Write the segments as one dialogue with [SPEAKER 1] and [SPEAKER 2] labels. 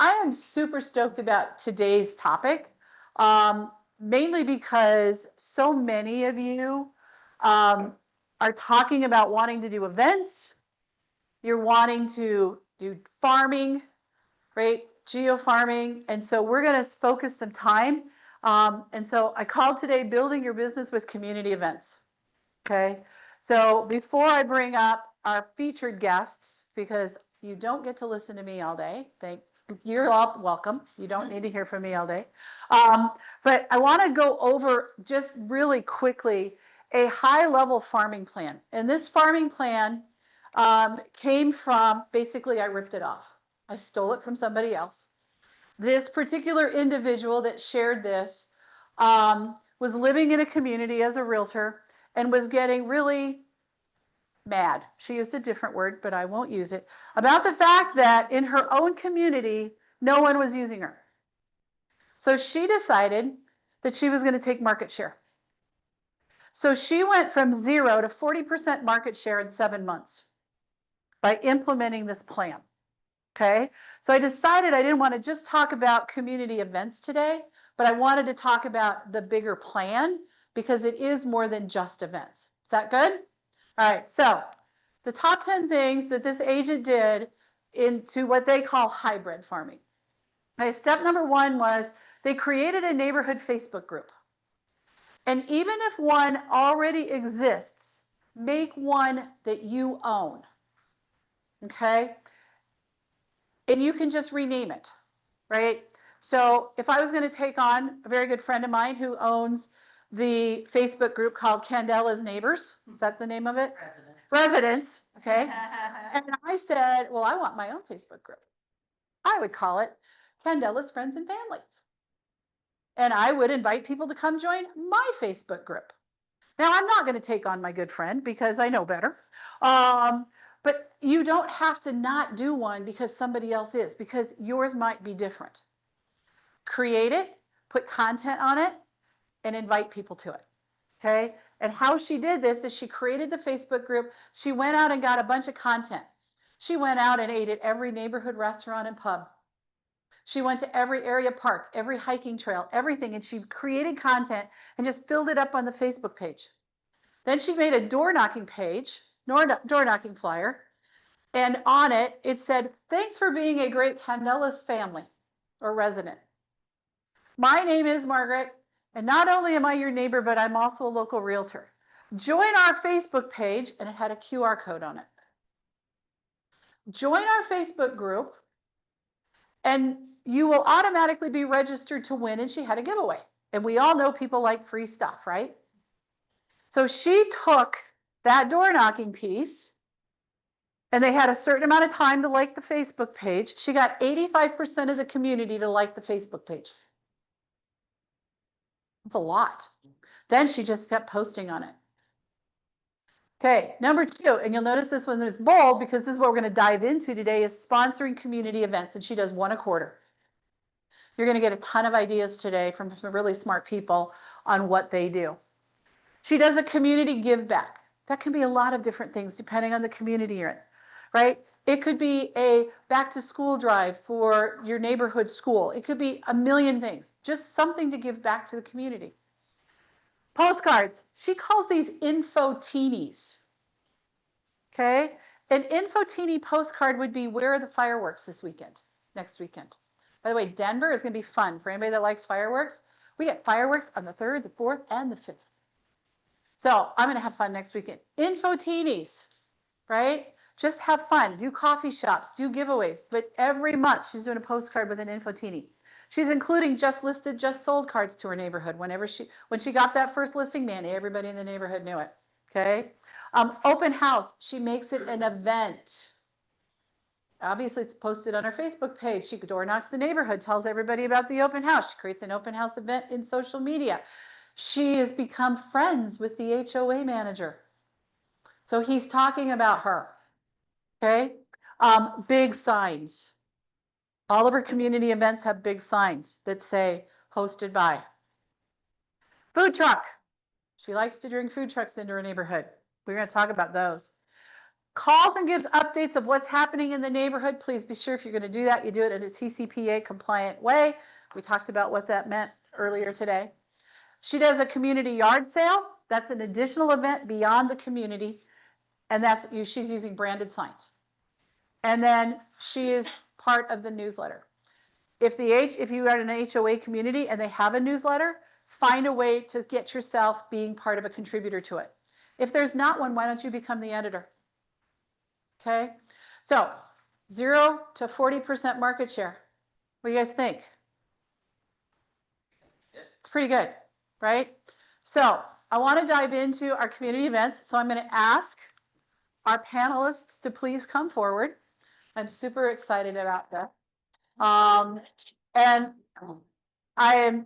[SPEAKER 1] I am super stoked about today's topic, mainly because so many of you are talking about wanting to do events. You're wanting to do farming, right? Geofarming. And so we're going to focus some time. And so I called today Building Your Business with Community Events. Okay. So before I bring up our featured guests, because you don't get to listen to me all day, you're all welcome. You don't need to hear from me all day. But I want to go over just really quickly a high level farming plan. And this farming plan came from, basically I ripped it off. I stole it from somebody else. This particular individual that shared this was living in a community as a realtor and was getting really mad. She used a different word, but I won't use it, about the fact that in her own community, no one was using her. So she decided that she was going to take market share. So she went from 0 to 40% market share in 7 months by implementing this plan. Okay, so I decided I didn't want to just talk about community events today, but I wanted to talk about the bigger plan because it is more than just events. Is that good? All right, so the top 10 things that this agent did into what they call hybrid farming. Okay, step number 1 was they created a neighborhood Facebook group. And even if one already exists, make one that you own. Okay? And you can just rename it, right? So if I was going to take on a very good friend of mine who owns the Facebook group called Candela's Neighbors, is that the name of it? Residents, okay. And I said, well, I want my own Facebook group. I would call it Candela's Friends and Families. And I would invite people to come join my Facebook group. Now, I'm not going to take on my good friend because I know better. But you don't have to not do one because somebody else is, because yours might be different. Create it, put content on it, and invite people to it. Okay? And how she did this is she created the Facebook group. She went out and got a bunch of content. She went out and ate at every neighborhood restaurant and pub. She went to every area park, every hiking trail, everything, and she created content and just filled it up on the Facebook page. Then she made a door knocking page, door knocking flyer, and on it, it said, thanks for being a great Candela's family or resident. My name is Margaret, and not only am I your neighbor, but I'm also a local realtor. Join our Facebook page, and it had a QR code on it. Join our Facebook group, and you will automatically be registered to win, and she had a giveaway. And we all know people like free stuff, right? So she took that door knocking piece, and they had a certain amount of time to like the Facebook page. She got 85% of the community to like the Facebook page. That's a lot. Then she just kept posting on it. Okay, number 2, and you'll notice this one is bold because this is what we're going to dive into today, is sponsoring community events, and she does 1 a quarter. You're going to get a ton of ideas today from some really smart people on what they do. She does a community give back. That can be a lot of different things depending on the community you're in, right? It could be a back to school drive for your neighborhood school. It could be a million things, just something to give back to the community. Postcards. She calls these infotinis. Okay? An infotini postcard would be, where are the fireworks this weekend, next weekend? By the way, Denver is going to be fun. For anybody that likes fireworks, we get fireworks on the 3rd, the 4th, and the 5th. So I'm going to have fun next weekend. Infotinis, right? Just have fun. Do coffee shops, do giveaways. But every month she's doing a postcard with an infotini. She's including just listed, just sold cards to her neighborhood. When she got that first listing, man, everybody in the neighborhood knew it. Okay. Open house. She makes it an event. Obviously, it's posted on her Facebook page. She door knocks the neighborhood, tells everybody about the open house. She creates an open house event in social media. She has become friends with the HOA manager. So he's talking about her. Okay. Big signs. All of her community events have big signs that say hosted by. Food truck. She likes to bring food trucks into her neighborhood. We're going to talk about those. calls and gives updates of what's happening in the neighborhood. Please be sure if you're going to do that, you do it in a TCPA compliant way. We talked about what that meant earlier today. She does a community yard sale. That's an additional event beyond the community. And she's using branded signs. And then she is part of the newsletter. If you are in an HOA community and they have a newsletter, find a way to get yourself being part of a contributor to it. If there's not one, why don't you become the editor? Okay, so 0 to 40% market share. What do you guys think? It's pretty good, right? So I want to dive into our community events. So I'm going to ask our panelists to please come forward. I'm super excited about this. And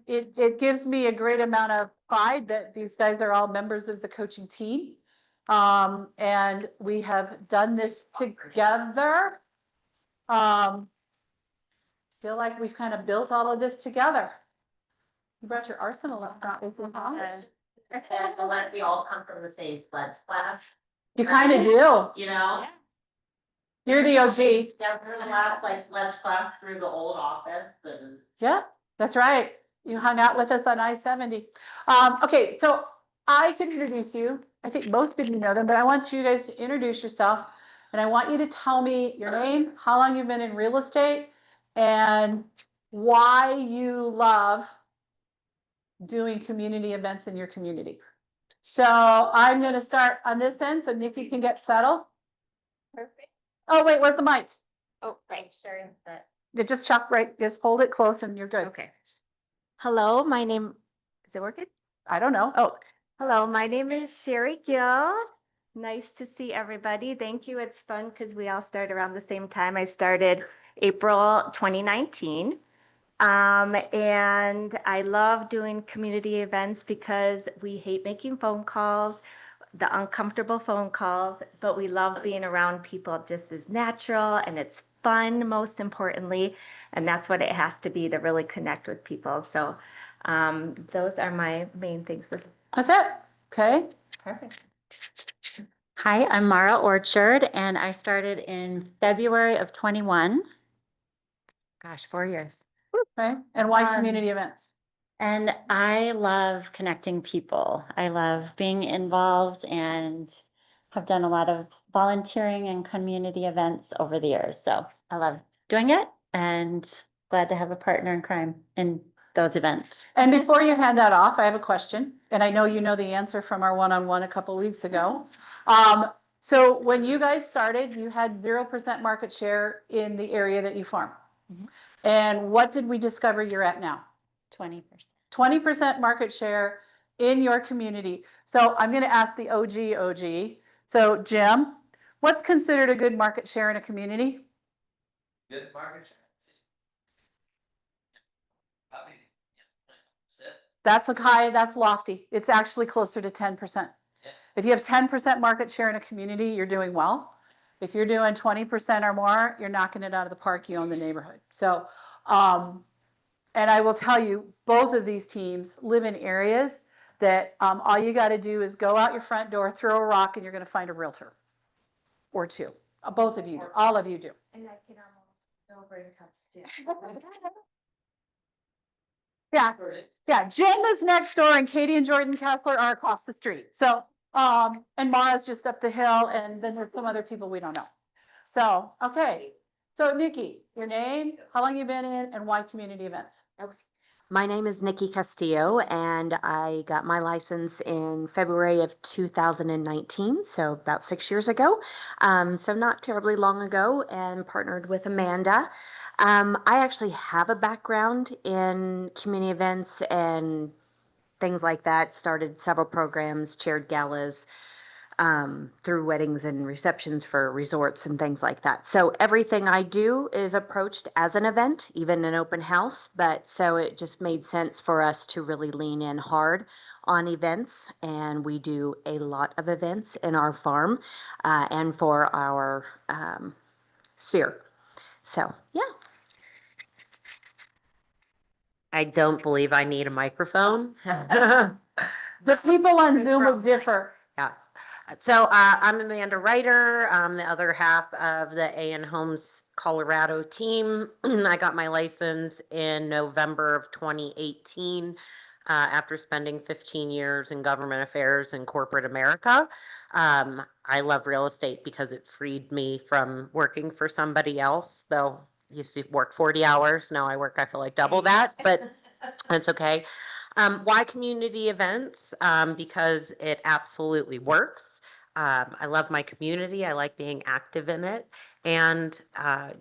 [SPEAKER 1] it gives me a great amount of pride that these guys are all members of the coaching team. And we have done this together. Feel like we've kind of built all of this together. You brought your arsenal up, not with you, huh?
[SPEAKER 2] And like we all come from the same pledge class.
[SPEAKER 1] You kind of do.
[SPEAKER 2] You know?
[SPEAKER 1] You're the OG.
[SPEAKER 2] Yeah, we're the last like pledge class through the old office and.
[SPEAKER 1] Yeah, that's right. You hung out with us on I-70. Okay, so I can introduce you. I think most of you know them, but I want you guys to introduce yourself. And I want you to tell me your name, how long you've been in real estate, and why you love doing community events in your community. So I'm going to start on this end so Nikki can get settled.
[SPEAKER 3] Perfect.
[SPEAKER 1] Oh, wait, where's the mic?
[SPEAKER 3] Oh, right, sure. That.
[SPEAKER 1] You just chuck right, just hold it close and you're good.
[SPEAKER 3] Okay. Hello, my name, is it working?
[SPEAKER 1] I don't know.
[SPEAKER 3] Oh, hello, my name is Sherry Gill. Nice to see everybody. Thank you. It's fun because we all start around the same time. I started April 2019. And I love doing community events because we hate making phone calls, the uncomfortable phone calls, but we love being around people just as natural, and it's fun, most importantly. And that's what it has to be to really connect with people. So those are my main things.
[SPEAKER 1] That's it. Okay.
[SPEAKER 3] Perfect.
[SPEAKER 4] Hi, I'm Mara Orchard, and I started in February of 21. Gosh, 4 years.
[SPEAKER 1] Okay. And why community events?
[SPEAKER 4] And I love connecting people. I love being involved and have done a lot of volunteering and community events over the years. So I love doing it and glad to have a partner in crime in those events.
[SPEAKER 1] And before you hand that off, I have a question, and I know you know the answer from our one-on-one a couple of weeks ago. So when you guys started, you had 0% market share in the area that you farm.
[SPEAKER 4] Mhm.
[SPEAKER 1] And what did we discover you're at now?
[SPEAKER 4] 20%.
[SPEAKER 1] 20% market share in your community. So I'm going to ask the OG. So Jim, what's considered a good market share in a community?
[SPEAKER 5] Good market share.
[SPEAKER 1] That's high, that's lofty. It's actually closer to 10%.
[SPEAKER 5] Yeah.
[SPEAKER 1] If you have 10% market share in a community, you're doing well. If you're doing 20% or more, you're knocking it out of the park. You own the neighborhood. So, and I will tell you, both of these teams live in areas that all you got to do is go out your front door, throw a rock, and you're going to find a realtor or two. Both of you do. All of you do.
[SPEAKER 3] And I can almost go over and touch Jim.
[SPEAKER 1] Yeah, Jim is next door and Katie and Jordan Kessler are across the street. So, and Mara's just up the hill, and then there's some other people we don't know. So, okay. So Nikki, your name, how long you been in, and why community events?
[SPEAKER 6] My name is Nikki Castillo, and I got my license in February of 2019, so about 6 years ago. So not terribly long ago, and partnered with Amanda. I actually have a background in community events and things like that. Started several programs, chaired galas, through weddings and receptions for resorts and things like that. So everything I do is approached as an event, even an open house. But so it just made sense for us to really lean in hard on events. And we do a lot of events in our farm and for our sphere. So, yeah.
[SPEAKER 2] I don't believe I need a microphone.
[SPEAKER 1] The people on Zoom will differ.
[SPEAKER 2] Yeah.
[SPEAKER 6] So I'm Amanda Ryder. I'm the other half of the A&N Homes Colorado team. I got my license in November of 2018 after spending 15 years in government affairs in corporate America. I love real estate because it freed me from working for somebody else, though I used to work 40 hours. Now I feel like double that, but that's okay. Why community events? Because it absolutely works. I love my community. I like being active in it. And,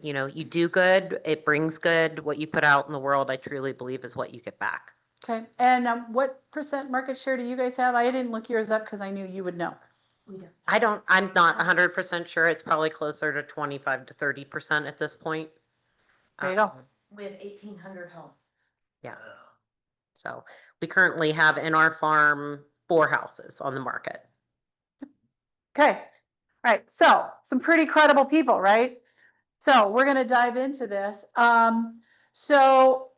[SPEAKER 6] you do good, it brings good. What you put out in the world, I truly believe is what you get back.
[SPEAKER 1] Okay, and what percent market share do you guys have? I didn't look yours up because I knew you would know.
[SPEAKER 6] I'm not 100% sure. It's probably closer to 25 to 30% at this point.
[SPEAKER 1] There you go.
[SPEAKER 6] We have 1,800 homes. Yeah. So we currently have in our farm 4 houses on the market.
[SPEAKER 1] Okay, all right, so some pretty credible people, right? So we're gonna dive into this. So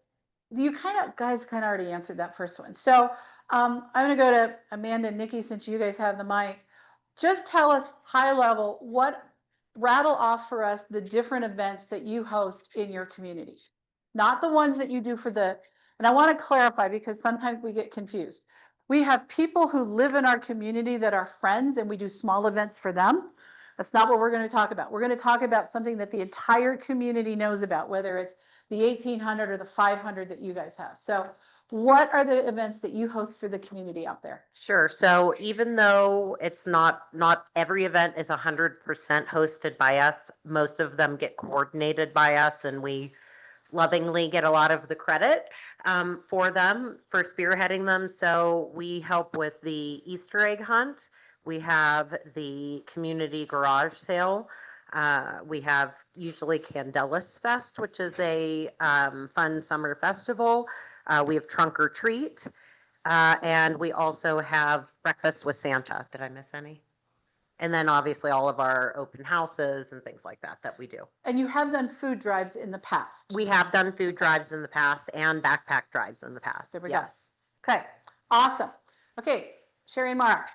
[SPEAKER 1] you guys kind of already answered that first one. So I'm gonna go to Amanda and Nikki since you guys have the mic. Just tell us high level, rattle off for us the different events that you host in your community. Not the ones that you do and I want to clarify because sometimes we get confused. We have people who live in our community that are friends and we do small events for them. That's not what we're going to talk about. We're going to talk about something that the entire community knows about, whether it's the 1,800 or the 500 that you guys have. So what are the events that you host for the community out there?
[SPEAKER 6] Sure. So even though it's not every event is 100% hosted by us, most of them get coordinated by us, and we lovingly get a lot of the credit for spearheading them. So we help with the Easter egg hunt. We have the community garage sale. We have usually Candelas Fest, which is a fun summer festival. We have Trunk or Treat. And we also have Breakfast with Santa. Did I miss any? And then obviously all of our open houses and things like that we do.
[SPEAKER 1] And you have done food drives in the past.
[SPEAKER 6] We have done food drives in the past and backpack drives in the past.
[SPEAKER 1] There we
[SPEAKER 6] yes.
[SPEAKER 1] Go. Okay, awesome. Okay, Sherry and Mara,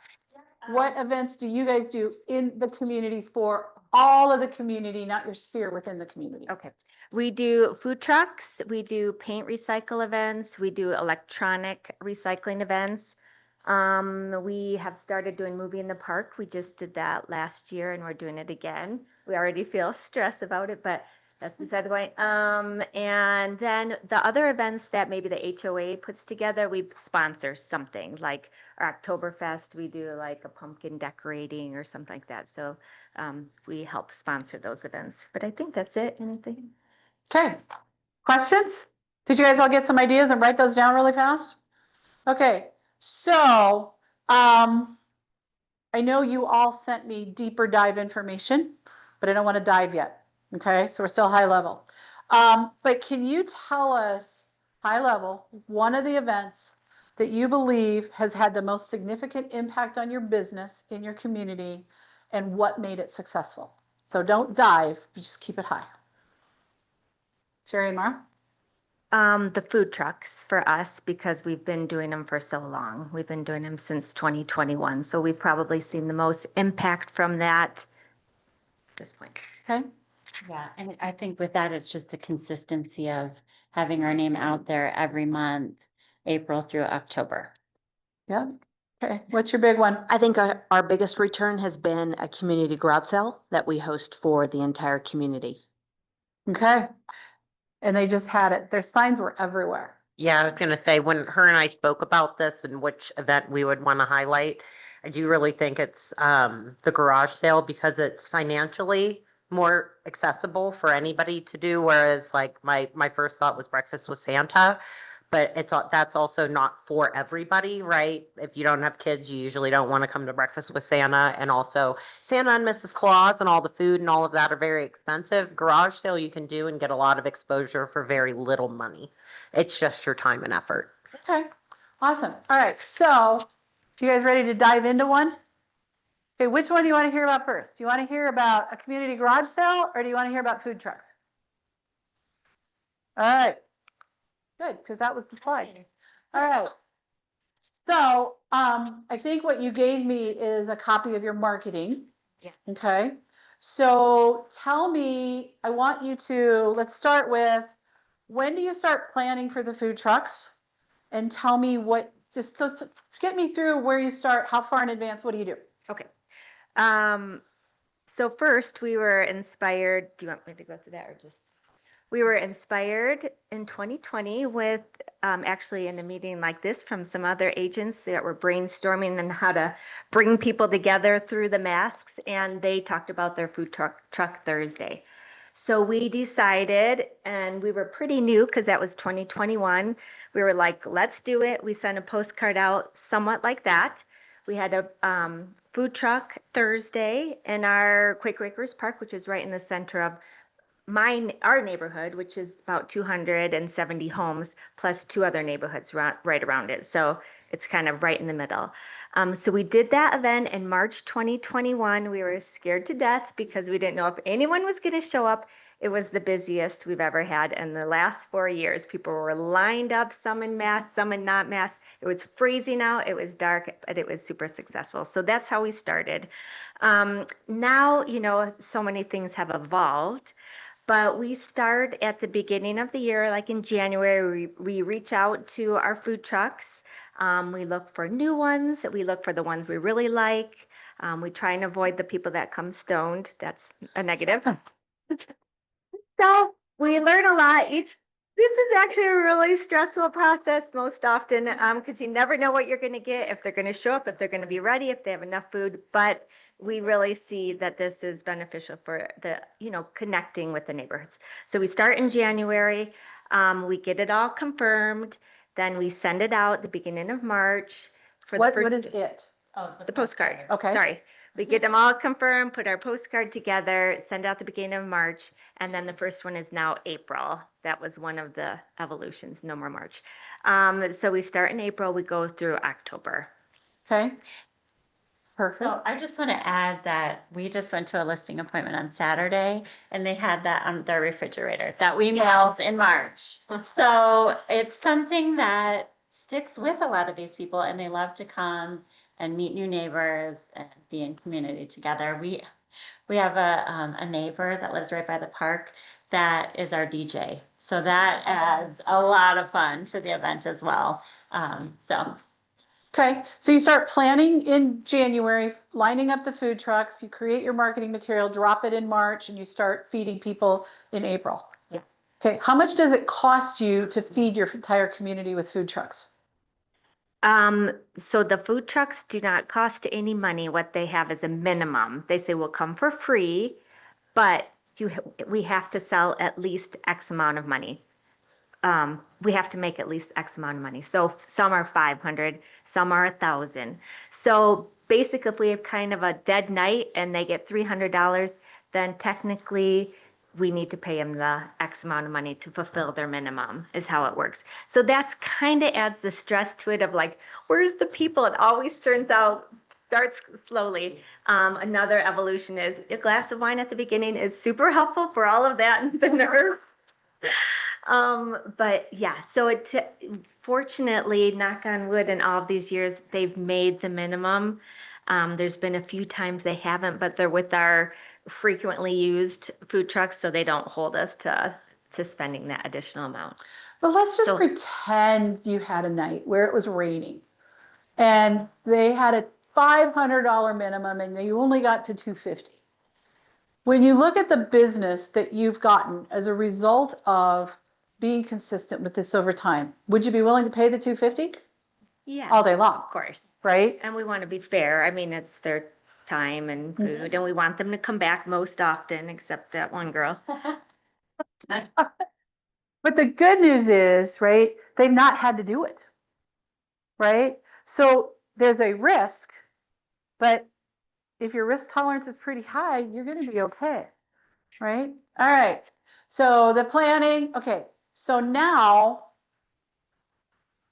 [SPEAKER 1] what events do you guys do in the community for all of the community, not your sphere within the community?
[SPEAKER 3] Okay. We do food trucks, we do paint recycle events, we do electronic recycling events. We have started doing movie in the park. We just did that last year and we're doing it again. We already feel stress about it, but that's beside the point. And then the other events that maybe the HOA puts together, we sponsor something like our Oktoberfest, we do like a pumpkin decorating or something like that. So we help sponsor those events. But I think that's it. Anything?
[SPEAKER 1] Okay, questions? Did you guys all get some ideas and write those down really fast? Okay, so I know you all sent me deeper dive information, but I don't want to dive yet. Okay, so we're still high level. But can you tell us, high level, one of the events that you believe has had the most significant impact on your business in your community and what made it successful? So don't dive, just keep it high. Sherry and Mara?
[SPEAKER 3] The food trucks for us, because we've been doing them for so long. We've been doing them since 2021. So we've probably seen the most impact from that at this point.
[SPEAKER 1] Okay.
[SPEAKER 4] Yeah, and I think with that, it's just the consistency of having our name out there every month, April through October.
[SPEAKER 1] Yeah. Okay. What's your big one?
[SPEAKER 6] I think our biggest return has been a community garage sale that we host for the entire community.
[SPEAKER 1] Okay. And they just had it. Their signs were everywhere.
[SPEAKER 6] Yeah, I was going to say, when her and I spoke about this and which event we would want to highlight, I do really think it's the garage sale because it's financially more accessible for anybody to do. Whereas like my first thought was Breakfast with Santa, but that's also not for everybody, right? If you don't have kids, you usually don't want to come to Breakfast with Santa. And also Santa and Mrs. Claus and all the food and all of that are very expensive. Garage sale you can do and get a lot of exposure for very little money. It's just your time and effort.
[SPEAKER 1] Okay. Awesome. All right. So you guys ready to dive into one? Okay. Which one do you want to hear about first? Do you want to hear about a community garage sale or do you want to hear about food trucks? All right. Good, because that was the slide. All right. So, I think what you gave me is a copy of your marketing.
[SPEAKER 3] Yeah.
[SPEAKER 1] Okay, so tell me, I want you to, let's start with, when do you start planning for the food trucks? And tell me what, just so get me through where you start, how far in advance, what do you do?
[SPEAKER 3] Okay. So first we were inspired. Do you want me to go through that or just? We were inspired in 2020 with actually in a meeting like this from some other agents that were brainstorming on how to bring people together through the masks, and they talked about their food truck Thursday. So we decided, and we were pretty new because that was 2021. We were like, let's do it. We sent a postcard out somewhat like that. We had a food truck Thursday in our Quaker Park, which is right in the center of our neighborhood, which is about 270 homes, plus two other neighborhoods right around it. So it's kind of right in the middle. So we did that event in March 2021. We were scared to death because we didn't know if anyone was going to show up. It was the busiest we've ever had in the last 4 years. People were lined up, some in masks, some in not masks. It was freezing out. It was dark, but it was super successful. So that's how we started. Now, so many things have evolved. But we start at the beginning of the year, like in January, we reach out to our food trucks. We look for new ones. We look for the ones we really like. We try and avoid the people that come stoned. That's a negative. So we learn a lot. This is actually a really stressful process most often because you never know what you're going to get, if they're going to show up, if they're going to be ready, if they have enough food. But we really see that this is beneficial for the, connecting with the neighborhoods. So we start in January. We get it all confirmed. Then we send it out the beginning of March.
[SPEAKER 1] What is it?
[SPEAKER 2] Oh,
[SPEAKER 3] The postcard.
[SPEAKER 1] Okay.
[SPEAKER 3] Sorry. We get them all confirmed, put our postcard together, send out the beginning of March, and then the first one is now April. That was one of the evolutions, no more March. So we start in April, we go through October.
[SPEAKER 1] Okay. Perfect.
[SPEAKER 4] So I just want to add that we just went to a listing appointment on Saturday and they had that on their refrigerator that we mailed in March. So it's something that sticks with a lot of these people and they love to come and meet new neighbors and be in community together. We have a neighbor that lives right by the park that is our DJ. So that adds a lot of fun to the event as well. So
[SPEAKER 1] Okay, so you start planning in January, lining up the food trucks, you create your marketing material, drop it in March, and you start feeding people in April.
[SPEAKER 3] Yeah.
[SPEAKER 1] Okay, how much does it cost you to feed your entire community with food trucks?
[SPEAKER 3] So the food trucks do not cost any money. What they have is a minimum. They say we'll come for free, but we have to sell at least X amount of money. We have to make at least X amount of money. So some are 500, some are 1,000. So basically, if we have kind of a dead night and they get $300, then technically we need to pay them the X amount of money to fulfill their minimum, is how it works. So that's kind of adds the stress to it of like, where's the people? It always starts slowly. Another evolution is a glass of wine at the beginning is super helpful for all of that and the nerves. But yeah, so fortunately, knock on wood, in all of these years, they've made the minimum. There's been a few times they haven't, but they're with our frequently used food trucks, so they don't hold us to spending that additional amount.
[SPEAKER 1] But let's just
[SPEAKER 3] So-
[SPEAKER 1] pretend you had a night where it was raining and they had a $500 minimum and you only got to $250. When you look at the business that you've gotten as a result of being consistent with this over time, would you be willing to pay the $250
[SPEAKER 3] Yeah,
[SPEAKER 1] all day long,
[SPEAKER 3] of course.
[SPEAKER 1] right?
[SPEAKER 3] And we want to be fair. I mean, it's their time and food, and we want them to come back most often, except that one girl.
[SPEAKER 1] But the good news is, right, they've not had to do it, right? So there's a risk, but if your risk tolerance is pretty high, you're going to be okay, right? All right. So the planning, okay. So now,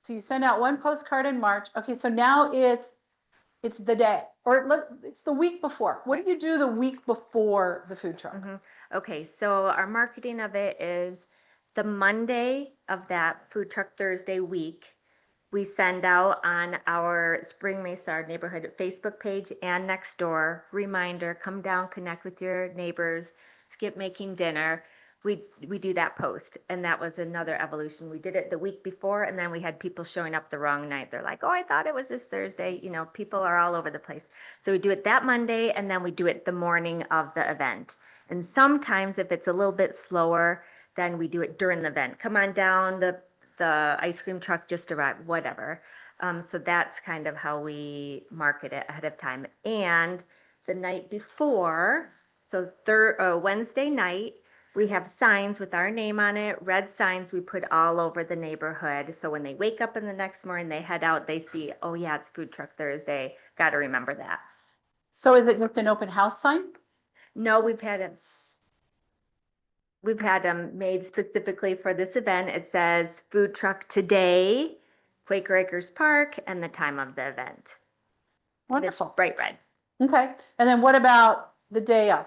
[SPEAKER 1] so you send out one postcard in March. Okay, so now it's the day, or it's the week before. What do you do the week before the food truck?
[SPEAKER 3] Okay, so our marketing of it is the Monday of that Food Truck Thursday week. We send out on our Spring Mesa, our neighborhood Facebook page and next door, reminder, come down, connect with your neighbors, skip making dinner. We do that post, and that was another evolution. We did it the week before, and then we had people showing up the wrong night. They're like, oh, I thought it was this Thursday. You know, people are all over the place. So we do it that Monday, and then we do it the morning of the event. And sometimes if it's a little bit slower, then we do it during the event. Come on down, the ice cream truck just arrived, whatever. So that's kind of how we market it ahead of time. And the night before, so Wednesday night, we have signs with our name on it, red signs we put all over the neighborhood. So when they wake up in the next morning, they head out, they see, oh yeah, it's Food Truck Thursday. Got to remember that.
[SPEAKER 1] So is it just an open house sign?
[SPEAKER 3] No, we've had them made specifically for this event. It says Food Truck Today, Quaker Acres Park, and the time of the event. And it's
[SPEAKER 1] Wonderful.
[SPEAKER 3] bright red.
[SPEAKER 1] Okay. And then what about the day of?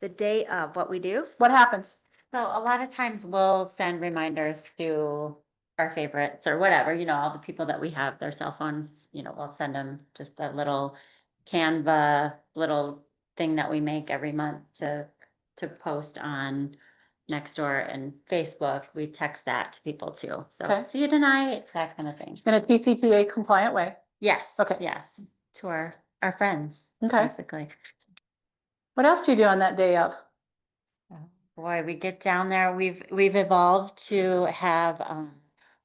[SPEAKER 3] The day of what we do.
[SPEAKER 1] What happens?
[SPEAKER 4] So a lot of times we'll send reminders to our favorites or whatever, all the people that we have their cell phones, we'll send them just a little Canva, little thing that we make every month to post on Nextdoor and Facebook. We text that to people too. So
[SPEAKER 1] Okay.
[SPEAKER 4] see you tonight, that kind of thing.
[SPEAKER 1] In a TCPA compliant way?
[SPEAKER 4] Yes.
[SPEAKER 1] Okay.
[SPEAKER 4] Yes. To our friends,
[SPEAKER 1] Okay.
[SPEAKER 4] basically.
[SPEAKER 1] What else do you do on that day of?
[SPEAKER 4] Boy, we get down there. We've evolved to have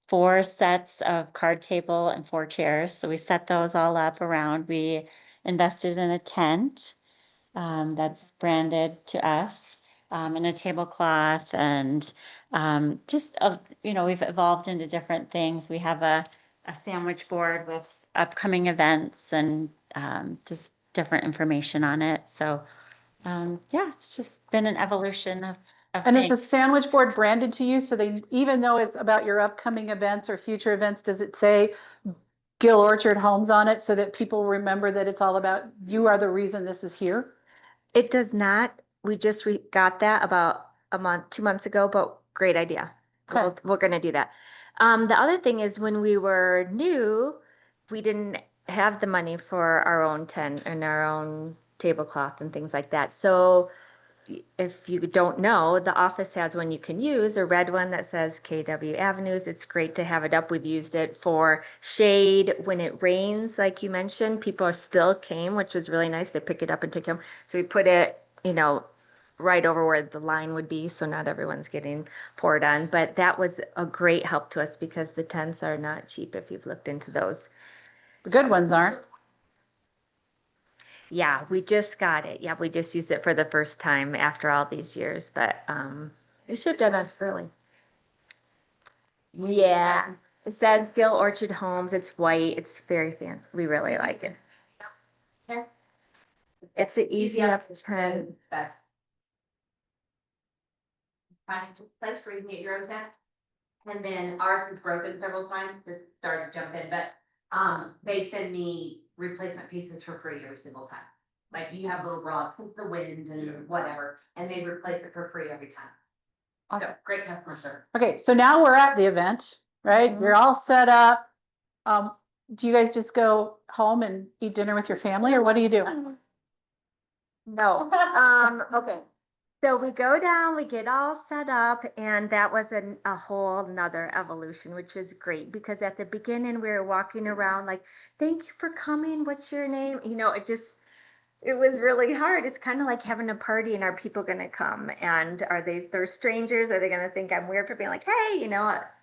[SPEAKER 4] 4 sets of card table and 4 chairs. So we set those all up around. We invested in a tent that's branded to us, and a tablecloth, and we've evolved into different things. We have a sandwich board with upcoming events and just different information on it. So yeah, it's just been an evolution of
[SPEAKER 1] And is
[SPEAKER 4] things.
[SPEAKER 1] the sandwich board branded to you? So they, even though it's about your upcoming events or future events, does it say Gill Orchard Homes on it so that people remember that it's all about, you are the reason this is here?
[SPEAKER 3] It does not. We just got that about 2 months ago, but great idea.
[SPEAKER 1] Okay.
[SPEAKER 3] We're going to do that. The other thing is when we were new, we didn't have the money for our own tent and our own tablecloth and things like that. So if you don't know, the office has one you can use, a red one that says KW Avenues. It's great to have it up. We've used it for shade when it rains, like you mentioned. People still came, which was really nice. They pick it up and take them. So we put it, right over where the line would be, so not everyone's getting poured on. But that was a great help to us because the tents are not cheap if you've looked into those.
[SPEAKER 1] The good ones aren't.
[SPEAKER 3] Yeah, we just got it. Yeah, we just used it for the first time after all these years, but we should have done it early. Yeah, it says Gill Orchard Homes. It's white. It's very fancy. We really like it. It's an easy up to 10.
[SPEAKER 2] Best. Find a place where you can get your own tent. And then ours was broken several times, just started to jump in, but, they send me replacement pieces for free every single time. Like you have little rocks, with the wind and whatever, and they replace it for free every time. So, great customer service.
[SPEAKER 1] Okay, so now we're at the event, right?
[SPEAKER 3] Mhm.
[SPEAKER 1] You're all set up. Do you guys just go home and eat dinner with your family, or what do you do?
[SPEAKER 3] No. Okay. So we go down, we get all set up, and that was a whole nother evolution, which is great because at the beginning we were walking around like, thank you for coming. What's your name? It was really hard. It's kind of like having a party and are people going to come? And they're strangers? Are they going to think I'm weird for being like, hey,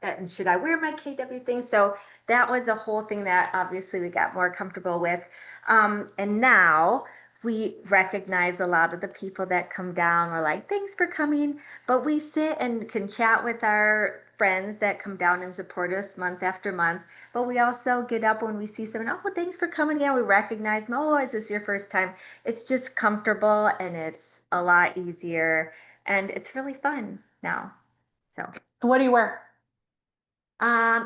[SPEAKER 3] and should I wear my KW thing? So that was a whole thing that obviously we got more comfortable with. And now we recognize a lot of the people that come down. We're like, thanks for coming. But we sit and can chat with our friends that come down and support us month after month. But we also get up when we see someone, oh, thanks for coming again. We recognize them. Oh, is this your first time? It's just comfortable and it's a lot easier and it's really fun now. So,
[SPEAKER 1] What do you wear?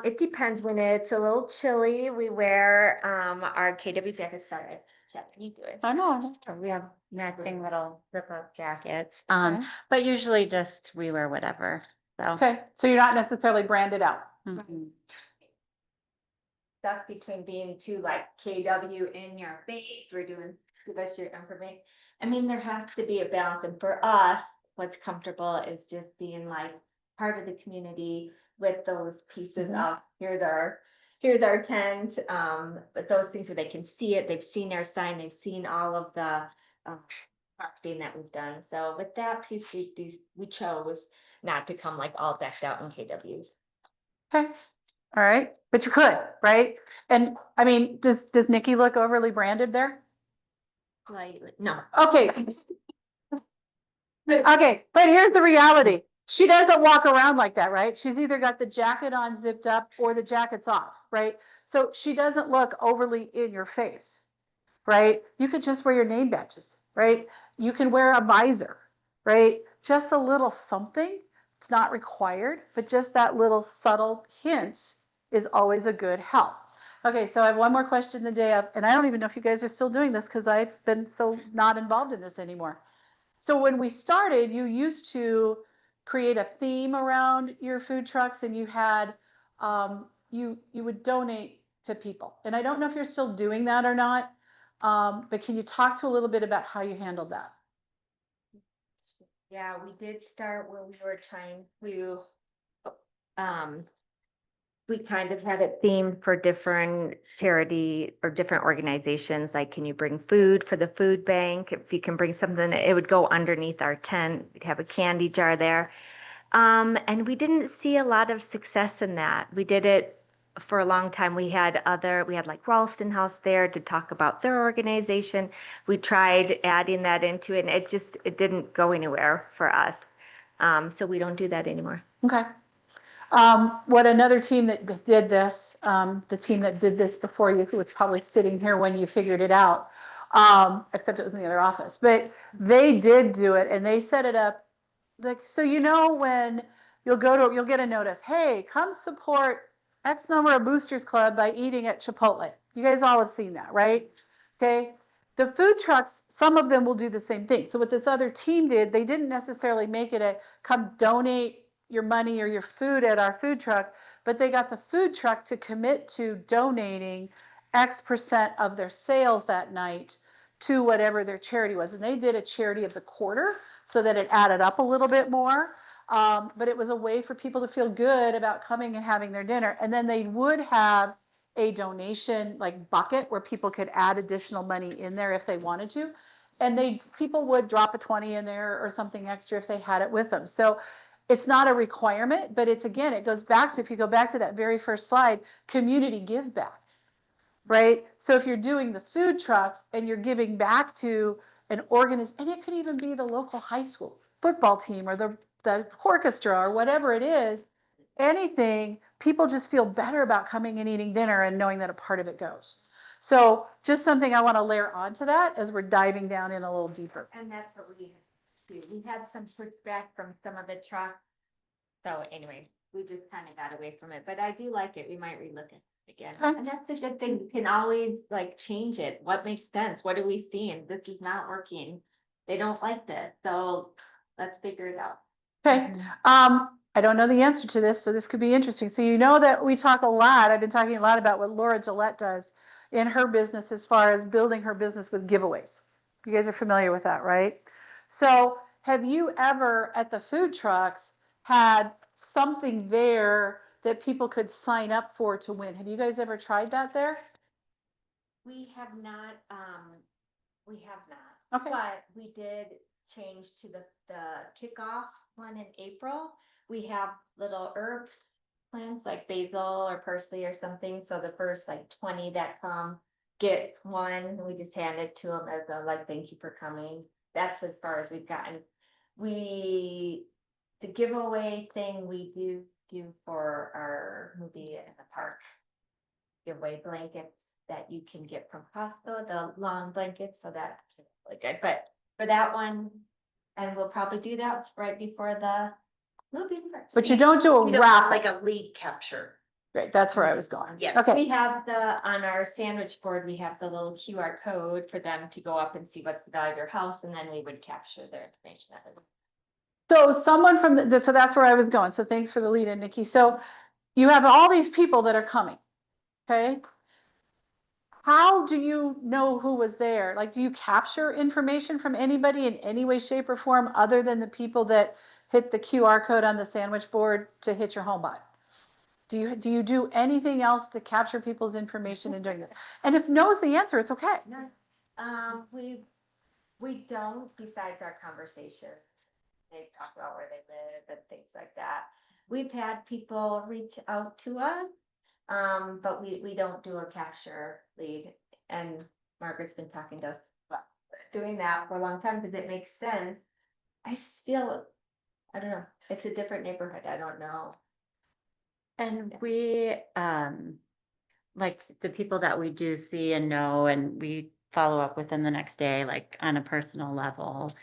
[SPEAKER 3] it depends. When it's a little chilly, we wear, our KW jackets. Sorry, Jeff, can you do it?
[SPEAKER 4] Oh, no, we have matching little zip-up jackets.
[SPEAKER 1] Okay.
[SPEAKER 4] But usually just we wear whatever. So
[SPEAKER 1] Okay, so you're not necessarily branded out.
[SPEAKER 4] mhm.
[SPEAKER 3] stuff between being too like KW in your face, we're doing give us your information. I mean, there has to be a balance, and for us, what's comfortable is just being like part of the community with those pieces
[SPEAKER 1] Mhm.
[SPEAKER 3] of, here's our tent, but those things where they can see it, they've seen our sign, they've seen all of the marketing that we've done. So with that piece, we chose not to come like all decked out in KWs.
[SPEAKER 1] Okay, all right, but you could, right? And I mean, does Nikki look overly branded there?
[SPEAKER 3] Like, no.
[SPEAKER 1] Okay. Okay, but here's the reality. She doesn't walk around like that, right? She's either got the jacket on zipped up or the jacket's off, right? So she doesn't look overly in your face, right? You could just wear your name badges, right? You can wear a visor, right? Just a little something. It's not required, but just that little subtle hint is always a good help. Okay, so I have one more question the day of, and I don't even know if you guys are still doing this because I've been so not involved in this anymore. So when we started, you used to create a theme around your food trucks and you had, you would donate to people. And I don't know if you're still doing that or not, but can you talk to a little bit about how you handled that?
[SPEAKER 3] Yeah, we did start where um, we kind of had it themed for different charity or different organizations, like can you bring food for the food bank? If you can bring something, it would go underneath our tent. We'd have a candy jar there. And we didn't see a lot of success in that. We did it for a long time. We had like Ralston House there to talk about their organization. We tried adding that into it and it didn't go anywhere for us. So we don't do that anymore.
[SPEAKER 1] Okay. What another team that did this, the team that did this before you, who was probably sitting here when you figured it out, except it was in the other office, but they did do it and they set it up like, so you know when you'll get a notice, hey, come support X number of Boosters Club by eating at Chipotle. You guys all have seen that, right? Okay. The food trucks, some of them will do the same thing. So what this other team did, they didn't necessarily make it a come donate your money or your food at our food truck, but they got the food truck to commit to donating X% of their sales that night to whatever their charity was. And they did a charity of the quarter so that it added up a little bit more. But it was a way for people to feel good about coming and having their dinner. And then they would have a donation like bucket where people could add additional money in there if they wanted to. And people would drop a 20 in there or something extra if they had it with them. So it's not a requirement, but it's, again, it goes back to, if you go back to that very first slide, community give back, right? So if you're doing the food trucks and you're giving back to an organization, and it could even be the local high school football team or the orchestra or whatever it is, anything, people just feel better about coming and eating dinner and knowing that a part of it goes. So just something I want to layer onto that as we're diving down in a little deeper.
[SPEAKER 3] And that's what we do. We had some pushback from some of the trucks. So anyway, we just kind of got away from it, but I do like it. We might relook it again.
[SPEAKER 1] Okay.
[SPEAKER 3] And that's the good thing. You can always like change it. What makes sense? What are we seeing? This is not working. They don't like this. So let's figure it out.
[SPEAKER 1] Okay. I don't know the answer to this, so this could be interesting. So you know that we talk a lot, I've been talking a lot about what Laura Gillette does in her business as far as building her business with giveaways. You guys are familiar with that, right? So have you ever at the food trucks had something there that people could sign up for to win? Have you guys ever tried that there?
[SPEAKER 3] We have not,
[SPEAKER 1] Okay.
[SPEAKER 3] but we did change to the kickoff one in April. We have little herbs plants like basil or parsley or something. So the first like 20 that come get one. We just hand it to them as a like, thank you for coming. That's as far as we've gotten. The giveaway thing we do for our movie in the park. Giveaway blankets that you can get from Costco, the long blankets, so that's really good. But for that one, and we'll probably do that right before the movie.
[SPEAKER 1] But you don't do a raffle.
[SPEAKER 2] Like a lead capture.
[SPEAKER 1] Right, that's where I was going.
[SPEAKER 2] Yes.
[SPEAKER 1] Okay.
[SPEAKER 3] We have on our sandwich board, we have the little QR code for them to go up and see what's the value of your house, and then we would capture their information.
[SPEAKER 1] So someone from so that's where I was going. So thanks for the lead in, Nikki. So you have all these people that are coming. okay? How do you know who was there? Like, do you capture information from anybody in any way, shape, or form other than the people that hit the QR code on the sandwich board to hit your home button? Do you do anything else to capture people's information in doing this? And if no is the answer, it's okay.
[SPEAKER 3] No, we don't, besides our conversation. They talk about where they live and things like that. We've had people reach out to us, but we don't do a capture lead. And Margaret's been talking to us about doing that for a long time because it makes sense. I just feel, I don't know, it's a different neighborhood. I don't know.
[SPEAKER 4] And we, like the people that we do see and know, and we follow up with them the next day, like on a personal level.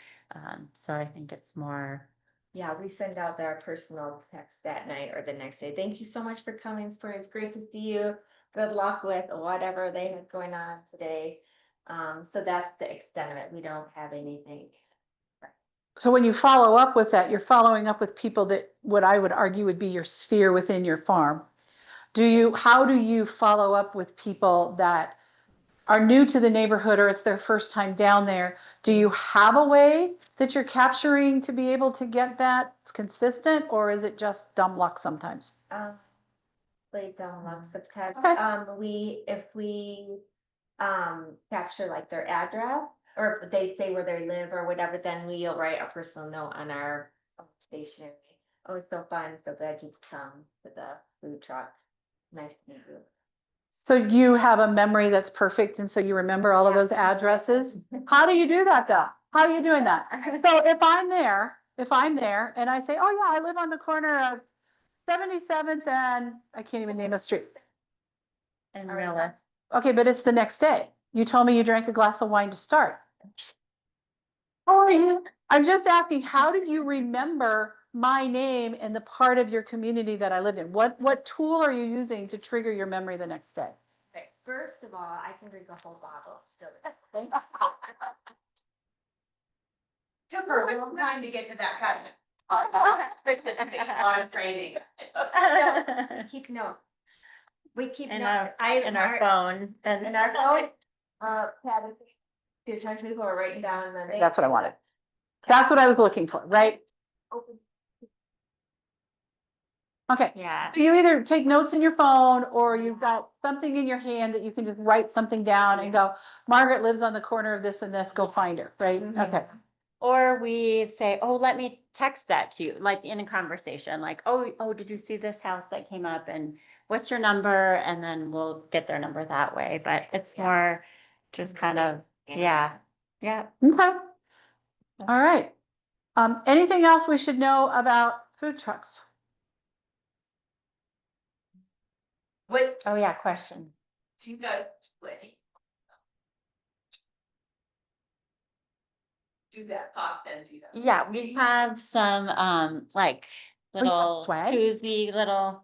[SPEAKER 4] So I think it's more,
[SPEAKER 3] Yeah, we send out our personal text that night or the next day. Thank you so much for coming. It's great to see you. Good luck with whatever they have going on today. So that's the extent of it. We don't have anything.
[SPEAKER 1] So when you follow up with that, you're following up with people that what I would argue would be your sphere within your farm. How do you follow up with people that are new to the neighborhood or it's their first time down there? Do you have a way that you're capturing to be able to get that consistent, or is it just dumb luck sometimes?
[SPEAKER 3] Play down lots of text.
[SPEAKER 1] Okay.
[SPEAKER 3] If we capture like their address, or if they say where they live or whatever, then we'll write a personal note on our stationery. Oh, it's so fun, so glad you come to the food truck. Nice to meet you.
[SPEAKER 1] So you have a memory that's perfect, and so you remember all of those addresses? How do you do that though? How are you doing that? So if I'm there and I say, oh yeah, I live on the corner of 77th and I can't even name a street.
[SPEAKER 4] and really,
[SPEAKER 1] Okay, but it's the next day. You told me you drank a glass of wine to start. How are you? I'm just asking, how do you remember my name and the part of your community that I lived in? What tool are you using to trigger your memory the next day?
[SPEAKER 3] Okay, first of all, I can drink a whole bottle.
[SPEAKER 2] Took her a long time to get to that kind of. A lot of training.
[SPEAKER 3] Keep note. We keep
[SPEAKER 4] in
[SPEAKER 3] note.
[SPEAKER 4] our phone, and
[SPEAKER 3] In our phone, Pat, two times people are writing down the.
[SPEAKER 1] That's what I wanted. That's what I was looking for, right? Okay.
[SPEAKER 4] yeah.
[SPEAKER 1] So you either take notes in your phone or you've got something in your hand that you can just write something down and go, Margaret lives on the corner of this and this, go find her, right? Okay.
[SPEAKER 4] Or we say, oh, let me text that to you, like in a conversation, like, oh, did you see this house that came up and what's your number? And then we'll get their number that way, but it's more just kind of, yeah.
[SPEAKER 1] Okay. All right. Anything else we should know about food trucks?
[SPEAKER 2] What
[SPEAKER 4] Oh, yeah, question.
[SPEAKER 2] do you guys play? Do that often, do that?
[SPEAKER 4] Yeah, we have some, like little
[SPEAKER 1] swag?
[SPEAKER 4] koozie little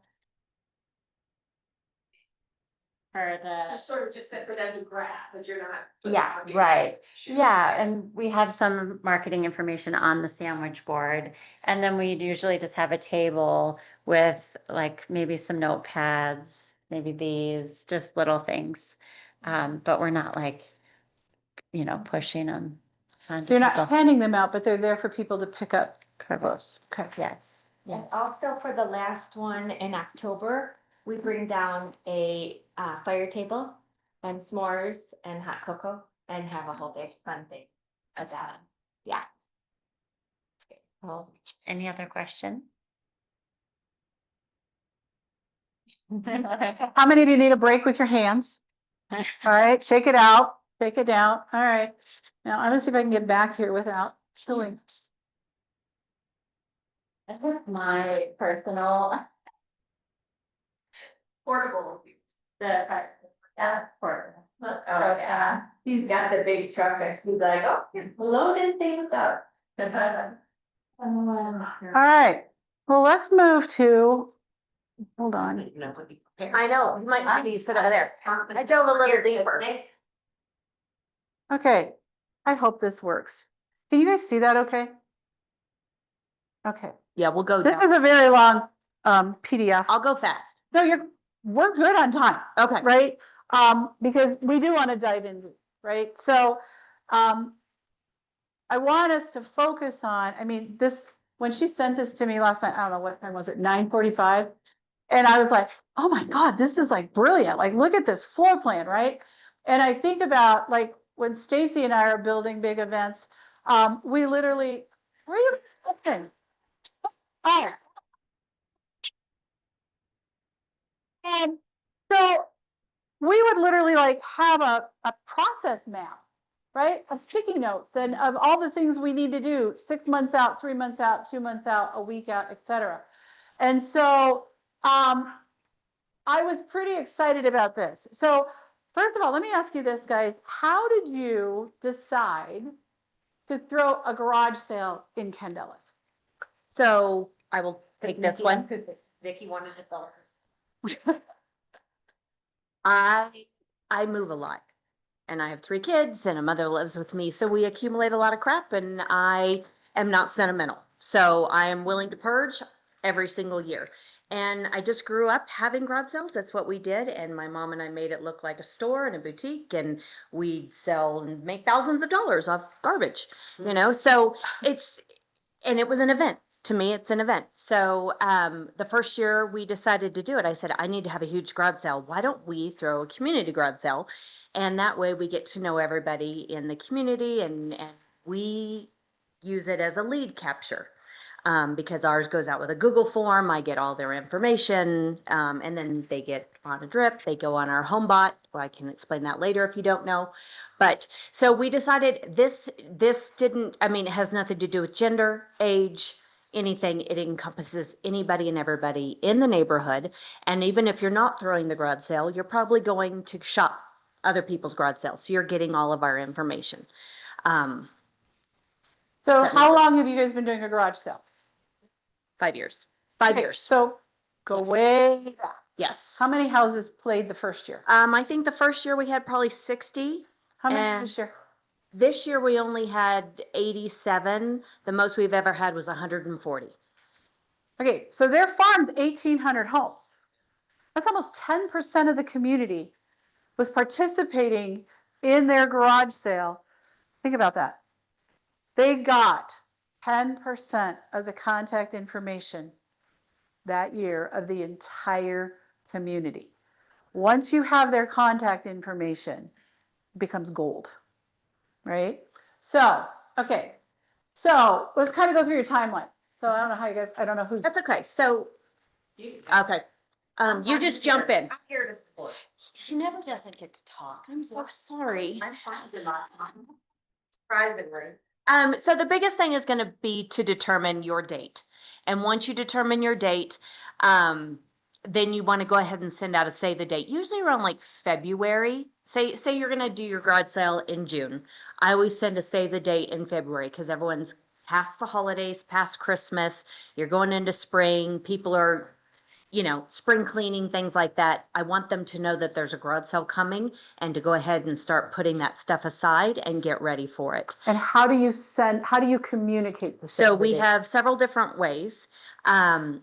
[SPEAKER 4] for the.
[SPEAKER 2] Sort of just said for them to grab, but you're not.
[SPEAKER 4] Yeah, right. Yeah, and we have some marketing information on the sandwich board. And then we'd usually just have a table with like maybe some notepads, maybe these, just little things. But we're not like, pushing them.
[SPEAKER 1] So you're not handing them out, but they're there for people to pick up. Okay.
[SPEAKER 4] Yes,
[SPEAKER 3] And
[SPEAKER 4] yes.
[SPEAKER 3] also for the last one in October, we bring down a fire table and s'mores and hot cocoa and have a whole day fun thing. That's yeah.
[SPEAKER 4] Well, any other question?
[SPEAKER 1] How many of you need a break with your hands? All right, shake it out, shake it down. All right. Now I'm gonna see if I can get back here without chilling.
[SPEAKER 4] This is my personal,
[SPEAKER 2] Portable.
[SPEAKER 4] yeah, portable.
[SPEAKER 2] Oh, yeah. He's got the big truck and he's like, oh, you're loading things up.
[SPEAKER 1] All right, well, let's move to, hold on.
[SPEAKER 6] I know, you might need to sit over there. I dove a little deeper.
[SPEAKER 1] Okay, I hope this works. Can you guys see that okay? Okay,
[SPEAKER 6] Yeah, we'll go
[SPEAKER 1] this
[SPEAKER 6] down.
[SPEAKER 1] is a very long PDF.
[SPEAKER 6] I'll go fast.
[SPEAKER 1] No, you're, we're good on time.
[SPEAKER 6] Okay.
[SPEAKER 1] Right? Because we do want to dive in, right? So, I want us to focus on, I mean, this, when she sent this to me last night, I don't know what time was it, 9:45? And I was like, oh my God, this is like brilliant. Like, look at this floor plan, right? And I think about like when Stacy and I are building big events, we literally, where are you looking? Oh. And so we would literally like have a process map, right? Of sticky notes and of all the things we need to do 6 months out, 3 months out, 2 months out, a week out, et cetera. And so I was pretty excited about this. So first of all, let me ask you this, guys. How did you decide to throw a garage sale in Candelas?
[SPEAKER 6] So I will take this one.
[SPEAKER 2] Nikki wanted to sell hers.
[SPEAKER 6] I move a lot. And I have 3 kids and a mother lives with me. So we accumulate a lot of crap and I am not sentimental. So I am willing to purge every single year. And I just grew up having garage sales. That's what we did. And my mom and I made it look like a store and a boutique and we'd sell and make thousands of dollars off garbage, you know? So and it was an event. To me, it's an event. So the first year we decided to do it, I said, I need to have a huge garage sale. Why don't we throw a community garage sale? And that way we get to know everybody in the community and we use it as a lead capture. Because ours goes out with a Google form, I get all their information, and then they get on a drip, they go on our HomeBot. Well, I can explain that later if you don't know. But so we decided this didn't, I mean, it has nothing to do with gender, age, anything. It encompasses anybody and everybody in the neighborhood. And even if you're not throwing the garage sale, you're probably going to shop other people's garage sales. So you're getting all of our information.
[SPEAKER 1] So
[SPEAKER 6] That
[SPEAKER 1] how
[SPEAKER 6] makes-
[SPEAKER 1] long have you guys been doing a garage sale?
[SPEAKER 6] 5 years. 5
[SPEAKER 1] Okay,
[SPEAKER 6] years.
[SPEAKER 1] So go
[SPEAKER 6] Yes.
[SPEAKER 1] way back.
[SPEAKER 6] Yes.
[SPEAKER 1] How many houses played the first year?
[SPEAKER 6] I think the first year we had probably 60.
[SPEAKER 1] How many
[SPEAKER 6] and
[SPEAKER 1] this year?
[SPEAKER 6] This year we only had 87. The most we've ever had was 140.
[SPEAKER 1] Okay, so their farm's 1,800 homes. That's almost 10% of the community was participating in their garage sale. Think about that. They got 10% of the contact information that year of the entire community. Once you have their contact information, it becomes gold, right? So, okay. So let's kind of go through your timeline. So I don't know how you guys, I don't know who's.
[SPEAKER 6] That's okay. So, okay. You just jump in.
[SPEAKER 2] I'm here to support.
[SPEAKER 6] She never doesn't get to talk. I'm so sorry.
[SPEAKER 2] I'm fine to not talk. Surprisingly.
[SPEAKER 6] So the biggest thing is going to be to determine your date. And once you determine your date, then you want to go ahead and send out a save the date, usually around like February. Say you're going to do your garage sale in June. I always send a save the date in February because everyone's past the holidays, past Christmas. You're going into spring. People are, spring cleaning, things like that. I want them to know that there's a garage sale coming and to go ahead and start putting that stuff aside and get ready for it.
[SPEAKER 1] And how do you communicate the
[SPEAKER 6] So
[SPEAKER 1] save the
[SPEAKER 6] we
[SPEAKER 1] date?
[SPEAKER 6] have several different ways.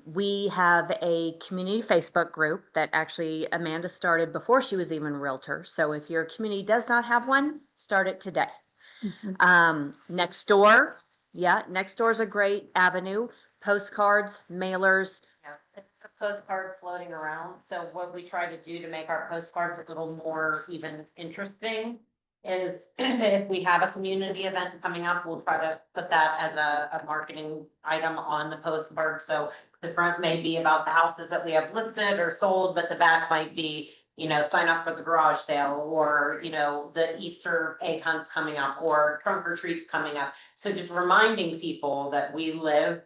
[SPEAKER 6] We have a community Facebook group that actually Amanda started before she was even a realtor. So if your community does not have one, start it today. Nextdoor, Nextdoor is a great avenue. Postcards, mailers.
[SPEAKER 7] It's a postcard floating around, so what we try to do to make our postcards a little more even interesting is if we have a community event coming up, we'll try to put that as a marketing item on the postcard. So the front may be about the houses that we have listed or sold, but the back might be, sign up for the garage sale, or, the Easter egg hunts coming up, or trunk or treats coming up. So just reminding people that we live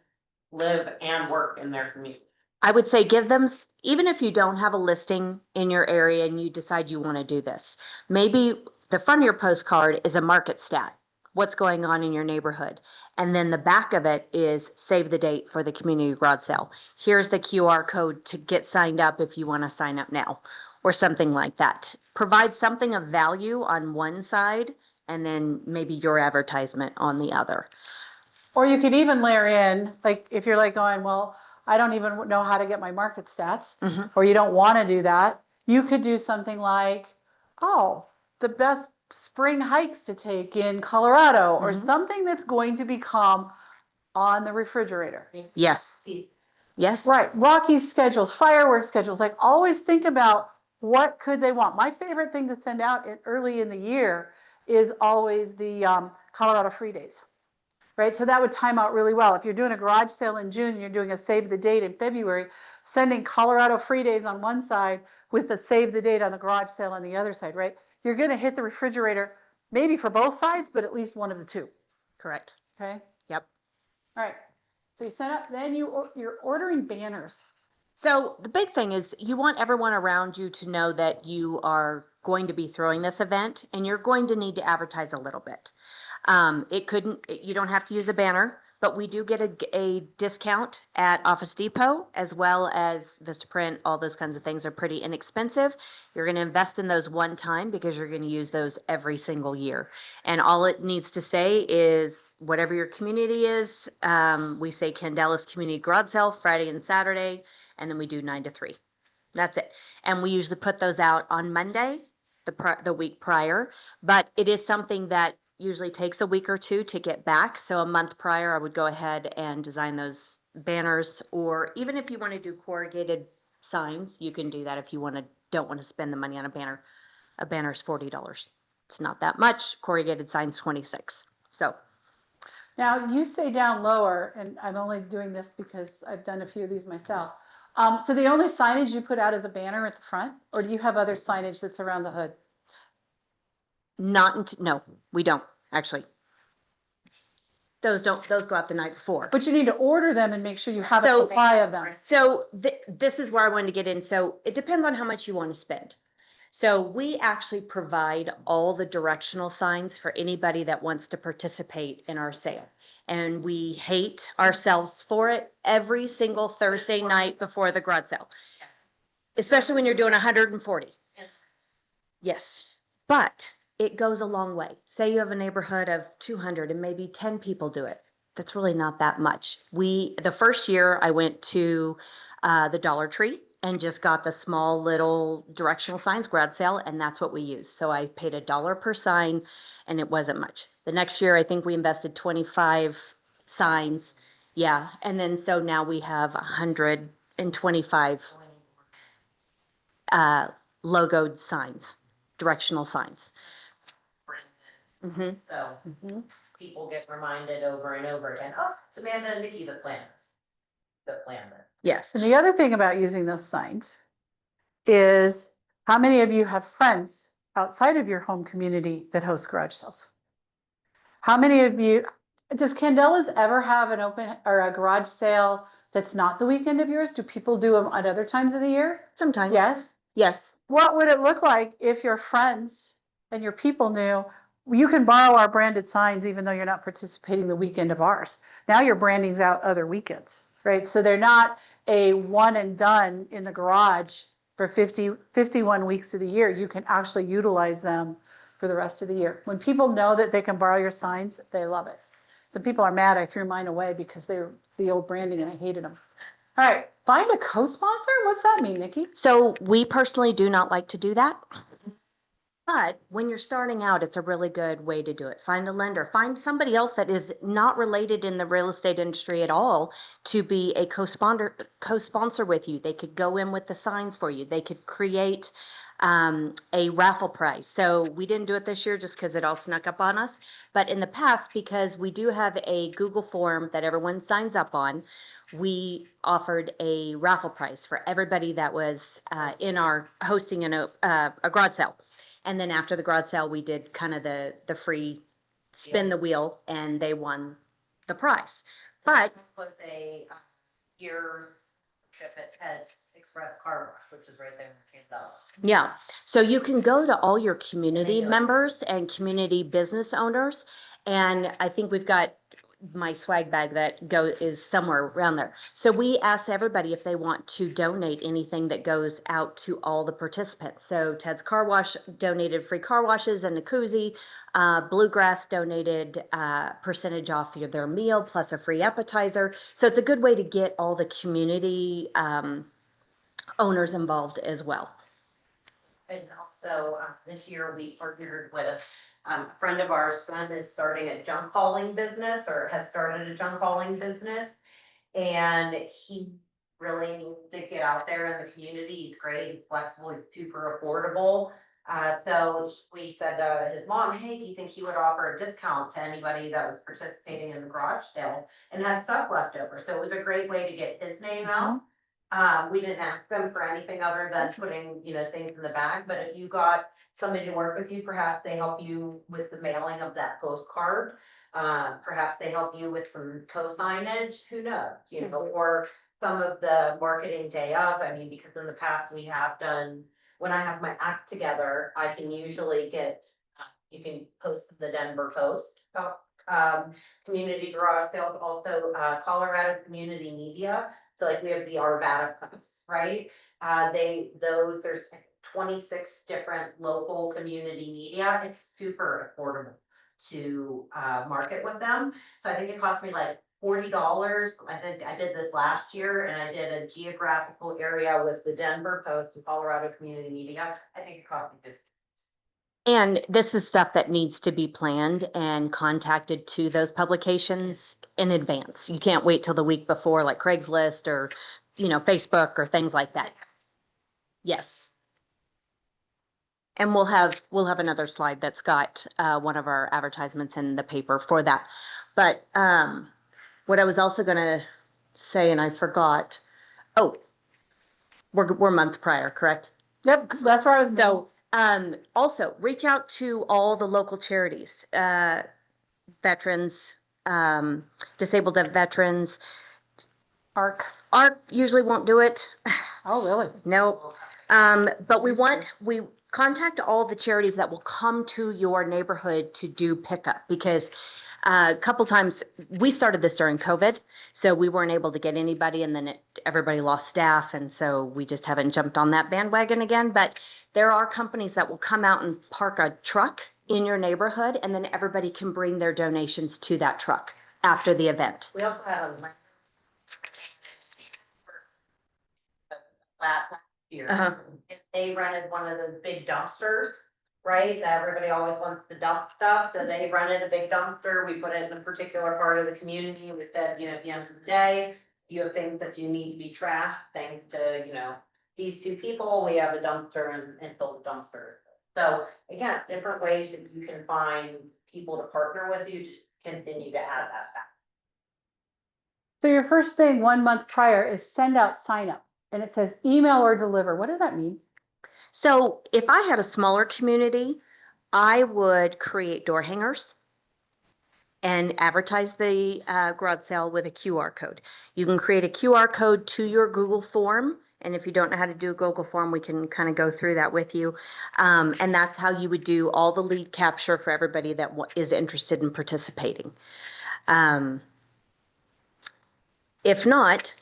[SPEAKER 7] and work in their community.
[SPEAKER 6] I would say give them, even if you don't have a listing in your area and you decide you want to do this, maybe the front of your postcard is a market stat, what's going on in your neighborhood. And then the back of it is save the date for the community garage sale. Here's the QR code to get signed up if you want to sign up now, or something like that. Provide something of value on one side and then maybe your advertisement on the other.
[SPEAKER 1] Or you could even layer in, like, if you're like going, well, I don't even know how to get my market stats,
[SPEAKER 6] Mhm.
[SPEAKER 1] or you don't want to do that, you could do something like, oh, the best spring hikes to take in Colorado, or
[SPEAKER 6] Mhm.
[SPEAKER 1] something that's going to become on the refrigerator.
[SPEAKER 6] Yes. Yes.
[SPEAKER 1] Right, Rocky schedules, fireworks schedules, like always think about what could they want. My favorite thing to send out early in the year is always the Colorado Free Days, right? So that would time out really well. If you're doing a garage sale in June, and you're doing a save the date in February, sending Colorado Free Days on one side with the save the date on the garage sale on the other side, right? You're going to hit the refrigerator maybe for both sides, but at least one of the two.
[SPEAKER 6] Correct.
[SPEAKER 1] Okay.
[SPEAKER 6] Yep.
[SPEAKER 1] All right. So you set up, then you're ordering banners.
[SPEAKER 6] So the big thing is you want everyone around you to know that you are going to be throwing this event and you're going to need to advertise a little bit. You don't have to use a banner, but we do get a discount at Office Depot as well as Vistaprint. All those kinds of things are pretty inexpensive. You're going to invest in those one time because you're going to use those every single year. And all it needs to say is whatever your community is. We say Candelas Community Garage Sale Friday and Saturday, and then we do 9 to 3. That's it. And we usually put those out on Monday, the week prior. But it is something that usually takes a week or two to get back. So a month prior, I would go ahead and design those banners. Or even if you want to do corrugated signs, you can do that if you don't want to spend the money on a banner. A banner is $40. It's not that much. Corrugated signs $26. So
[SPEAKER 1] Now, you say down lower, and I'm only doing this because I've done a few of these myself. So the only signage you put out is a banner at the front, or do you have other signage that's around the hood?
[SPEAKER 6] no, we don't actually. Those go out the night before.
[SPEAKER 1] But you need to order them and make sure you have a
[SPEAKER 6] So-
[SPEAKER 1] supply of them.
[SPEAKER 6] So this is where I wanted to get in. So it depends on how much you want to spend. So we actually provide all the directional signs for anybody that wants to participate in our sale. And we hate ourselves for it every single Thursday night before the garage sale. Especially when you're doing 140. Yes, but it goes a long way. Say you have a neighborhood of 200 and maybe 10 people do it. That's really not that much. The first year I went to the Dollar Tree and just got the small little directional signs, garage sale, and that's what we used. So I paid $1 per sign and it wasn't much. The next year, I think we invested 25 signs. Yeah, and then so now we have 125 logoed signs, directional signs. Mhm.
[SPEAKER 7] So
[SPEAKER 1] Mhm.
[SPEAKER 7] people get reminded over and over again, oh, it's Amanda and Nikki that planned this. That planned it.
[SPEAKER 6] Yes.
[SPEAKER 1] And the other thing about using those signs is how many of you have friends outside of your home community that host garage sales? How many of you, does Candelas ever have an open or a garage sale that's not the weekend of yours? Do people do them at other times of the year?
[SPEAKER 6] Sometimes.
[SPEAKER 1] Yes.
[SPEAKER 6] Yes.
[SPEAKER 1] What would it look like if your friends and your people knew you can borrow our branded signs even though you're not participating the weekend of ours? Now your branding's out other weekends, right? So they're not a one and done in the garage for 51 weeks of the year. You can actually utilize them for the rest of the year. When people know that they can borrow your signs, they love it. Some people are mad I threw mine away because they were the old branding and I hated them. All right, find a co-sponsor? What's that mean, Nikki?
[SPEAKER 6] So we personally do not like to do that. But when you're starting out, it's a really good way to do it. Find a lender, find somebody else that is not related in the real estate industry at all to be a co-sponsor with you. They could go in with the signs for you. They could create a raffle prize. So we didn't do it this year just because it all snuck up on us. But in the past, because we do have a Google form that everyone signs up on, we offered a raffle prize for everybody that was in our hosting a garage sale. And then after the garage sale, we did kind of the free spin the wheel and they won the prize. But
[SPEAKER 7] This was a year's trip at Ted's Express Car Wash, which is right there in Candelas.
[SPEAKER 6] yeah, so you can go to all your community
[SPEAKER 7] They do it.
[SPEAKER 6] members and community business owners. And I think we've got my swag bag that is somewhere around there. So we asked everybody if they want to donate anything that goes out to all the participants. So Ted's Car Wash donated free car washes and a koozie. Bluegrass donated percentage off their meal plus a free appetizer. So it's a good way to get all the community owners involved as well.
[SPEAKER 7] And also, this year we partnered with, a friend of ours' son is starting a junk hauling business or has started a junk hauling business. And he really needs to get out there in the community. He's great, he's flexible, he's super affordable. So we said to his mom, hey, do you think he would offer a discount to anybody that was participating in the garage sale and had stuff left over? So it was a great way to get his name out. We didn't ask them for anything other than putting, things in the bag, but if you got somebody to work with you, perhaps they help you with the mailing of that postcard. Perhaps they help you with some co-signage, who knows, or some of the marketing day of, because in the past we have done, when I have my act together, I can usually get, you can post the Denver Post, community garage sales, also, Colorado community media. So like we have the Arvada Post, right? There's 26 different local community media. It's super affordable to market with them. So I think it cost me like $40. I think I did this last year and I did a geographical area with the Denver Post and Colorado Community Media. I think it cost me $50.
[SPEAKER 6] And this is stuff that needs to be planned and contacted to those publications in advance. You can't wait till the week before, like Craigslist or, Facebook or things like that. Yes. And we'll have another slide that's got one of our advertisements in the paper for that. But what I was also gonna say, and I forgot, we're month prior, correct?
[SPEAKER 1] Yep, that's where I was.
[SPEAKER 6] So, also reach out to all the local charities, veterans, disabled veterans. ARC usually won't do it.
[SPEAKER 1] Oh, really?
[SPEAKER 6] No. But we contact all the charities that will come to your neighborhood to do pickup because a couple times we started this during COVID, so we weren't able to get anybody, and then everybody lost staff, and so we just haven't jumped on that bandwagon again. But there are companies that will come out and park a truck in your neighborhood, and then everybody can bring their donations to that truck after the event.
[SPEAKER 7] We also had a last year.
[SPEAKER 6] Uh-huh.
[SPEAKER 7] They rented one of those big dumpsters, right? That everybody always wants to dump stuff. So they rented a big dumpster. We put it in a particular part of the community. We said, at the end of the day, you have things that you need to be trashed, thanks to, these two people, we have a dumpster and fill the dumpster. So again, different ways that you can find people to partner with you, just continue to add that back.
[SPEAKER 1] So your first thing 1 month prior is send out sign up and it says email or deliver. What does that mean?
[SPEAKER 6] So if I had a smaller community, I would create door hangers and advertise the garage sale with a QR code. You can create a QR code to your Google form. And if you don't know how to do a Google form, we can kind of go through that with you. And that's how you would do all the lead capture for everybody that is interested in participating. If not,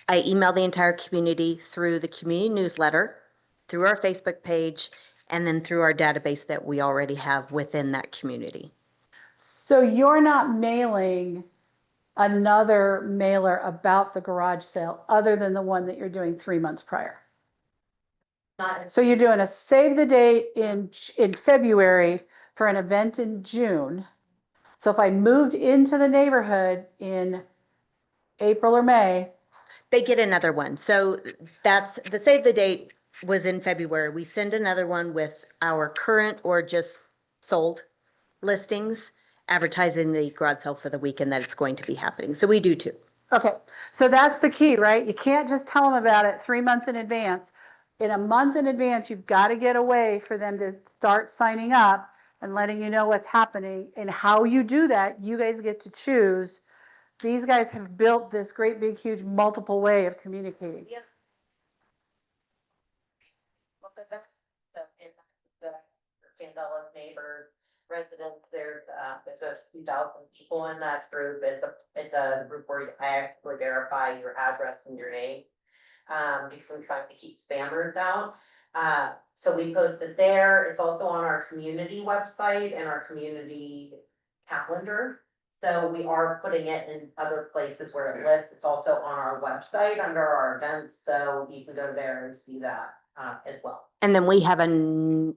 [SPEAKER 6] I email the entire community through the community newsletter, through our Facebook page, and then through our database that we already have within that community.
[SPEAKER 1] So you're not mailing another mailer about the garage sale other than the one that you're doing 3 months prior. So you're doing a save the date in February for an event in June. So if I moved into the neighborhood in April or May,
[SPEAKER 6] they get another one. So that's the save the date was in February. We send another one with our current or just sold listings advertising the garage sale for the weekend that it's going to be happening. So we do too.
[SPEAKER 1] Okay, so that's the key, right? You can't just tell them about it 3 months in advance. In a month in advance, you've got to get a way for them to start signing up and letting you know what's happening. And how you do that, you guys get to choose. These guys have built this great, big, huge, multiple way of communicating.
[SPEAKER 7] Yeah. Look at that. So in the Candella's neighbors, residents, there's a few thousand people in that group. It's a group where I actually verify your address and your name. Because I'm trying to keep spammers out. So we post it there. It's also on our community website and our community calendar. So we are putting it in other places where it lives. It's also on our website under our events, so you can go there and see that, as well.
[SPEAKER 6] And then we have a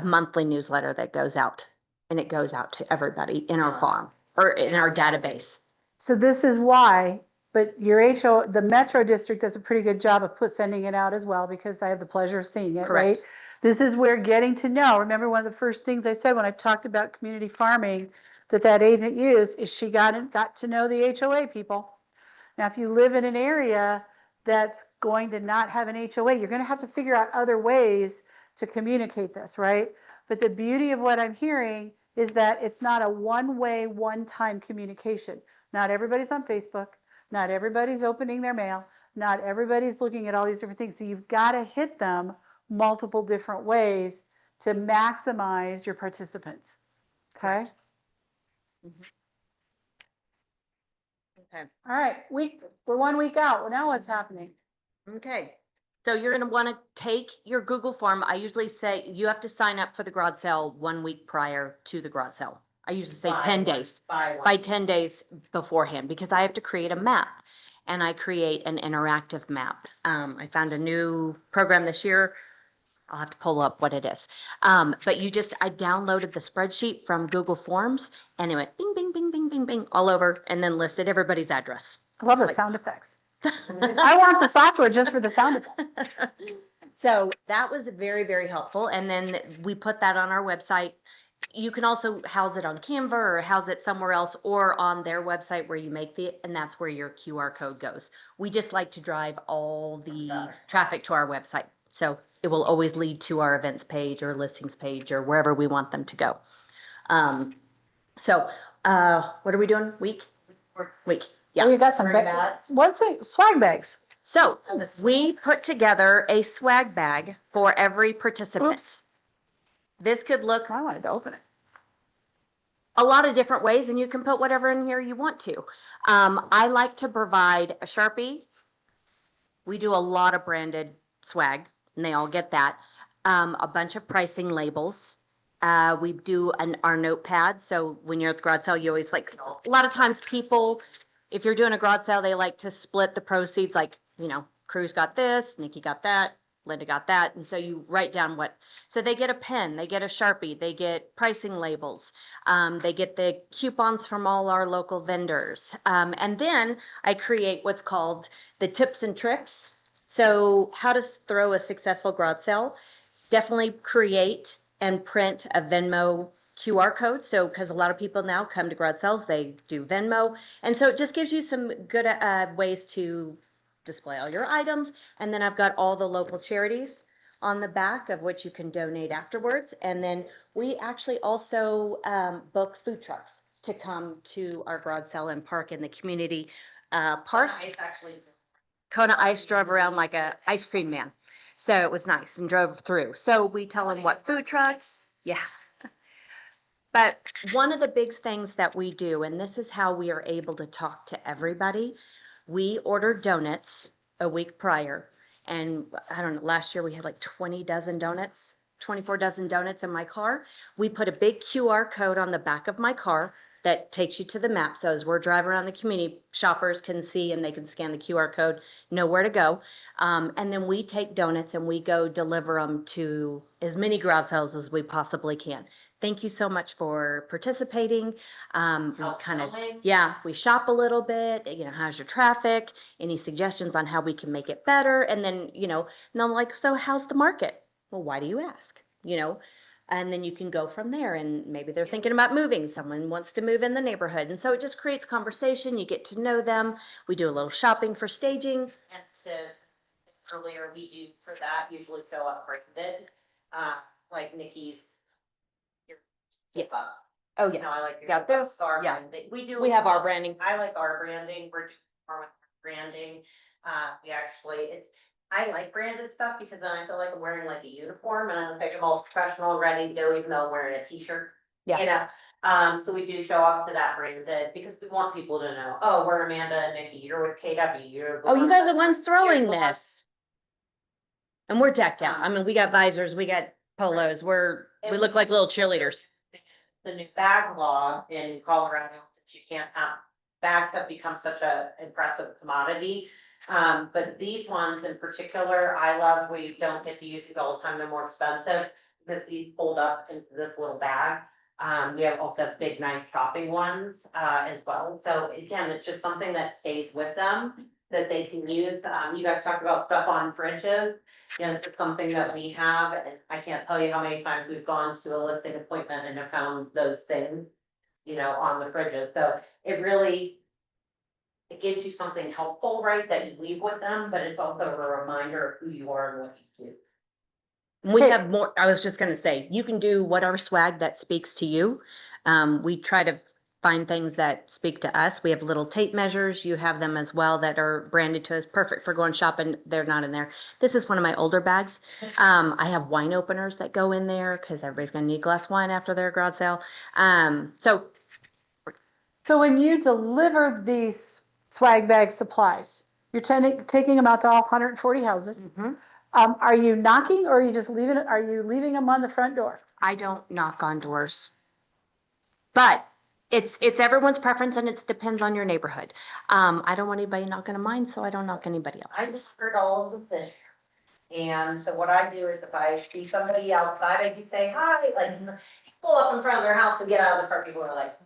[SPEAKER 6] monthly newsletter that goes out, and it goes out to everybody in our farm or in our database.
[SPEAKER 1] So this is why, but your the Metro District does a pretty good job of sending it out as well, because I have the pleasure of seeing it, right?
[SPEAKER 6] Correct.
[SPEAKER 1] This is where getting to know, remember one of the first things I said when I talked about community farming, that agent used, is she got to know the HOA people. Now, if you live in an area that's going to not have an HOA, you're going to have to figure out other ways to communicate this, right? But the beauty of what I'm hearing is that it's not a one-way, one-time communication. Not everybody's on Facebook. Not everybody's opening their mail. Not everybody's looking at all these different things. So you've got to hit them multiple different ways to maximize your participants. Okay?
[SPEAKER 6] Okay.
[SPEAKER 1] All right, we're 1 week out. Well, now what's happening?
[SPEAKER 6] Okay. So you're going to want to take your Google form. I usually say you have to sign up for the garage sale 1 week prior to the garage sale. I usually say 10 days. By 10 days beforehand, because I have to create a map, and I create an interactive map. I found a new program this year. I'll have to pull up what it is. But I downloaded the spreadsheet from Google Forms, and it went bing, bing, bing, bing, bing, bing, all over, and then listed everybody's address.
[SPEAKER 1] I love the sound effects. I want the software just for the sound effects.
[SPEAKER 6] So that was very, very helpful. And then we put that on our website. You can also house it on Canva or house it somewhere else or on their website where you make and that's where your QR code goes. We just like to drive all the traffic to our website. So it will always lead to our events page or listings page or wherever we want them to go. What are we doing? Week? Yeah.
[SPEAKER 1] We got some, one thing, swag bags.
[SPEAKER 6] So we put together a swag bag for every participant.
[SPEAKER 1] Oops.
[SPEAKER 6] This could look
[SPEAKER 1] I wanted to open it.
[SPEAKER 6] a lot of different ways, and you can put whatever in here you want to. I like to provide a Sharpie. We do a lot of branded swag, and they all get that. A bunch of pricing labels. We do our notepad. So when you're at the garage sale, you always a lot of times people, if you're doing a garage sale, they like to split the proceeds. Cruz got this, Nikki got that, Linda got that. And so you write down so they get a pen, they get a Sharpie, they get pricing labels, they get the coupons from all our local vendors. And then I create what's called the tips and tricks. So how to throw a successful garage sale. Definitely create and print a Venmo QR code. So, because a lot of people now come to garage sales, they do Venmo. And so it just gives you some good ways to display all your items. And then I've got all the local charities on the back of which you can donate afterwards. And then we actually also book food trucks to come to our garage sale and park in the community park. Kona Ice drove around like a ice cream man. So it was nice and drove through. So we tell them what food trucks, yeah. But one of the big things that we do, and this is how we are able to talk to everybody, we order donuts a week prior. And I don't know, last year we had like 24 dozen donuts in my car. We put a big QR code on the back of my car that takes you to the map. So as we're driving around the community, shoppers can see and they can scan the QR code, know where to go. And then we take donuts and we go deliver them to as many garage sales as we possibly can. Thank you so much for participating. We shop a little bit, how's your traffic? Any suggestions on how we can make it better? And then, and I'm like, so how's the market? Well, why do you ask? And then you can go from there, and maybe they're thinking about moving. Someone wants to move in the neighborhood. And so it just creates conversation. You get to know them. We do a little shopping for staging.
[SPEAKER 7] And earlier, we do for that usually fill up branded, like Nikki's.
[SPEAKER 6] Oh, yeah.
[SPEAKER 7] I like
[SPEAKER 6] Yeah, there's, yeah. We have our branding.
[SPEAKER 7] I like our branding. We're doing more with branding. I like branded stuff because then I feel like I'm wearing like a uniform and I look like I'm all professional, ready to go, even though I'm wearing a t-shirt.
[SPEAKER 6] Yeah.
[SPEAKER 7] You know, so we do show up to that branded, because we want people to know, oh, we're Amanda and Nikki, you're with KW, you're.
[SPEAKER 6] Oh, you guys are the ones throwing
[SPEAKER 7] Here's the one.
[SPEAKER 6] this. And we're decked out. I mean, we got visors, we got polos, we look like little cheerleaders.
[SPEAKER 7] The new bag law in Colorado, since you can't have, bags have become such a impressive commodity. But these ones in particular, I love, we don't get to use these all the time, they're more expensive, that these fold up into this little bag. We have also big, nice shopping ones, as well. So again, it's just something that stays with them, that they can use. You guys talked about stuff on fridges. You know, it's something that we have, and I can't tell you how many times we've gone to a listing appointment and have found those things, you know, on the fridges. So it really, it gives you something helpful, right, that you leave with them, but it's also a reminder of who you are and what you do.
[SPEAKER 6] We have more, I was just gonna say, you can do whatever swag that speaks to you. We try to find things that speak to us. We have little tape measures. You have them as well that are branded to us, perfect for going shopping. They're not in there. This is one of my older bags. I have wine openers that go in there because everybody's gonna need a glass of wine after their garage sale.
[SPEAKER 1] So when you deliver these swag bag supplies, you're taking them out to all 140 houses.
[SPEAKER 6] Mhm.
[SPEAKER 1] Are you knocking or are you just leaving it, are you leaving them on the front door?
[SPEAKER 6] I don't knock on doors. But it's everyone's preference and it depends on your neighborhood. I don't want anybody knocking on mine, so I don't knock anybody
[SPEAKER 7] I
[SPEAKER 6] else.
[SPEAKER 7] just heard all of the things. And so what I do is if I see somebody outside, I do say, hi, like, pull up in front of their house and get out of the car, people are like.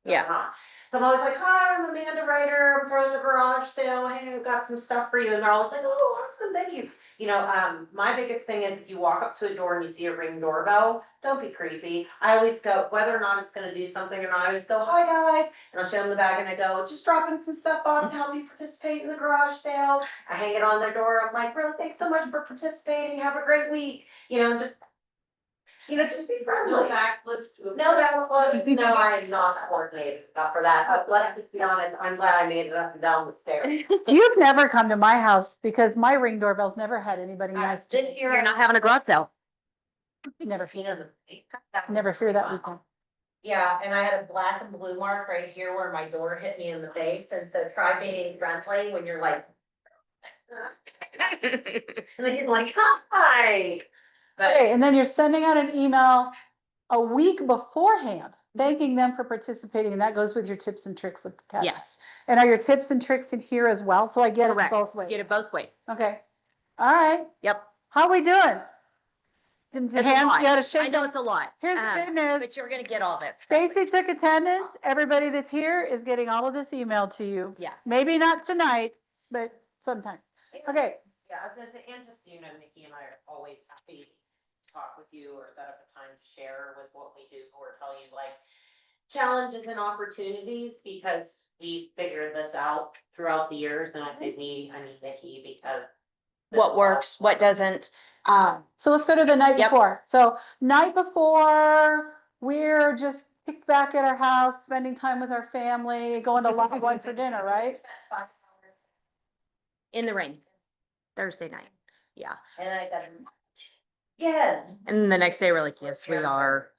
[SPEAKER 6] Yeah.
[SPEAKER 7] "Huh." So I'm always like, hi, I'm Amanda Ryder, I'm from the garage sale, hey, I've got some stuff for you, and they're always like, oh, awesome, thank you. You know, my biggest thing is if you walk up to a door and you see a ring doorbell, don't be creepy. I always go, whether or not it's gonna do something or not, I always go, hi guys, and I'll show them the bag and I go, just dropping some stuff off to help you participate in the garage sale. I hang it on their door, I'm like, really, thanks so much for participating, have a great week, you know, just be friendly.
[SPEAKER 2] No backflips to a.
[SPEAKER 7] No backflips, no, I am not coordinated enough for that, but let's just be honest, I'm glad I made it up and down the stairs.
[SPEAKER 1] You've never come to my house because my ring doorbell's never had anybody nice to
[SPEAKER 7] This
[SPEAKER 1] me.
[SPEAKER 7] year.
[SPEAKER 6] You're not having a garage sale.
[SPEAKER 1] Never
[SPEAKER 7] You
[SPEAKER 1] fear,
[SPEAKER 7] know,
[SPEAKER 1] never fear that weekend.
[SPEAKER 7] Yeah, and I had a black and blue mark right here where my door hit me in the face, and so try being friendly when you're like. And then you're like, hi. But
[SPEAKER 1] Okay, and then you're sending out an email a week beforehand, thanking them for participating, and that goes with your tips and tricks with the cat.
[SPEAKER 6] Yes,
[SPEAKER 1] And are your tips and tricks in here as well? So I get it
[SPEAKER 6] correct.
[SPEAKER 1] both ways.
[SPEAKER 6] Get it both ways.
[SPEAKER 1] Okay. All right.
[SPEAKER 6] Yep.
[SPEAKER 1] How we doing?
[SPEAKER 6] It's a
[SPEAKER 1] Hands,
[SPEAKER 6] lot.
[SPEAKER 1] you gotta
[SPEAKER 6] I
[SPEAKER 1] shake
[SPEAKER 6] know
[SPEAKER 1] them.
[SPEAKER 6] it's a lot.
[SPEAKER 1] Here's the good news.
[SPEAKER 6] But you're gonna get all of it.
[SPEAKER 1] Stacy took attendance. Everybody that's here is getting all of this emailed to you.
[SPEAKER 6] Yeah.
[SPEAKER 1] Maybe not tonight, but sometime. Okay.
[SPEAKER 7] yeah, I was gonna say, and just, you know, Nikki and I are always happy to talk with you or set up a time to share with what we do or tell you like challenges and opportunities, because we figured this out throughout the years, and I say we, I mean Nikki, because.
[SPEAKER 6] What works, what doesn't.
[SPEAKER 1] So let's go to the night
[SPEAKER 6] Yep.
[SPEAKER 1] before. So night before, we're just kicked back at our house, spending time with our family, going to Lot One for dinner, right?
[SPEAKER 6] In the rain, Thursday night. Yeah.
[SPEAKER 7] And I said, yeah.
[SPEAKER 6] And then the next day we're like, yes, we are.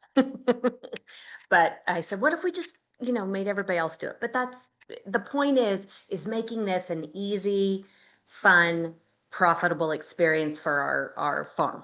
[SPEAKER 6] But I said, what if we just, made everybody else do it? But that's, the point is making this an easy, fun, profitable experience for our farm.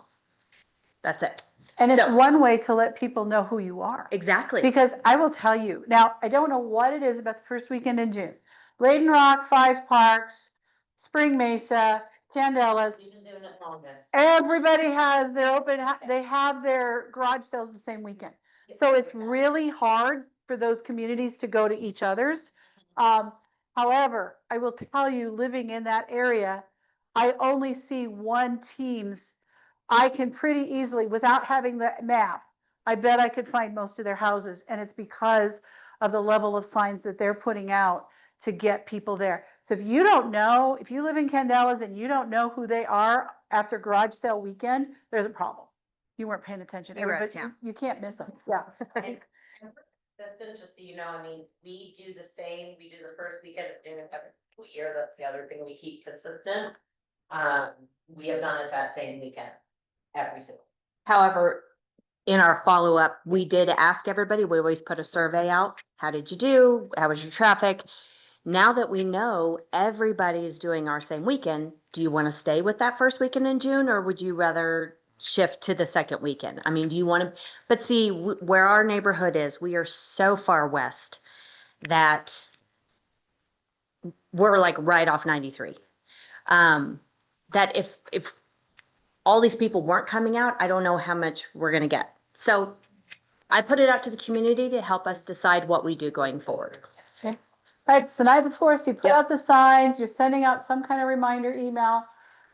[SPEAKER 6] That's it.
[SPEAKER 1] And it's
[SPEAKER 6] So-
[SPEAKER 1] one way to let people know who you are.
[SPEAKER 6] Exactly.
[SPEAKER 1] Because I will tell you, now, I don't know what it is about the first weekend in June. Bladen Rock, Five Parks, Spring Mesa, Candelas,
[SPEAKER 7] We've been doing it longest.
[SPEAKER 1] everybody has their they have their garage sales the same weekend. So it's really hard for those communities to go to each other's. However, I will tell you, living in that area, I only see one team's. I can pretty easily, without having the map, I bet I could find most of their houses, and it's because of the level of signs that they're putting out to get people there. So if you don't know, if you live in Candelas and you don't know who they are after garage sale weekend, there's a problem. You weren't paying attention.
[SPEAKER 6] You were out of
[SPEAKER 1] Everybody,
[SPEAKER 6] town.
[SPEAKER 1] you can't miss them. Yeah.
[SPEAKER 7] And that's just so you know, I mean, we do the same, we do the first weekend of June every year, that's the other thing we keep consistent. We have done it that same weekend, every single.
[SPEAKER 6] However, in our follow-up, we did ask everybody, we always put a survey out. How did you do? How was your traffic? Now that we know everybody's doing our same weekend, do you want to stay with that first weekend in June, or would you rather shift to the second weekend? I mean, do you want to, but see, where our neighborhood is, we are so far west that we're like right off 93. That if all these people weren't coming out, I don't know how much we're gonna get. So I put it out to the community to help us decide what we do going forward.
[SPEAKER 1] All right, so night before, so you put
[SPEAKER 6] Yep.
[SPEAKER 1] out the signs, you're sending out some kind of reminder email,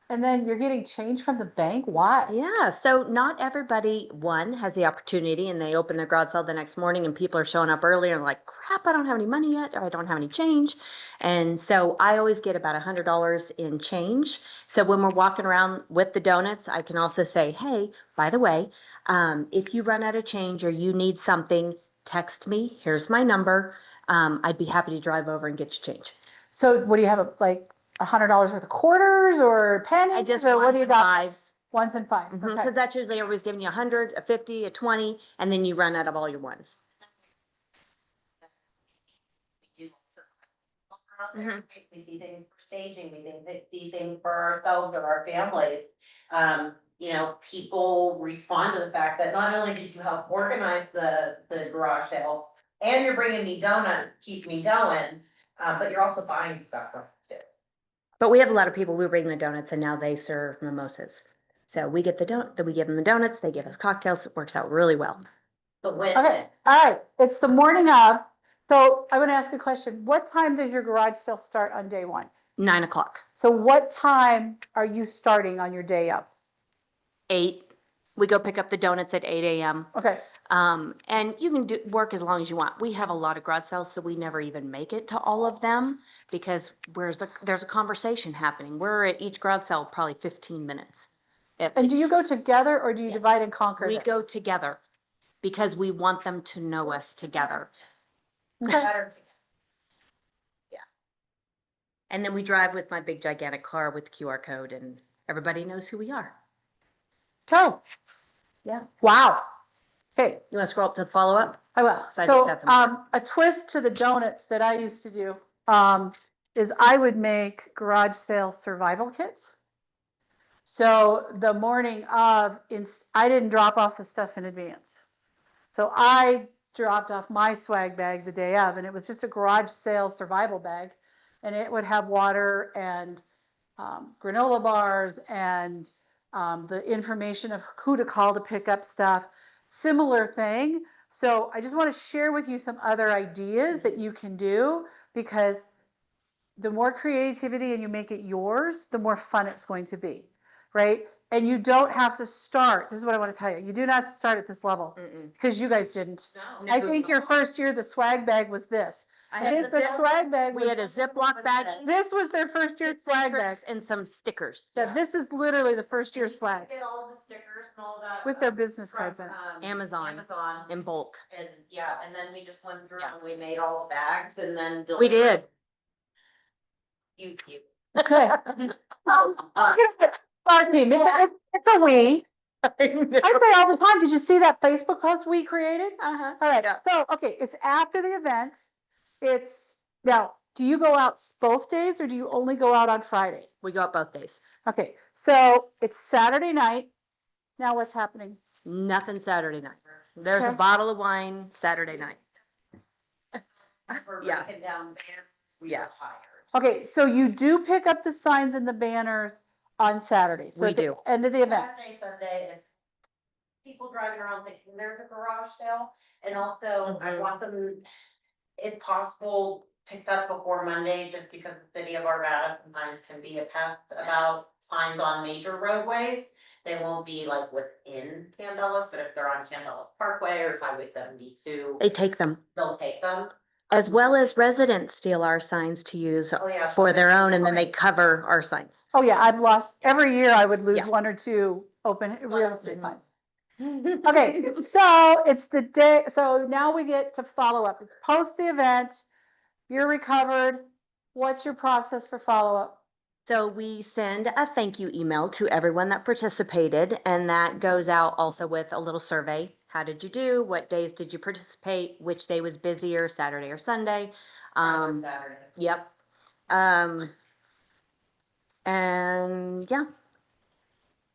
[SPEAKER 1] and then you're getting change from the bank? Why?
[SPEAKER 6] Yeah, so not everybody, one, has the opportunity and they open their garage sale the next morning and people are showing up early and like, crap, I don't have any money yet, or I don't have any change. And so I always get about $100 in change. So when we're walking around with the donuts, I can also say, hey, by the way, if you run out of change or you need something, text me, here's my number. I'd be happy to drive over and get you change.
[SPEAKER 1] So what do you have, like $100 worth of quarters or pennies?
[SPEAKER 6] I just
[SPEAKER 1] or what do you got?
[SPEAKER 6] fives.
[SPEAKER 1] Ones and fives,
[SPEAKER 6] Because
[SPEAKER 1] okay.
[SPEAKER 6] that's usually everybody's giving you 100, a 50, a 20, and then you run out of all your ones.
[SPEAKER 7] We do we see things for staging, see things for ourselves or our families. You know, people respond to the fact that not only did you help organize the garage sale, and you're bringing me donuts, keep me going, but you're also buying stuff from it too.
[SPEAKER 6] But we have a lot of people, we bring the donuts and now they serve mimosas. So we get we give them the donuts, they give us cocktails, it works out really well.
[SPEAKER 7] The win.
[SPEAKER 1] Okay, all right, it's the morning of, so I want to ask a question. What time does your garage sale start on day one?
[SPEAKER 6] 9 o'clock,
[SPEAKER 1] So what time are you starting on your day of?
[SPEAKER 6] 8. We go pick up the donuts at 8 a.m.
[SPEAKER 1] Okay,
[SPEAKER 6] And you can work as long as you want. We have a lot of garage sales, so we never even make it to all of them because there's a conversation happening. We're at each garage sale probably 15 minutes.
[SPEAKER 1] and do you go together or do you
[SPEAKER 6] Yes.
[SPEAKER 1] divide and conquer
[SPEAKER 6] We
[SPEAKER 1] this?
[SPEAKER 6] go together because we want them to know us together.
[SPEAKER 1] Okay.
[SPEAKER 7] Better to
[SPEAKER 6] And then we drive with my big gigantic car with the QR code and everybody knows who we are.
[SPEAKER 1] Okay.
[SPEAKER 6] Yeah.
[SPEAKER 1] Wow. Okay,
[SPEAKER 6] You want to scroll up to the follow-up?
[SPEAKER 1] I will.
[SPEAKER 6] So I think
[SPEAKER 1] So,
[SPEAKER 6] that's important.
[SPEAKER 1] a twist to the donuts that I used to do, is I would make garage sale survival kits. So the morning of, I didn't drop off the stuff in advance. So I dropped off my swag bag the day of, and it was just a garage sale survival bag. And it would have water and granola bars and the information of who to call to pick up stuff. Similar thing. So I just want to share with you some other ideas that you can do, because the more creativity and you make it yours, the more fun it's going to be, right? And you don't have to start. This is what I want to tell you. You do not start at this level because you guys didn't.
[SPEAKER 7] No.
[SPEAKER 1] I think your first year, the swag bag was this. I think the swag bag
[SPEAKER 6] We had a
[SPEAKER 1] was,
[SPEAKER 6] Ziploc bag,
[SPEAKER 1] this was their first year swag bag.
[SPEAKER 6] and some stickers.
[SPEAKER 1] So this is literally the first year swag
[SPEAKER 7] Get all the stickers and all that.
[SPEAKER 1] with their business
[SPEAKER 7] from,
[SPEAKER 1] cards in it.
[SPEAKER 6] Amazon.
[SPEAKER 7] Amazon.
[SPEAKER 6] In bulk.
[SPEAKER 7] And yeah, and then we just went through and we made all the bags and then.
[SPEAKER 6] We did.
[SPEAKER 7] You.
[SPEAKER 1] Okay. Our team, it's a we. I say all the time, did you see that Facebook post we created?
[SPEAKER 6] Uh-huh.
[SPEAKER 1] All right,
[SPEAKER 6] Yeah.
[SPEAKER 1] so, okay, it's after the event. Now, do you go out both days or do you only go out on Friday?
[SPEAKER 6] We go out both days.
[SPEAKER 1] Okay, so it's Saturday night. Now what's happening?
[SPEAKER 6] Nothing Saturday night. There's a
[SPEAKER 1] Okay.
[SPEAKER 6] bottle of wine Saturday night.
[SPEAKER 7] We're
[SPEAKER 6] Yeah.
[SPEAKER 7] breaking down banners. We
[SPEAKER 6] Yeah.
[SPEAKER 7] were tired.
[SPEAKER 1] Okay, so you do pick up the signs and the banners on Saturday. So
[SPEAKER 6] We
[SPEAKER 1] at the
[SPEAKER 6] do.
[SPEAKER 1] End of the event.
[SPEAKER 7] Saturday, Sunday, if people driving around thinking there's a garage sale, and also I want them, if possible, picked up before Monday, just because the city of Arvada sometimes can be a pest about signs on major roadways. They won't be like within Candelas, but if they're on Candelas Parkway or Highway 72,
[SPEAKER 6] They take them.
[SPEAKER 7] they'll take them.
[SPEAKER 6] As well as residents steal our signs to use
[SPEAKER 7] Oh, yeah.
[SPEAKER 6] for their own, and then they cover our signs.
[SPEAKER 1] Oh, yeah, I've lost, every year I would lose
[SPEAKER 6] Yeah.
[SPEAKER 1] one or two open real estate signs. Okay, so it's the day, so now we get to follow up. It's post the event, you're recovered. What's your process for follow up?
[SPEAKER 6] So we send a thank you email to everyone that participated, and that goes out also with a little survey. How did you do? What days did you participate? Which day was busier, Saturday or Sunday?
[SPEAKER 7] Saturday.
[SPEAKER 6] Yep. And yeah.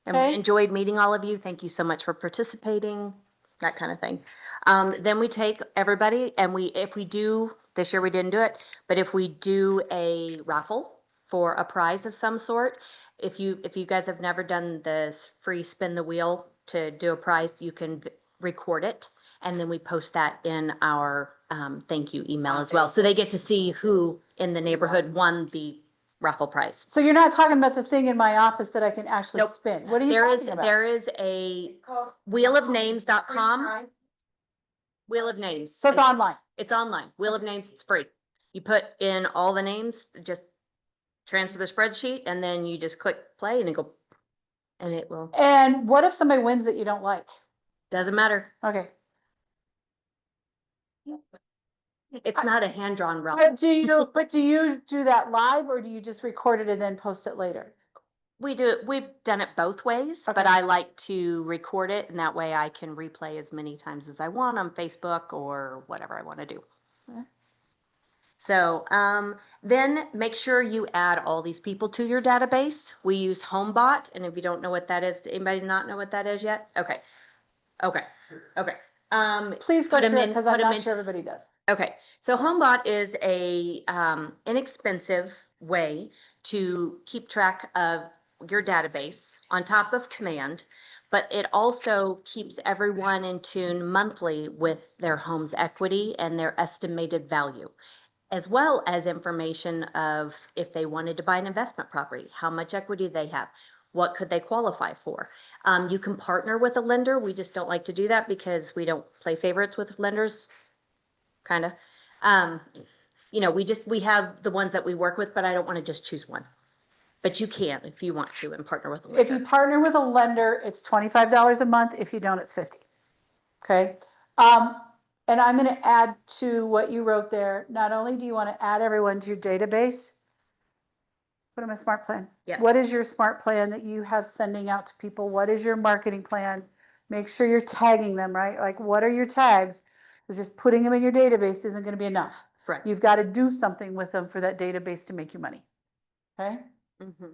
[SPEAKER 6] And we
[SPEAKER 1] Okay.
[SPEAKER 6] enjoyed meeting all of you. Thank you so much for participating, that kind of thing. Then we take everybody and if we do, this year we didn't do it, but if we do a raffle for a prize of some sort, if you guys have never done this free spin the wheel to do a prize, you can record it. And then we post that in our thank you email as well. So they get to see who in the neighborhood won the raffle prize.
[SPEAKER 1] So you're not talking about the thing in my office that I can actually
[SPEAKER 6] Nope.
[SPEAKER 1] spin? What are you talking about?
[SPEAKER 6] There is a wheelofnames.com. Wheel of Names.
[SPEAKER 1] So it's online.
[SPEAKER 6] It's online. Wheel of Names, it's free. You put in all the names, just transfer the spreadsheet, and then you just click play and it go, and it will,
[SPEAKER 1] And what if somebody wins that you don't like?
[SPEAKER 6] doesn't matter.
[SPEAKER 1] Okay.
[SPEAKER 6] It's not a hand-drawn raffle.
[SPEAKER 1] But do you do that live or do you just record it and then post it later?
[SPEAKER 6] We've done it both ways, but
[SPEAKER 1] Okay.
[SPEAKER 6] I like to record it, and that way I can replay as many times as I want on Facebook or whatever I want to do.
[SPEAKER 1] Okay.
[SPEAKER 6] So then make sure you add all these people to your database. We use HomeBot, and if you don't know what that is, anybody not know what that is yet? Okay.
[SPEAKER 1] Please go
[SPEAKER 6] Put 'em
[SPEAKER 1] through it
[SPEAKER 6] in-
[SPEAKER 1] because
[SPEAKER 6] put
[SPEAKER 1] I'm
[SPEAKER 6] 'em
[SPEAKER 1] not
[SPEAKER 6] in-
[SPEAKER 1] sure everybody does.
[SPEAKER 6] Okay, so HomeBot is a inexpensive way to keep track of your database on top of Command, but it also keeps everyone in tune monthly with their home's equity and their estimated value, as well as information of if they wanted to buy an investment property, how much equity they have, what could they qualify for. You can partner with a lender. We just don't like to do that because we don't play favorites with lenders, kind of. We have the ones that we work with, but I don't want to just choose one. But you can if you want to and partner with a
[SPEAKER 1] If you
[SPEAKER 6] lender.
[SPEAKER 1] partner with a lender, it's $25 a month. If you don't, it's 50. Okay. And I'm going to add to what you wrote there. Not only do you want to add everyone to your database, put them in a smart plan.
[SPEAKER 6] Yes.
[SPEAKER 1] What is your smart plan that you have sending out to people? What is your marketing plan? Make sure you're tagging them, right? Like, what are your tags? Because just putting them in your database isn't going to be enough.
[SPEAKER 6] Correct.
[SPEAKER 1] You've got to do something with them for that database to make you money. Okay.
[SPEAKER 6] Mhm.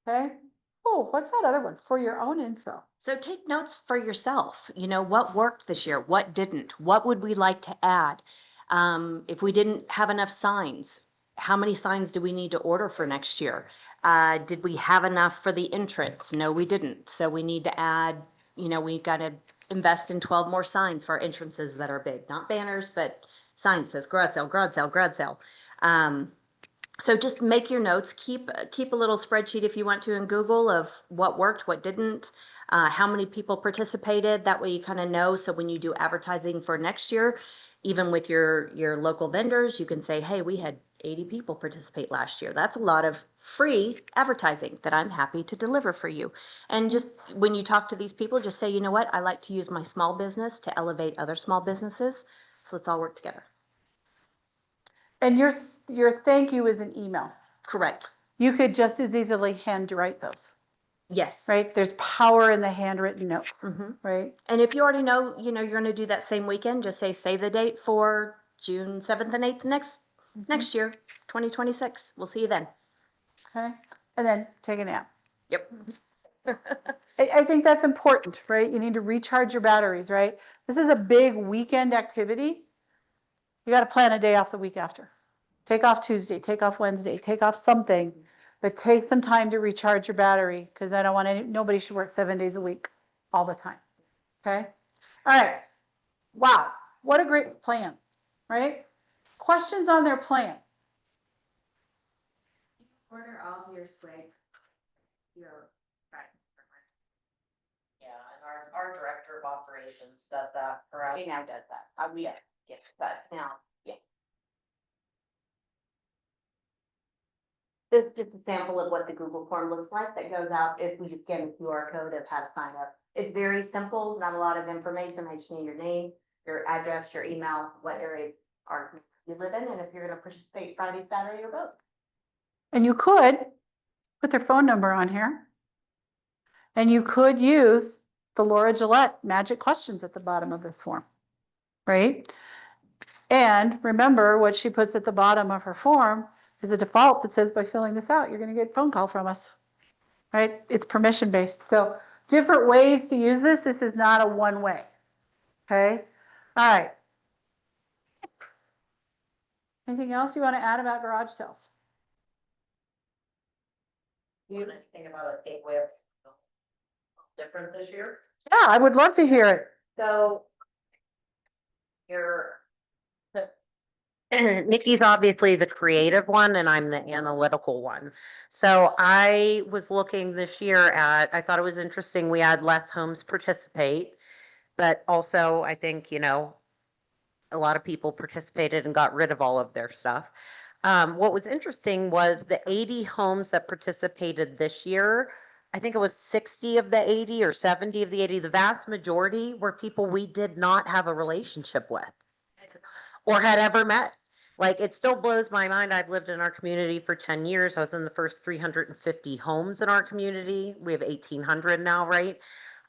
[SPEAKER 1] Okay. Oh, what's that other one? For your own info.
[SPEAKER 6] So take notes for yourself. What worked this year? What didn't? What would we like to add? If we didn't have enough signs, how many signs do we need to order for next year? Did we have enough for the entrance? No, we didn't. So we need to add, we've got to invest in 12 more signs for our entrances that are big, not banners, but signs says garage sale, garage sale, garage sale. So just make your notes, keep a little spreadsheet if you want to in Google of what worked, what didn't, how many people participated. That way you kind of know. So when you do advertising for next year, even with your local vendors, you can say, hey, we had 80 people participate last year. That's a lot of free advertising that I'm happy to deliver for you. And just when you talk to these people, just say, you know what, I like to use my small business to elevate other small businesses. So let's all work together.
[SPEAKER 1] And your thank you is an email.
[SPEAKER 6] Correct.
[SPEAKER 1] You could just as easily handwrite those,
[SPEAKER 6] Yes.
[SPEAKER 1] right? There's power in the handwritten note,
[SPEAKER 6] Mm-hmm.
[SPEAKER 1] right?
[SPEAKER 6] And if you already know, you're going to do that same weekend, just say, save the date for June 7th and 8th next year, 2026. We'll see you then.
[SPEAKER 1] Okay. And then take a nap.
[SPEAKER 6] Yep.
[SPEAKER 1] I think that's important, right? You need to recharge your batteries, right? This is a big weekend activity. You got to plan a day off the week after. Take off Tuesday, take off Wednesday, take off something, but take some time to recharge your battery because I don't want nobody should work 7 days a week all the time. Okay. All right. Wow. What a great plan, right? Questions on their plan?
[SPEAKER 2] Order all your swag.
[SPEAKER 7] Yeah, and our director of operations does that, correct?
[SPEAKER 6] He now does that. Yes, but now, yeah. This is just a sample of what the Google form looks like that goes out if we just scan the QR code of how to sign up. It's very simple, not a lot of information. I just need your name, your address, your email, what area you live in, and if you're going to participate Friday, Saturday, or both.
[SPEAKER 1] And you could put their phone number on here. And you could use the Laura Gillette magic questions at the bottom of this form, right? And remember what she puts at the bottom of her form is a default that says by filling this out, you're going to get a phone call from us, right? It's permission based. So different ways to use this. This is not a one way. Okay. All right. Anything else you want to add about garage sales?
[SPEAKER 7] You know anything about a gateway different this year?
[SPEAKER 1] Yeah, I would love to hear it.
[SPEAKER 7] So. You're. Nikki's obviously the creative one and I'm the analytical one. So I was looking this year at, I thought it was interesting, we had less homes participate, but also I think, a lot of people participated and got rid of all of their stuff. What was interesting was the 80 homes that participated this year. I think it was 60 of the 80 or 70 of the 80. The vast majority were people we did not have a relationship with or had ever met. Like, it still blows my mind. I've lived in our community for 10 years. I was in the first 350 homes in our community. We have 1,800 now, right?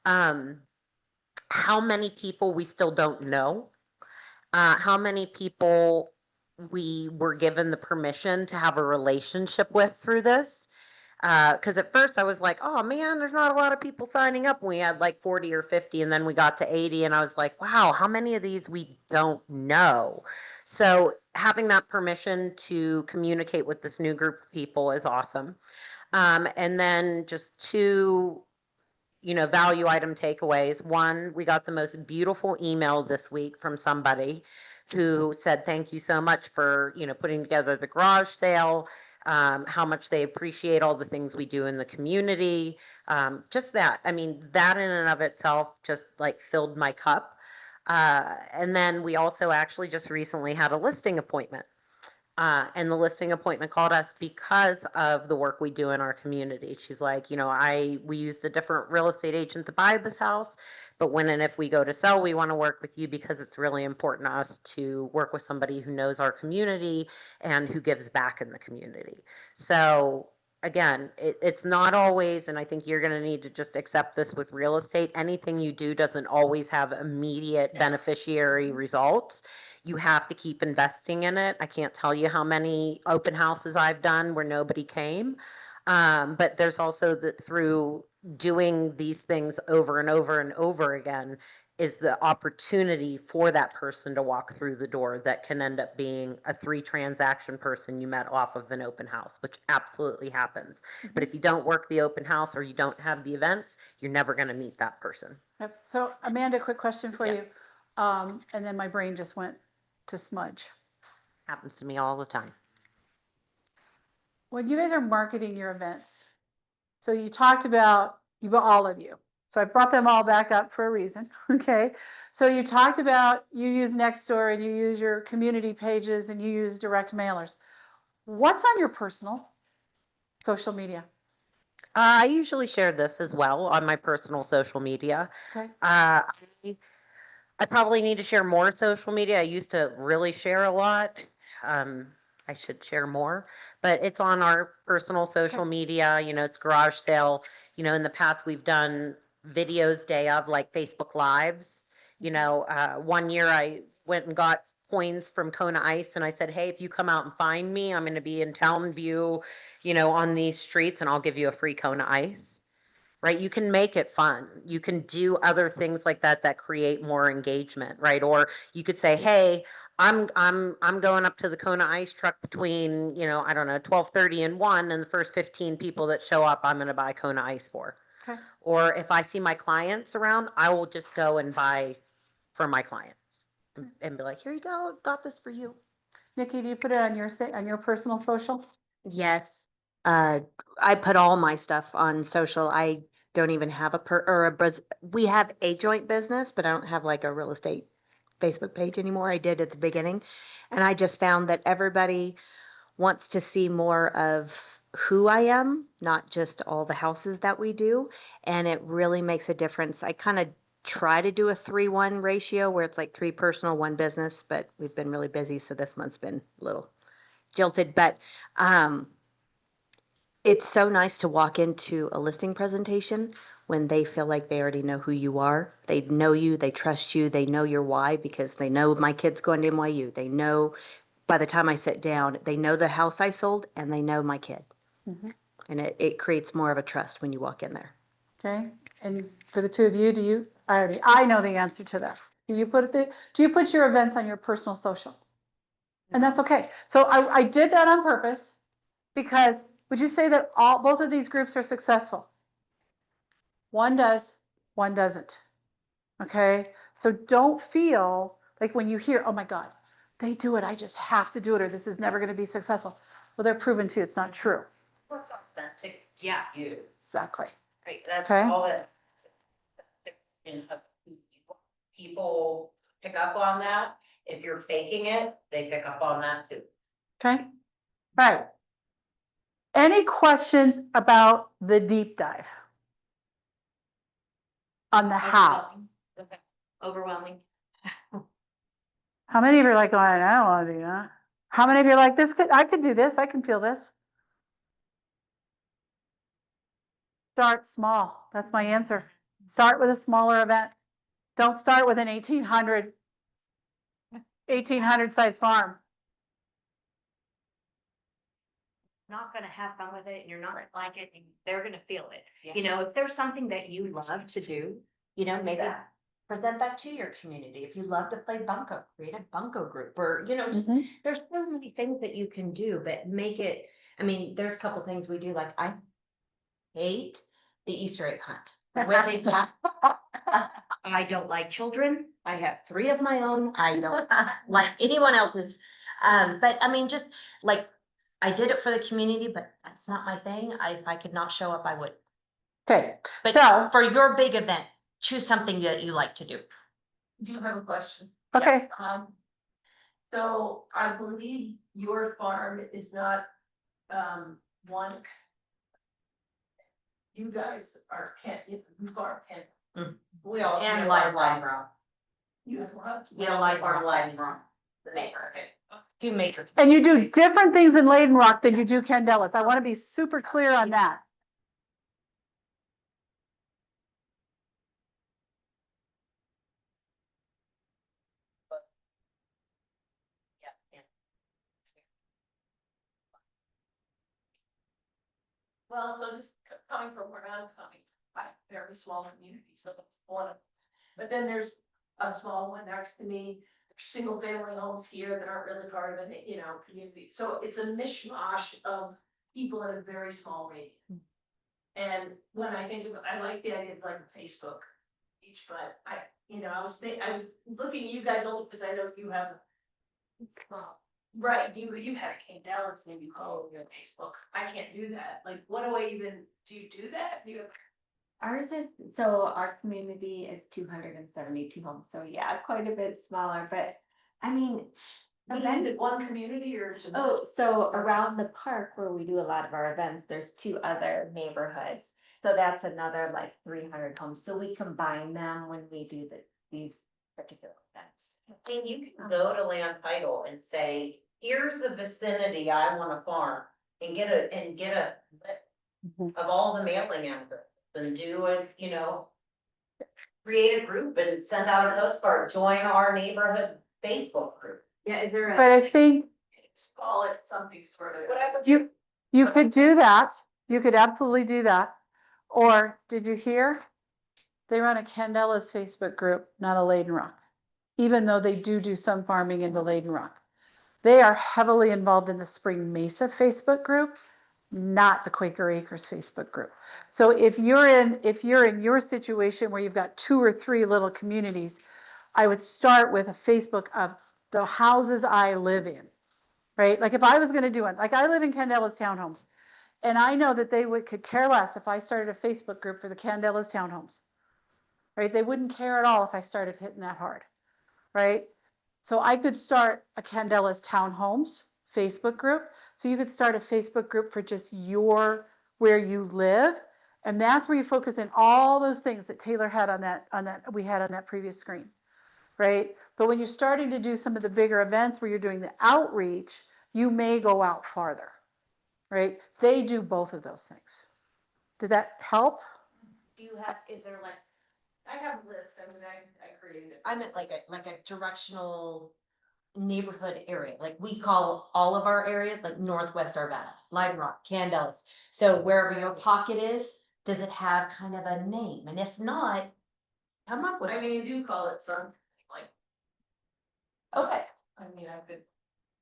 [SPEAKER 7] How many people we still don't know? How many people we were given the permission to have a relationship with through this? Because at first I was like, oh man, there's not a lot of people signing up. We had like 40 or 50, and then we got to 80, and I was like, wow, how many of these we don't know? So having that permission to communicate with this new group of people is awesome. And then just two, value item takeaways. One, we got the most beautiful email this week from somebody who said, thank you so much for, putting together the garage sale, how much they appreciate all the things we do in the community. Just that. I mean, that in and of itself just like filled my cup. And then we also actually just recently had a listing appointment. And the listing appointment called us because of the work we do in our community. She's like, we used a different real estate agent to buy this house, but when and if we go to sell, we want to work with you because it's really important to us to work with somebody who knows our community and who gives back in the community. So again, it's not always, and I think you're going to need to just accept this with real estate. Anything you do doesn't always have immediate beneficiary results. You have to keep investing in it. I can't tell you how many open houses I've done where nobody came. But there's also that through doing these things over and over and over again is the opportunity for that person to walk through the door that can end up being a 3-transaction person you met off of an open house, which absolutely happens. But if you don't work the open house or you don't have the events, you're never going to meet that person.
[SPEAKER 1] Yep. So Amanda, quick question for
[SPEAKER 7] Yeah.
[SPEAKER 1] you. And then my brain just went to smudge.
[SPEAKER 7] Happens to me all the time.
[SPEAKER 1] When you guys are marketing your events, so you talked about all of you. So I brought them all back up for a reason. Okay. So you talked about you use Nextdoor and you use your community pages and you use direct mailers. What's on your personal social media?
[SPEAKER 7] I usually share this as well on my personal social media.
[SPEAKER 1] Okay.
[SPEAKER 7] I probably need to share more social media. I used to really share a lot. I should share more, but it's on our personal social media. It's garage sale. In the past we've done videos day of like Facebook Lives. One year I went and got coins from Kona Ice and I said, hey, if you come out and find me, I'm going to be in Town View, on these streets and I'll give you a free Kona Ice. Right? You can make it fun. You can do other things like that create more engagement, right? Or you could say, hey, I'm going up to the Kona Ice Truck between, I don't know, 12:30 and 1, and the first 15 people that show up, I'm going to buy Kona Ice for.
[SPEAKER 1] Okay.
[SPEAKER 7] Or if I see my clients around, I will just go and buy for my clients and be like, here you go, got this for you.
[SPEAKER 1] Nikki, do you put it on your personal social?
[SPEAKER 6] Yes. I put all my stuff on social. I don't even have we have a joint business, but I don't have like a real estate Facebook page anymore. I did at the beginning. And I just found that everybody wants to see more of who I am, not just all the houses that we do. And it really makes a difference. I kind of try to do a 3-1 ratio where it's like 3 personal, 1 business, but we've been really busy. So this month's been a little jilted, but, It's so nice to walk into a listing presentation when they feel like they already know who you are. They know you, they trust you, they know your why because they know my kid's going to NYU. They know by the time I sit down, they know the house I sold and they know my kid.
[SPEAKER 1] Mhm.
[SPEAKER 6] And it creates more of a trust when you walk in there.
[SPEAKER 1] Okay, and for the two of you, I know the answer to this. Do you put your events on your personal social? And that's okay. So I did that on purpose because would you say that both of these groups are successful? One does, one doesn't. Okay, so don't feel like when you hear, oh my God, they do it, I just have to do it, or this is never going to be successful. Well, they're proven to, it's not true.
[SPEAKER 7] What's authentic? Yeah, you.
[SPEAKER 1] Exactly.
[SPEAKER 7] Right, that's
[SPEAKER 1] Okay.
[SPEAKER 7] all that. And people pick up on that. If you're faking it, they pick up on that too.
[SPEAKER 1] Okay, right. Any questions about the deep dive? On the how?
[SPEAKER 7] Okay. Overwhelming.
[SPEAKER 1] How many of you are like, going, I don't want to do that? How many of you are like, I could do this, I can feel this? Start small, that's my answer. Start with a smaller event. Don't start with an 1,800 size farm.
[SPEAKER 8] Not gonna have fun with it and you're not gonna like it and they're gonna feel it. You know, if there's something that you love to do, you know, maybe present that to your community. If you love to play bunco, create a bunco group or, you know, just, there's so many things that you can do, but make it, I mean, there's a couple things we do, like I hate the Easter egg hunt. I don't like children. I have 3 of my own. I don't like anyone else's. But I mean, just like, I did it for the community, but that's not my thing. If I could not show up, I would.
[SPEAKER 1] Okay,
[SPEAKER 8] But
[SPEAKER 1] so,
[SPEAKER 8] for your big event, choose something that you like to do.
[SPEAKER 9] Do you have a question?
[SPEAKER 1] okay,
[SPEAKER 9] So I believe your farm is not, one. You guys are Kent, you farm Kent.
[SPEAKER 7] We all.
[SPEAKER 8] And
[SPEAKER 7] we
[SPEAKER 8] live
[SPEAKER 7] live
[SPEAKER 8] farm.
[SPEAKER 9] You have what?
[SPEAKER 8] Yeah, live farm, live farm. The neighbor. Two major.
[SPEAKER 1] and you do different things in Layden Rock than you do Candelas. I want to be super clear on that.
[SPEAKER 9] Well, so just coming from where I'm coming, like very small community, so that's one of. But then there's a small one next to me, single family homes here that aren't really part of it, community. So it's a mishmash of people in a very small radius. And when I think of, I like the idea of like a Facebook each, but I was looking at you guys only because I know you have. Right, you had a Kate Dallas and you call your Facebook. I can't do that. Like, what do I even, do you do that? Do you?
[SPEAKER 3] Ours is, so our community is 272 homes, so yeah, quite a bit smaller, but I mean.
[SPEAKER 9] Is it one community or? is it-
[SPEAKER 3] Oh, so around the park where we do a lot of our events, there's 2 other neighborhoods. So that's another like 300 homes. So we combine them when we do these particular events.
[SPEAKER 7] And you can go to land title and say, here's the vicinity I want to farm and get a list of all the mailing addresses and do it, create a group and send out a postcard, join our neighborhood Facebook group.
[SPEAKER 2] Yeah, is there
[SPEAKER 1] But I think
[SPEAKER 9] Call it something sort of.
[SPEAKER 7] Whatever.
[SPEAKER 1] you could do that. You could absolutely do that. Or did you hear? They run a Candelas Facebook group, not a Layden Rock, even though they do some farming in the Layden Rock. They are heavily involved in the Spring Mesa Facebook group, not the Quaker Acres Facebook group. So if you're in your situation where you've got 2 or 3 little communities, I would start with a Facebook of the houses I live in, right? Like if I was going to do it, like I live in Candelas townhomes, and I know that could care less if I started a Facebook group for the Candelas townhomes, right? They wouldn't care at all if I started hitting that hard, right? So I could start a Candelas townhomes Facebook group. So you could start a Facebook group for just where you live. And that's where you focus in all those things that Taylor had we had on that previous screen, right? But when you're starting to do some of the bigger events where you're doing the outreach, you may go out farther, right? They do both of those things. Did that help?
[SPEAKER 8] Do you have, is there like,
[SPEAKER 9] I have a list, I mean, I created it.
[SPEAKER 6] I meant like a directional neighborhood area, like we call all of our areas like Northwest Arvada, Lime Rock, Candelas. So wherever your pocket is, does it have kind of a name? And if not, come up with,
[SPEAKER 9] I mean, you do call it something like,
[SPEAKER 6] okay,
[SPEAKER 9] I mean, I could.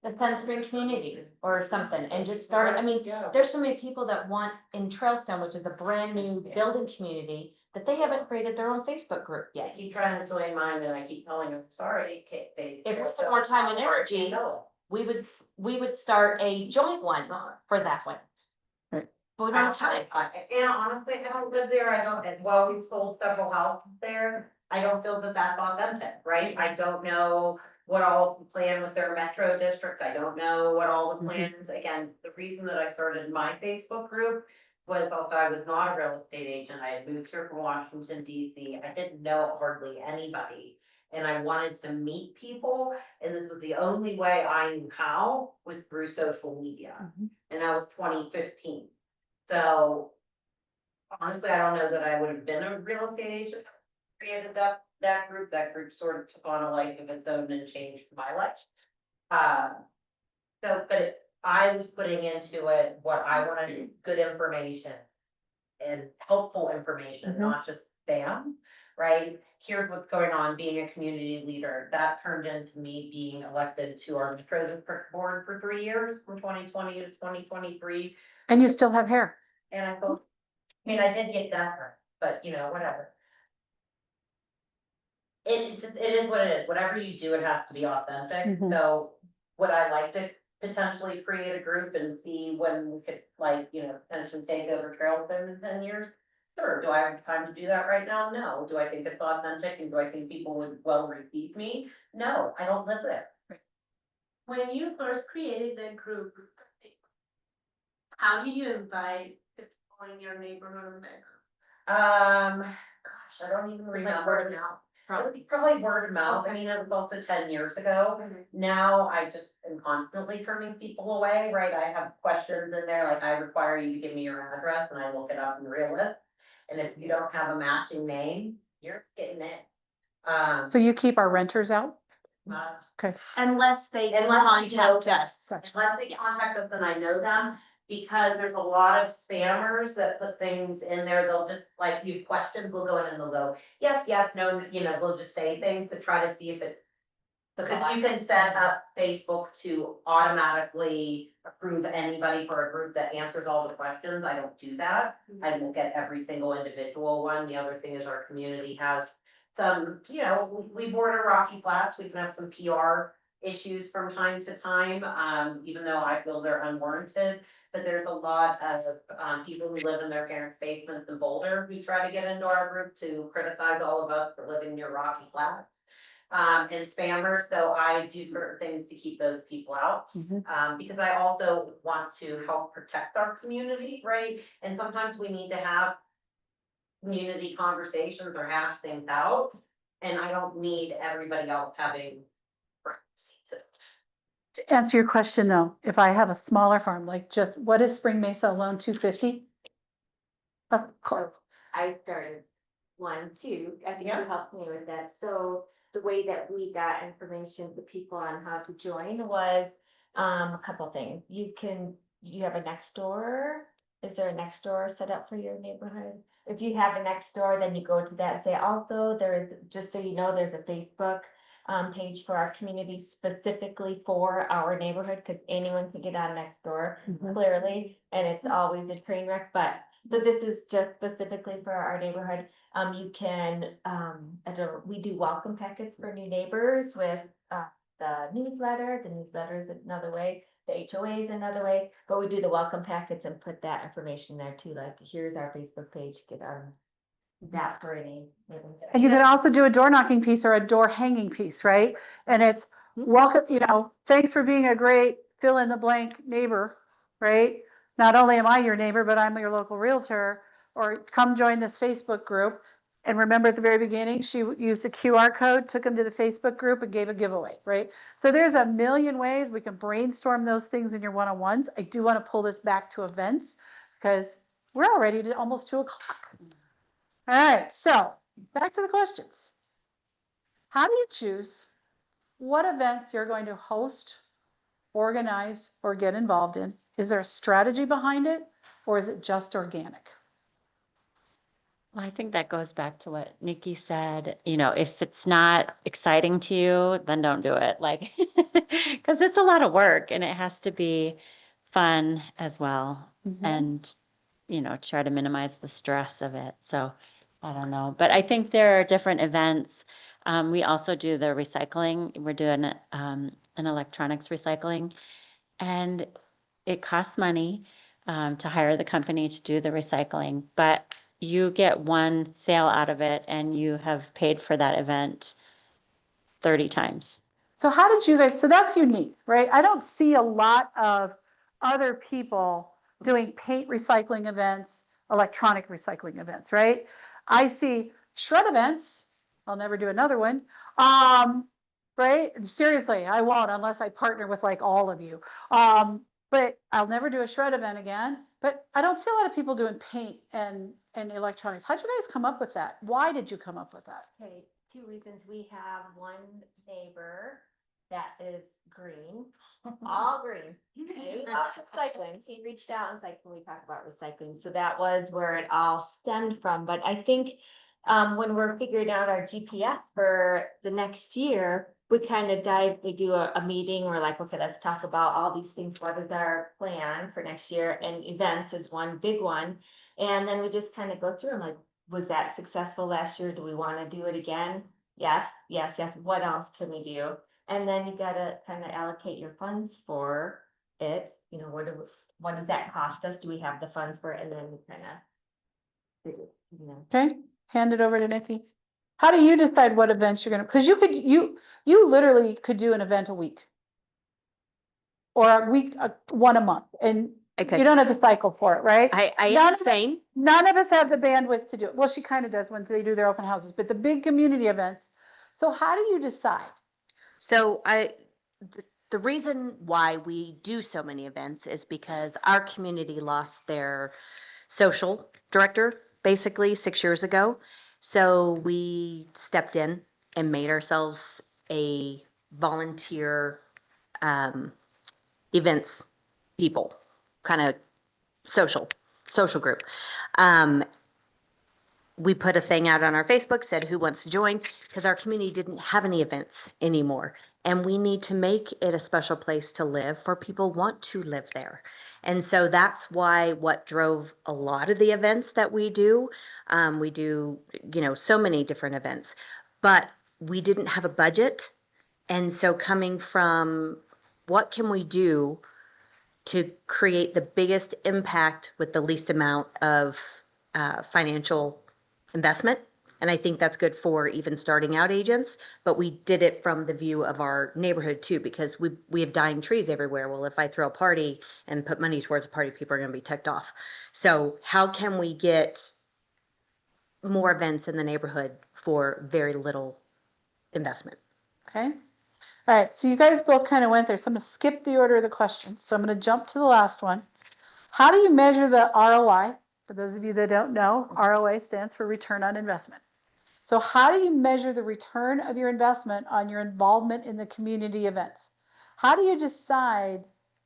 [SPEAKER 6] the Sun Spring community or something, and just start, I mean,
[SPEAKER 9] Yeah.
[SPEAKER 6] there's so many people that want in Trailstone, which is a brand new building community, that they haven't created their own Facebook group
[SPEAKER 7] I
[SPEAKER 6] yet.
[SPEAKER 7] keep trying to join mine and I keep telling them, sorry, they.
[SPEAKER 6] If we had more time and energy, we would start a joint one for that one.
[SPEAKER 1] Right.
[SPEAKER 6] But we don't have time.
[SPEAKER 7] And honestly, I don't live there, I don't, and while we've sold several houses there, I don't feel that that's authentic, right? I don't know what all the plan with their metro district, I don't know what all the plans, again, the reason that I started my Facebook group was also I was not a real estate agent, I had moved here from Washington DC, I didn't know hardly anybody. And I wanted to meet people, and this was the only way I knew how, was through social media. And that was 2015. So honestly, I don't know that I would have been a real estate agent, created that group sort of took on a life of its own and changed my life. But I was putting into it what I wanted, good information and helpful information, not just spam, right? Here's what's going on, being a community leader, that turned into me being elected to our Metro District Board for 3 years, from 2020 to 2023.
[SPEAKER 1] And you still have hair.
[SPEAKER 7] And I thought, I mean, I did get dapper, but you know, whatever. It is what it is. Whatever you do, it has to be authentic.
[SPEAKER 1] Mhm.
[SPEAKER 7] So would I like to potentially create a group and see when we could like, you know, potentially take over Trailstone in 10 years? Sure. Do I have time to do that right now? No. Do I think it's authentic and do I think people would well receive me? No, I don't live there.
[SPEAKER 9] When you first created the group, how did you invite the people in your neighborhood there?
[SPEAKER 7] Gosh, I don't even remember.
[SPEAKER 6] Like word of mouth.
[SPEAKER 7] Probably word of mouth. I mean, it was also 10 years ago. Now I just am constantly turning people away, right? I have questions in there, like I require you to give me your address and I look it up in Realist. And if you don't have a matching name, you're getting it.
[SPEAKER 1] So you keep our renters out? Okay.
[SPEAKER 8] unless they
[SPEAKER 7] Unless, you know,
[SPEAKER 8] contact us.
[SPEAKER 1] Gotcha.
[SPEAKER 7] Unless they contact us and I know them, because there's a lot of spammers that put things in there, they'll just, like, you have questions, they'll go in and they'll go, yes, no, you know, they'll just say things to try to see if it. Because you can set up Facebook to automatically approve anybody for a group that answers all the questions, I don't do that. I won't get every single individual one, the other thing is our community has some, you know, we border Rocky Flats, we can have some PR issues from time to time, even though I feel they're unwarranted. But there's a lot of, people who live in their parents' basements in Boulder who try to get into our group to criticize all of us for living near Rocky Flats. And spammers, so I do certain things to keep those people out. Because I also want to help protect our community, right? And sometimes we need to have community conversations or hash things out. And I don't need everybody else having.
[SPEAKER 1] To answer your question though, if I have a smaller farm, like just, what is Spring Mesa alone, 250?
[SPEAKER 3] I started one too. I think you helped me with that. So the way that we got information to people on how to join was a couple things. You have a next door. Is there a next door set up for your neighborhood? If you have a next door, then you go to that. Say also there is, just so you know, there's a Facebook page for our community specifically for our neighborhood, because anyone can get on next door clearly, and it's always a train wreck. But so this is just specifically for our neighborhood. You can, we do welcome packets for new neighbors with the newsletter. The newsletter is another way. The HOA is another way, but we do the welcome packets and put that information there too. Like, here's our Facebook page, get on that for any neighborhood.
[SPEAKER 1] And you can also do a door knocking piece or a door hanging piece, right? And it's welcome, you know, thanks for being a great fill in the blank neighbor, right? Not only am I your neighbor, but I'm your local realtor, or come join this Facebook group. And remember at the very beginning, she used a QR code, took them to the Facebook group and gave a giveaway, right? So there's a million ways we can brainstorm those things in your one-on-ones. I do want to pull this back to events because we're already at almost 2:00. All right, so back to the questions. How do you choose what events you're going to host, organize, or get involved in? Is there a strategy behind it, or is it just organic?
[SPEAKER 4] Well, I think that goes back to what Nikki said, if it's not exciting to you, then don't do it. Like, because it's a lot of work and it has to be fun as well. And, try to minimize the stress of it. So I don't know. But I think there are different events. We also do the recycling. We're doing an electronics recycling. And it costs money to hire the company to do the recycling, but you get one sale out of it and you have paid for that event 30 times.
[SPEAKER 1] So how did you guys, so that's unique, right? I don't see a lot of other people doing paint recycling events, electronic recycling events, right? I see shred events. I'll never do another one. Right? Seriously, I won't unless I partner with like all of you. But I'll never do a shred event again. But I don't see a lot of people doing paint and electronics. How'd you guys come up with that? Why did you come up with that?
[SPEAKER 3] Okay, two reasons. We have one neighbor that is green, all green. He loves recycling. He reached out and was like, can we talk about recycling? So that was where it all stemmed from. But I think when we're figuring out our GPS for the next year, we kind of we do a meeting. We're like, okay, let's talk about all these things. What is our plan for next year? And events is one big one. And then we just kind of go through them like, was that successful last year? Do we want to do it again? Yes, yes, yes. What else can we do? And then you gotta kind of allocate your funds for it. What does that cost us? Do we have the funds for it? And then we kind of,
[SPEAKER 1] Okay, hand it over to Nikki. How do you decide what events you're gonna, because you literally could do an event a week. Or a week, one a month, and you don't have to cycle for it, right?
[SPEAKER 6] I
[SPEAKER 1] None
[SPEAKER 6] am
[SPEAKER 1] of us-
[SPEAKER 6] sane.
[SPEAKER 1] None of us have the bandwidth to do it. Well, she kind of does when they do their open houses, but the big community events. So how do you decide?
[SPEAKER 6] So the reason why we do so many events is because our community lost their social director basically 6 years ago. So we stepped in and made ourselves a volunteer events people, kind of social group. We put a thing out on our Facebook, said who wants to join, because our community didn't have any events anymore. And we need to make it a special place to live for people want to live there. And so that's why what drove a lot of the events that we do, so many different events, but we didn't have a budget. And so coming from what can we do to create the biggest impact with the least amount of financial investment. And I think that's good for even starting out agents, but we did it from the view of our neighborhood too, because we have dying trees everywhere. Well, if I throw a party and put money towards a party, people are going to be ticked off. So how can we get more events in the neighborhood for very little investment?
[SPEAKER 1] Okay. All right, so you guys both kind of went there. So I'm gonna skip the order of the questions. So I'm gonna jump to the last one. How do you measure the ROI? For those of you that don't know, ROI stands for return on investment. So how do you measure the return of your investment on your involvement in the community events? How do you decide,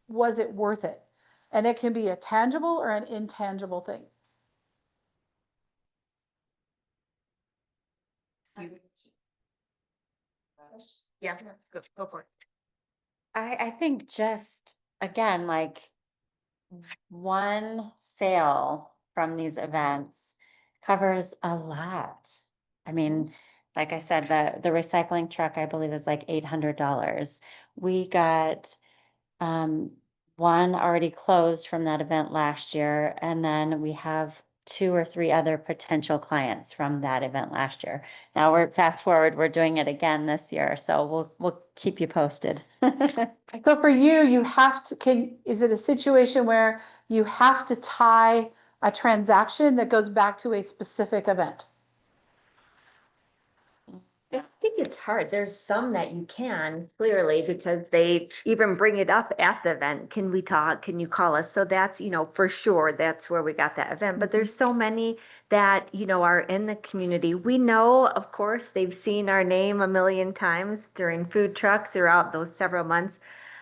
[SPEAKER 1] was it worth it? And it can be a tangible or an intangible thing.
[SPEAKER 6] Yeah, go for it.
[SPEAKER 4] I think just, again, like one sale from these events covers a lot. I mean, like I said, the recycling truck, I believe, is like $800. We got one already closed from that event last year, and then we have 2 or 3 other potential clients from that event last year. Now we're fast forward, we're doing it again this year, so we'll keep you posted.
[SPEAKER 1] So for you, you have to, is it a situation where you have to tie a transaction that goes back to a specific event?
[SPEAKER 3] hard. There's some that you can clearly because they even bring it up at the event. Can we talk? Can you call us? So that's, for sure, that's where we got that event. But there's so many that, are in the community. We know, of course, they've seen our name a million times during food truck throughout those several months.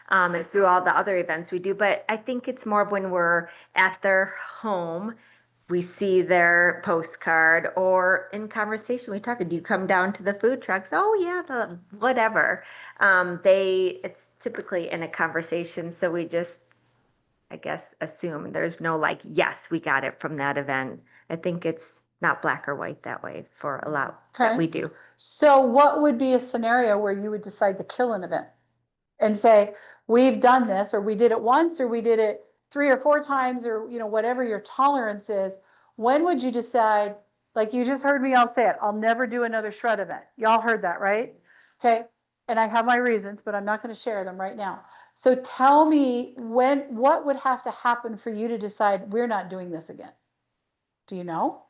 [SPEAKER 3] And through all the other events we do, but I think it's more of when we're at their home, we see their postcard or in conversation, we talk, do you come down to the food trucks? Oh yeah, whatever. It's typically in a conversation. So we just, I guess, assume there's no like, yes, we got it from that event. I think it's not black or white that way for a lot that
[SPEAKER 1] Okay.
[SPEAKER 3] we do.
[SPEAKER 1] So what would be a scenario where you would decide to kill an event? And say, we've done this, or we did it once, or we did it 3 or 4 times, or, whatever your tolerance is. When would you decide, like you just heard me all say it, I'll never do another shred event. Y'all heard that, right? Okay, and I have my reasons, but I'm not going to share them right now. So tell me what would have to happen for you to decide we're not doing this again? Do you know?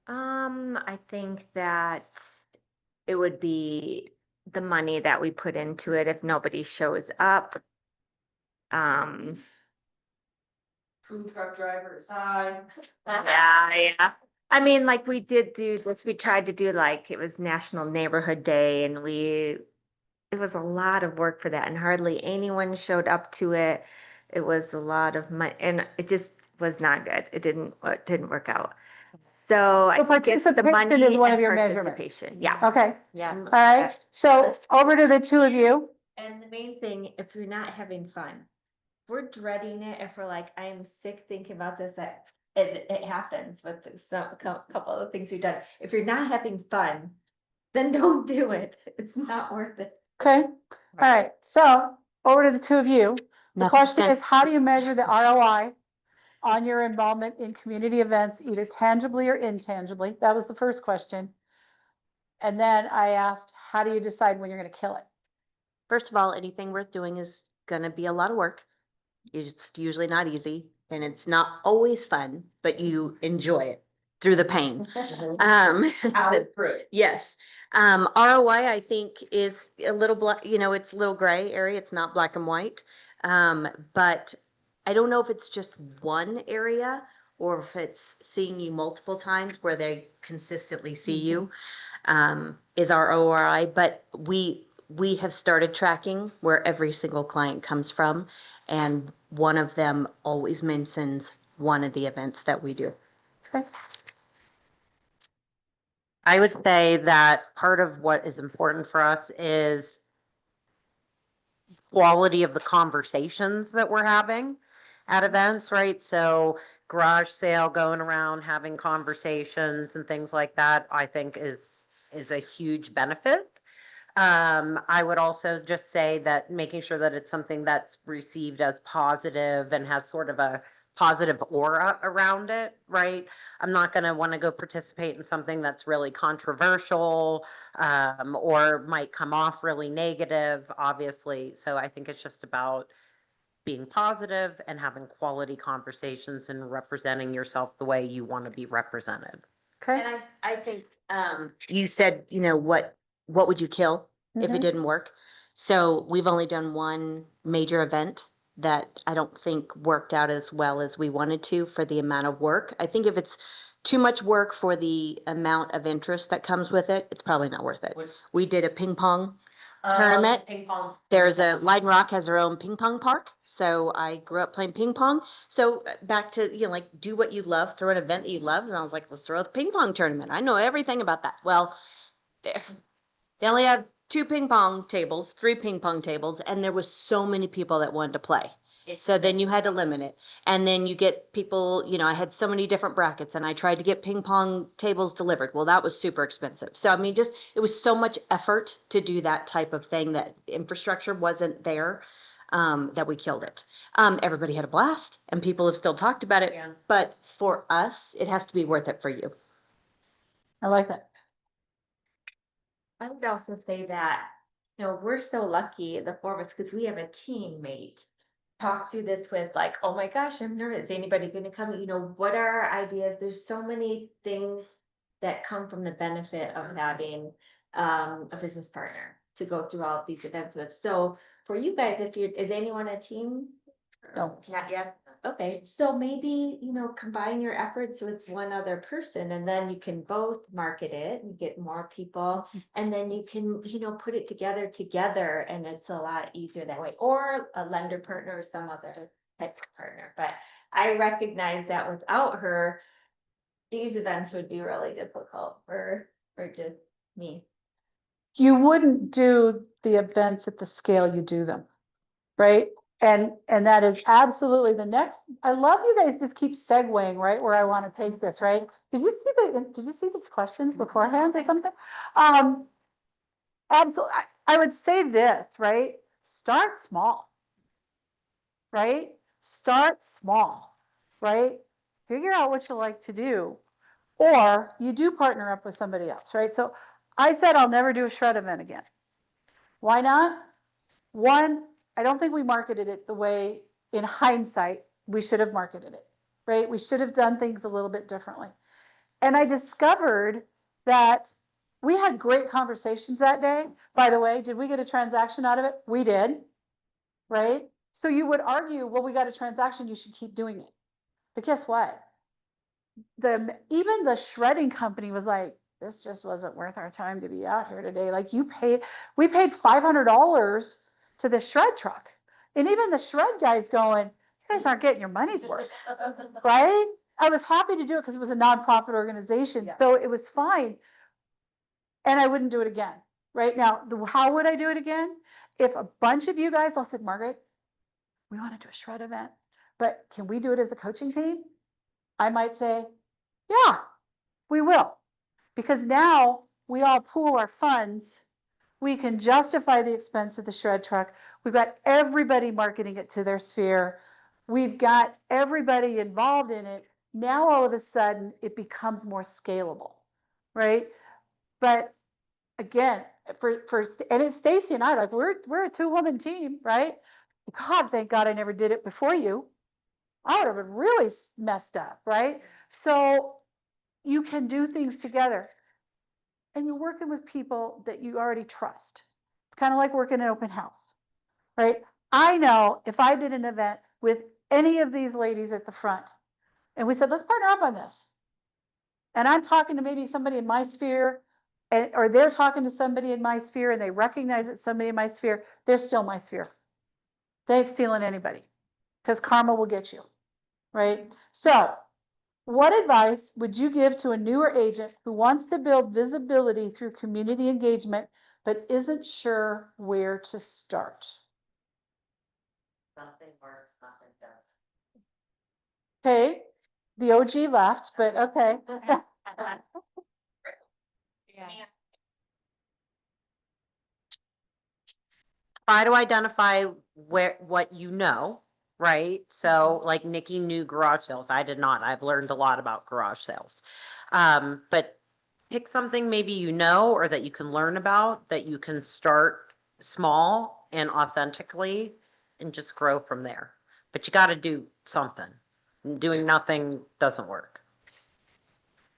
[SPEAKER 3] I think that it would be the money that we put into it if nobody shows up.
[SPEAKER 9] Food truck driver is high.
[SPEAKER 3] Yeah. I mean, like we did do this, we tried to do like, it was National Neighborhood Day and it was a lot of work for that and hardly anyone showed up to it. It was a lot of money and it just was not good. It didn't work out. So I think it's the
[SPEAKER 1] participation
[SPEAKER 3] money
[SPEAKER 1] is one of
[SPEAKER 3] and
[SPEAKER 1] your measurements.
[SPEAKER 3] participation. Yeah.
[SPEAKER 1] Okay,
[SPEAKER 3] Yeah.
[SPEAKER 1] all right. So over to the two of you.
[SPEAKER 3] And the main thing, if you're not having fun, we're dreading it. If we're like, I'm sick thinking about this, that it happens with a couple of the things we've done. If you're not having fun, then don't do it. It's not worth it.
[SPEAKER 1] Okay, all right. So over to the two of you. The
[SPEAKER 6] Nothing's
[SPEAKER 1] question
[SPEAKER 6] gonna-
[SPEAKER 1] is, how do you measure the ROI on your involvement in community events, either tangibly or intangibly? That was the first question. And then I asked, how do you decide when you're going to kill it?
[SPEAKER 6] First of all, anything worth doing is gonna be a lot of work. It's usually not easy and it's not always fun, but you enjoy it through the pain. Yes. ROI, I think, is a little it's a little gray area. It's not black and white. But I don't know if it's just one area or if it's seeing you multiple times where they consistently see you, is our ROI. But we have started tracking where every single client comes from. And one of them always mentions one of the events that we do.
[SPEAKER 1] Okay.
[SPEAKER 10] I would say that part of what is important for us is quality of the conversations that we're having at events, right? So garage sale, going around, having conversations and things like that, I think is a huge benefit. I would also just say that making sure that it's something that's received as positive and has sort of a positive aura around it, right? I'm not going to want to go participate in something that's really controversial, or might come off really negative, obviously. So I think it's just about being positive and having quality conversations and representing yourself the way you want to be represented.
[SPEAKER 1] Okay.
[SPEAKER 6] And I think, you said, what would you kill if it didn't work? So we've only done one major event that I don't think worked out as well as we wanted to for the amount of work. I think if it's too much work for the amount of interest that comes with it, it's probably not worth it. We did a ping pong tournament.
[SPEAKER 7] Ping pong.
[SPEAKER 6] There's Lion Rock has their own ping pong park. So I grew up playing ping pong. So back to, like, do what you love, throw an event that you love. And I was like, let's throw a ping pong tournament. I know everything about that. Well, they only have 2 ping pong tables, 3 ping pong tables, and there was so many people that wanted to play. So then you had to limit it. And then you get people, I had so many different brackets and I tried to get ping pong tables delivered. Well, that was super expensive. So, I mean, it was so much effort to do that type of thing that infrastructure wasn't there, that we killed it. Everybody had a blast and people have still talked about it.
[SPEAKER 7] Yeah.
[SPEAKER 6] But for us, it has to be worth it for you.
[SPEAKER 1] I like that.
[SPEAKER 3] I would also say that, we're so lucky, the 4 of us, because we have a teammate. Talk through this with like, oh my gosh, I'm nervous. Is anybody going to come? What are our ideas? There's so many things that come from the benefit of having a business partner to go through all of these events with. So for you guys, if you, is anyone a team?
[SPEAKER 1] No.
[SPEAKER 3] Not yet. Okay, so maybe, combine your efforts with one other person and then you can both market it and get more people. And then you can, put it together and it's a lot easier that way. Or a lender partner or some other type of partner. But I recognize that without her, these events would be really difficult for just me.
[SPEAKER 1] You wouldn't do the events at the scale you do them, right? And that is absolutely the next, I love you guys just keep segueing right where I want to take this, right? Did you see these questions beforehand or something? Absolutely, I would say this, right? Start small, right? Start small, right? Figure out what you like to do, or you do partner up with somebody else, right? So I said I'll never do a shred event again. Why not? One, I don't think we marketed it the way, in hindsight, we should have marketed it, right? We should have done things a little bit differently. And I discovered that we had great conversations that day. By the way, did we get a transaction out of it? We did, right? So you would argue, well, we got a transaction, you should keep doing it. But guess what? Even the shredding company was like, this just wasn't worth our time to be out here today. Like we paid $500 to the shred truck. And even the shred guy's going, you guys aren't getting your money's worth, right? I was happy to do it because it was a nonprofit organization.
[SPEAKER 9] Yeah.
[SPEAKER 1] So it was fine. And I wouldn't do it again. Right now, how would I do it again? If a bunch of you guys all said, Margaret, we want to do a shred event, but can we do it as a coaching team? I might say, yeah, we will. Because now we all pool our funds. We can justify the expense of the shred truck. We've got everybody marketing it to their sphere. We've got everybody involved in it. Now all of a sudden it becomes more scalable, right? But again, and it's Stacy and I, like we're a 2-woman team, right? God, thank God I never did it before you. I would have been really messed up, right? So you can do things together. And you're working with people that you already trust. It's kind of like working an open house, right? I know if I did an event with any of these ladies at the front and we said, let's partner up on this. And I'm talking to maybe somebody in my sphere, or they're talking to somebody in my sphere and they recognize it's somebody in my sphere, they're still my sphere. They ain't stealing anybody because karma will get you, right? So what advice would you give to a newer agent who wants to build visibility through community engagement, but isn't sure where to start?
[SPEAKER 7] Something works, nothing does.
[SPEAKER 1] Okay, the OG left, but okay.
[SPEAKER 7] Yeah.
[SPEAKER 10] Try to identify what you know, right? So like Nikki knew garage sales. I did not. I've learned a lot about garage sales. But pick something maybe you know or that you can learn about that you can start small and authentically and just grow from there. But you got to do something. Doing nothing doesn't work.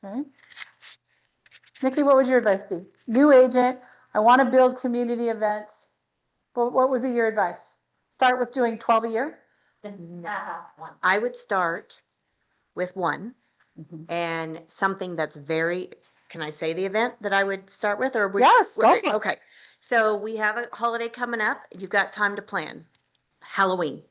[SPEAKER 1] Okay. Nikki, what would your advice be? New agent, I want to build community events. But what would be your advice? Start with doing 12 a year?
[SPEAKER 6] I would start with one and something that's very, can I say the event that I would start with or?
[SPEAKER 1] Yes, go for it.
[SPEAKER 6] Okay, so we have a holiday coming up. You've got time to plan. Halloween.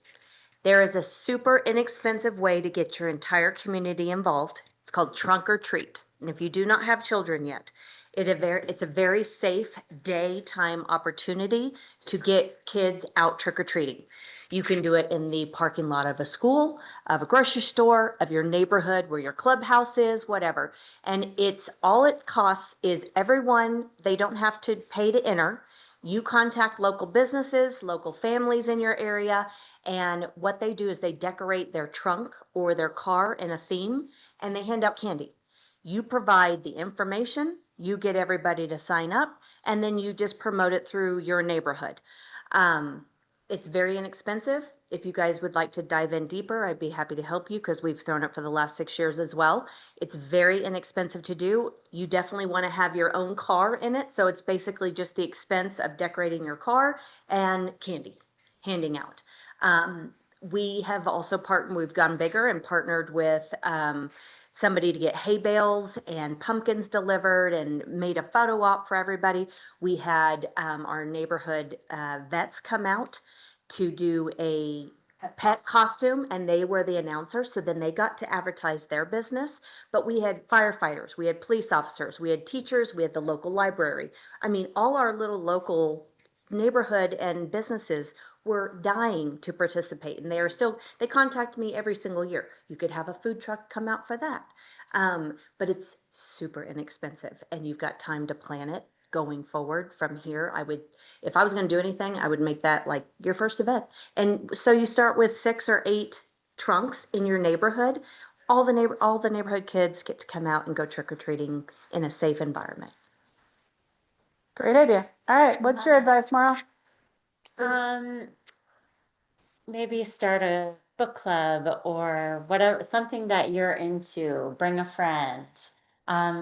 [SPEAKER 6] There is a super inexpensive way to get your entire community involved. It's called Trunk or Treat. And if you do not have children yet, it's a very safe daytime opportunity to get kids out trick-or-treating. You can do it in the parking lot of a school, of a grocery store, of your neighborhood, where your clubhouse is, whatever. And all it costs is they don't have to pay to enter. You contact local businesses, local families in your area, and what they do is they decorate their trunk or their car in a theme, and they hand out candy. You provide the information, you get everybody to sign up, and then you just promote it through your neighborhood. It's very inexpensive. If you guys would like to dive in deeper, I'd be happy to help you because we've thrown it for the last 6 years as well. It's very inexpensive to do. You definitely want to have your own car in it. So it's basically just the expense of decorating your car and candy handing out. We have also partnered, we've gone bigger and partnered with somebody to get hay bales and pumpkins delivered and made a photo op for everybody. We had our neighborhood vets come out to do a pet costume, and they were the announcer, so then they got to advertise their business. But we had firefighters, we had police officers, we had teachers, we had the local library. I mean, all our little local neighborhood and businesses were dying to participate, and they contact me every single year. You could have a food truck come out for that. But it's super inexpensive, and you've got time to plan it going forward from here. If I was going to do anything, I would make that like your first event. And so you start with 6 or 8 trunks in your neighborhood. All the neighborhood kids get to come out and go trick or treating in a safe environment.
[SPEAKER 1] Great idea. All right, what's your advice, Mara?
[SPEAKER 4] Maybe start a book club or whatever, something that you're into, bring a friend.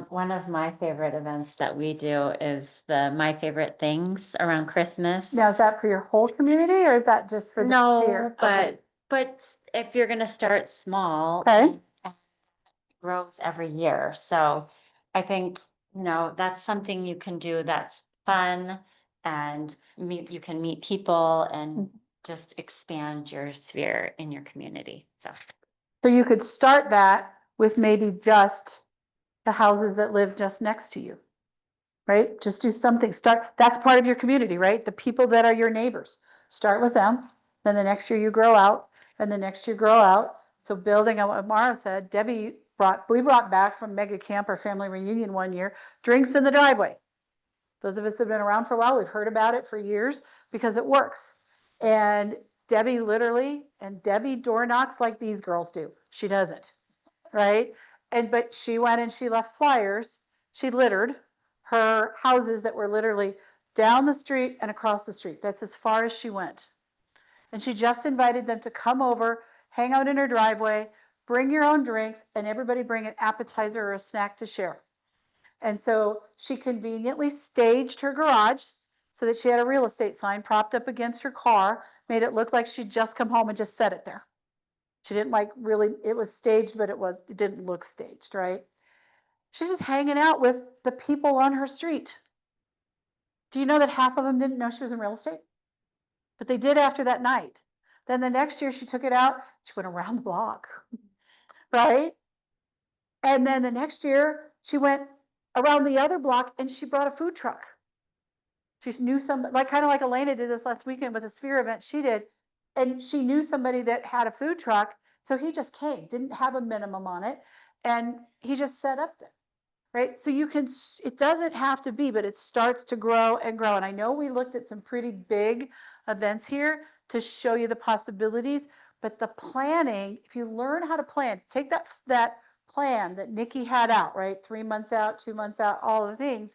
[SPEAKER 4] One of my favorite events that we do is the My Favorite Things around Christmas.
[SPEAKER 1] Now, is that for your whole community or is that just for the
[SPEAKER 4] No,
[SPEAKER 1] year? Okay.
[SPEAKER 4] but if you're gonna start small.
[SPEAKER 1] Okay.
[SPEAKER 4] and it grows every year. So I think, that's something you can do that's fun and you can meet people and just expand your sphere in your community.
[SPEAKER 1] So you could start that with maybe just the houses that live just next to you, right? Just do something, that's part of your community, right? The people that are your neighbors. Start with them, then the next year you grow out, and the next year grow out. So building on what Mara said, we brought back from Mega Camp, our family reunion one year, drinks in the driveway. Those of us that have been around for a while, we've heard about it for years because it works. And Debbie door knocks like these girls do. She doesn't, right? But she went and she left flyers. She littered her houses that were literally down the street and across the street. That's as far as she went. And she just invited them to come over, hang out in her driveway, bring your own drinks, and everybody bring an appetizer or a snack to share. And so she conveniently staged her garage so that she had a real estate sign propped up against her car, made it look like she'd just come home and just set it there. She didn't it was staged, but it didn't look staged, right? She's just hanging out with the people on her street. Do you know that half of them didn't know she was in real estate? But they did after that night. Then the next year she took it out, she went around the block, right? And then the next year she went around the other block and she brought a food truck. She knew somebody, kind of like Elena did this last weekend with a sphere event she did. And she knew somebody that had a food truck. So he just came, didn't have a minimum on it. And he just set up there, right? So it doesn't have to be, but it starts to grow and grow. And I know we looked at some pretty big events here to show you the possibilities, but the planning, if you learn how to plan, take that plan that Nikki had out, right? 3 months out, 2 months out, all the things.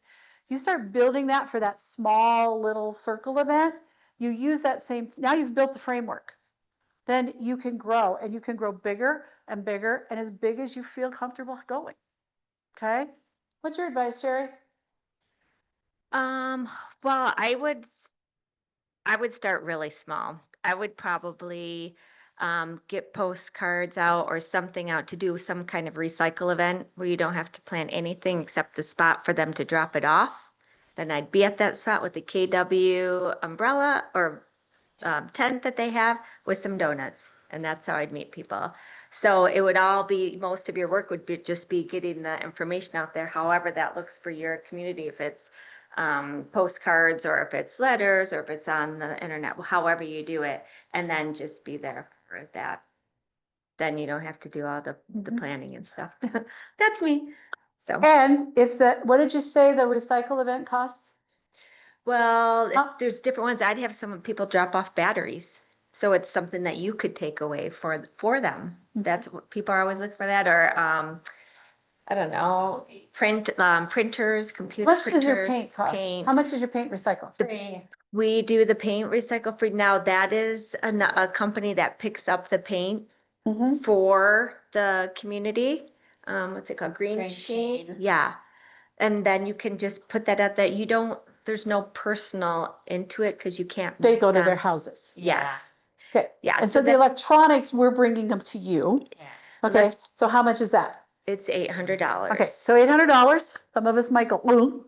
[SPEAKER 1] You start building that for that small little circle event. You use that now you've built the framework. Then you can grow and you can grow bigger and bigger and as big as you feel comfortable going. Okay? What's your advice, Sherry?
[SPEAKER 3] Well, I would start really small. I would probably get postcards out or something out to do some kind of recycle event where you don't have to plan anything except the spot for them to drop it off. Then I'd be at that spot with the KW umbrella or tent that they have with some donuts, and that's how I'd meet people. So it would all be, most of your work would be just be getting the information out there, however that looks for your community, if it's postcards or if it's letters or if it's on the internet, however you do it, and then just be there for that. Then you don't have to do all the planning and stuff. That's me. So,
[SPEAKER 1] And what did you say the recycle event costs?
[SPEAKER 3] well, there's different ones. I'd have some people drop off batteries. So it's something that you could take away for them. That's what people are always looking for that. Or I don't know, printers,
[SPEAKER 1] How
[SPEAKER 3] computer
[SPEAKER 1] much does your
[SPEAKER 3] printers,
[SPEAKER 1] paint cost?
[SPEAKER 3] paint.
[SPEAKER 1] How much does your paint recycle?
[SPEAKER 3] We do the paint recycle free. Now that is a company that picks up the paint
[SPEAKER 1] Mm-hmm.
[SPEAKER 3] for the community. What's it called? Green
[SPEAKER 7] Green
[SPEAKER 3] Shade?
[SPEAKER 7] Shade.
[SPEAKER 3] Yeah. And then you can just put that out there. You don't, there's no personal into it because you can't.
[SPEAKER 1] They
[SPEAKER 3] make
[SPEAKER 1] go to
[SPEAKER 3] them.
[SPEAKER 1] their houses.
[SPEAKER 3] Yes.
[SPEAKER 1] Okay.
[SPEAKER 3] Yeah.
[SPEAKER 1] And so the
[SPEAKER 3] that-
[SPEAKER 1] electronics, we're bringing them to you. Okay, so how much is that?
[SPEAKER 3] It's $800.
[SPEAKER 1] Okay, so $800. Some of us might go, ooh.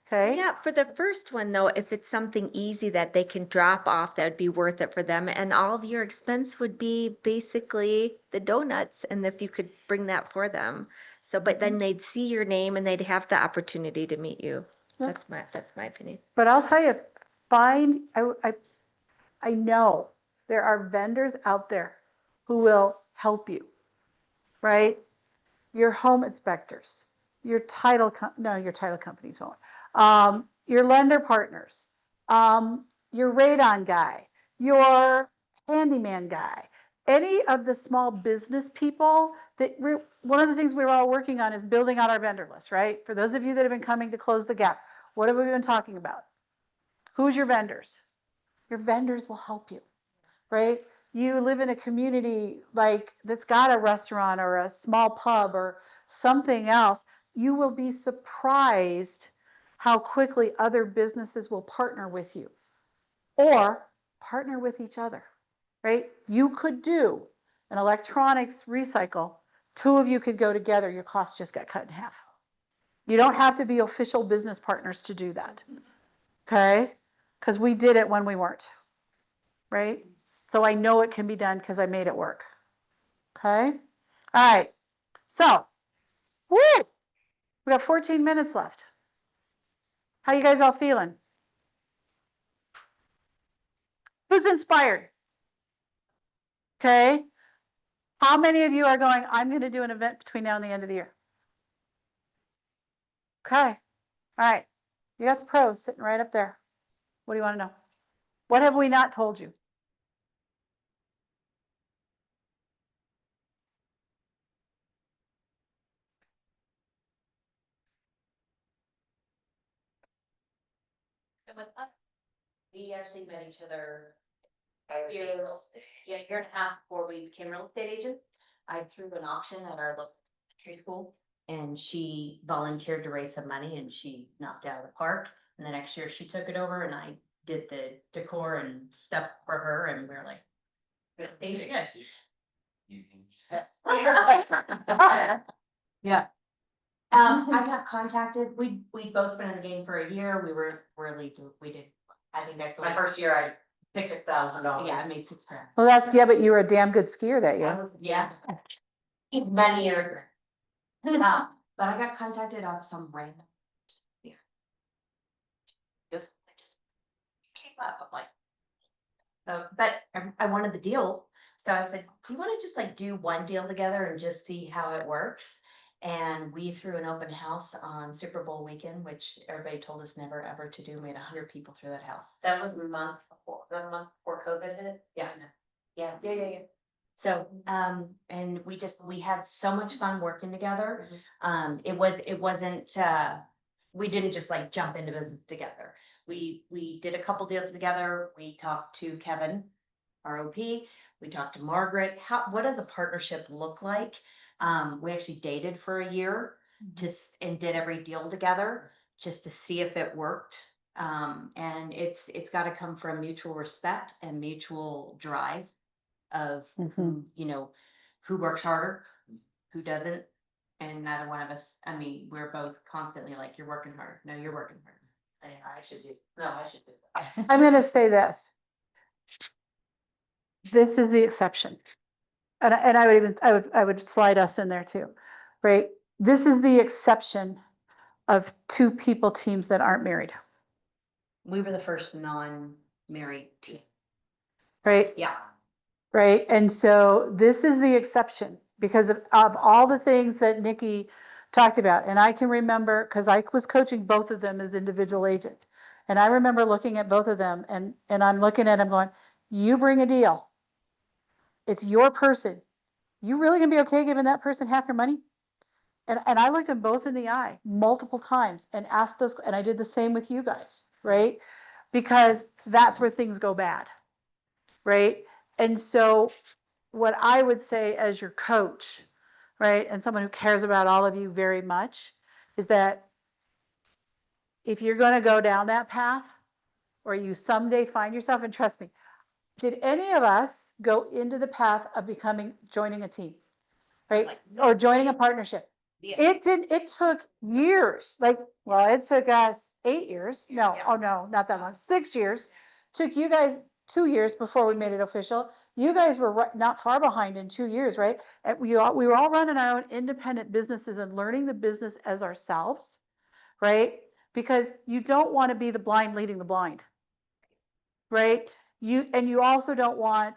[SPEAKER 1] Okay.
[SPEAKER 3] Yeah, for the first one though, if it's something easy that they can drop off, that would be worth it for them. And all of your expense would be basically the donuts, and if you could bring that for them. So, but then they'd see your name and they'd have the opportunity to meet you.
[SPEAKER 1] Yeah.
[SPEAKER 3] That's my opinion.
[SPEAKER 1] But I'll tell you, I know there are vendors out there who will help you, right? Your home inspectors, your your title companies won't. Your lender partners, your radon guy, your handyman guy, any of the small business people that one of the things we were all working on is building out our vendor list, right? For those of you that have been coming to Close the Gap, what have we been talking about? Who's your vendors? Your vendors will help you, right? You live in a community like that's got a restaurant or a small pub or something else, you will be surprised how quickly other businesses will partner with you or partner with each other, right? You could do an electronics recycle. Two of you could go together. Your cost just got cut in half. You don't have to be official business partners to do that. Okay? Because we did it when we weren't, right? So I know it can be done because I made it work. Okay? All right. So, woo! We got 14 minutes left. How you guys all feeling? Who's inspired? Okay? How many of you are going, I'm going to do an event between now and the end of the year? Okay. All right. You got the pros sitting right up there. What do you want to know? What have we not told you?
[SPEAKER 7] With us, we actually met each other year, yeah, year and a half before we became real estate agents. I threw an auction at our local elementary school, and she volunteered to raise some money, and she knocked it out of the park. And the next year she took it over, and I did the decor and stuff for her, and we were like, good, good. Yeah. I got contacted, we'd both been in the game for a year, we were really, we did, I think that's. My first year, I picked $1,000. Yeah, I made $6,000.
[SPEAKER 1] Well, yeah, but you were a damn good skier that
[SPEAKER 7] I
[SPEAKER 1] year.
[SPEAKER 7] was, yeah. Many years. But I got contacted off some random. Yeah. Just came up, I'm like. But I wanted the deal, so I said, do you wanna just like do one deal together and just see how it works? And we threw an open house on Super Bowl weekend, which everybody told us never ever to do. We had 100 people through that house. That was the month before COVID hit? Yeah. Yeah. So, and we had so much fun working together. It wasn't, we didn't just like jump into business together. We did a couple deals together. We talked to Kevin, our OP. We talked to Margaret. What does a partnership look like? We actually dated for a year and did every deal together just to see if it worked. And it's got to come from mutual respect and mutual drive of who, who works harder, who doesn't. And neither one of us, I mean, we're both constantly like, you're working hard. No, you're working hard. I should do that.
[SPEAKER 1] I'm going to say this. This is the exception. And I would slide us in there too, right? This is the exception of two people teams that aren't married,
[SPEAKER 7] We were the first non-married team.
[SPEAKER 1] right?
[SPEAKER 7] Yeah.
[SPEAKER 1] Right. And so this is the exception because of all the things that Nikki talked about. And I can remember, because I was coaching both of them as individual agents. And I remember looking at both of them and I'm looking at them going, you bring a deal. It's your person. You really gonna be okay giving that person half your money? And I looked them both in the eye multiple times and asked those, and I did the same with you guys, right? Because that's where things go bad, right? And so what I would say as your coach, right, and someone who cares about all of you very much, is that if you're going to go down that path, or you someday find yourself, and trust me, did any of us go into the path of joining a team, right? Or joining a partnership?
[SPEAKER 8] Yeah.
[SPEAKER 1] It took years, well, it took us 8 years. No,
[SPEAKER 8] Yeah.
[SPEAKER 1] oh no, not that long, 6 years. Took you guys 2 years before we made it official. You guys were not far behind in 2 years, right? And we were all running our own independent businesses and learning the business as ourselves, right? Because you don't want to be the blind leading the blind, right? You also don't want,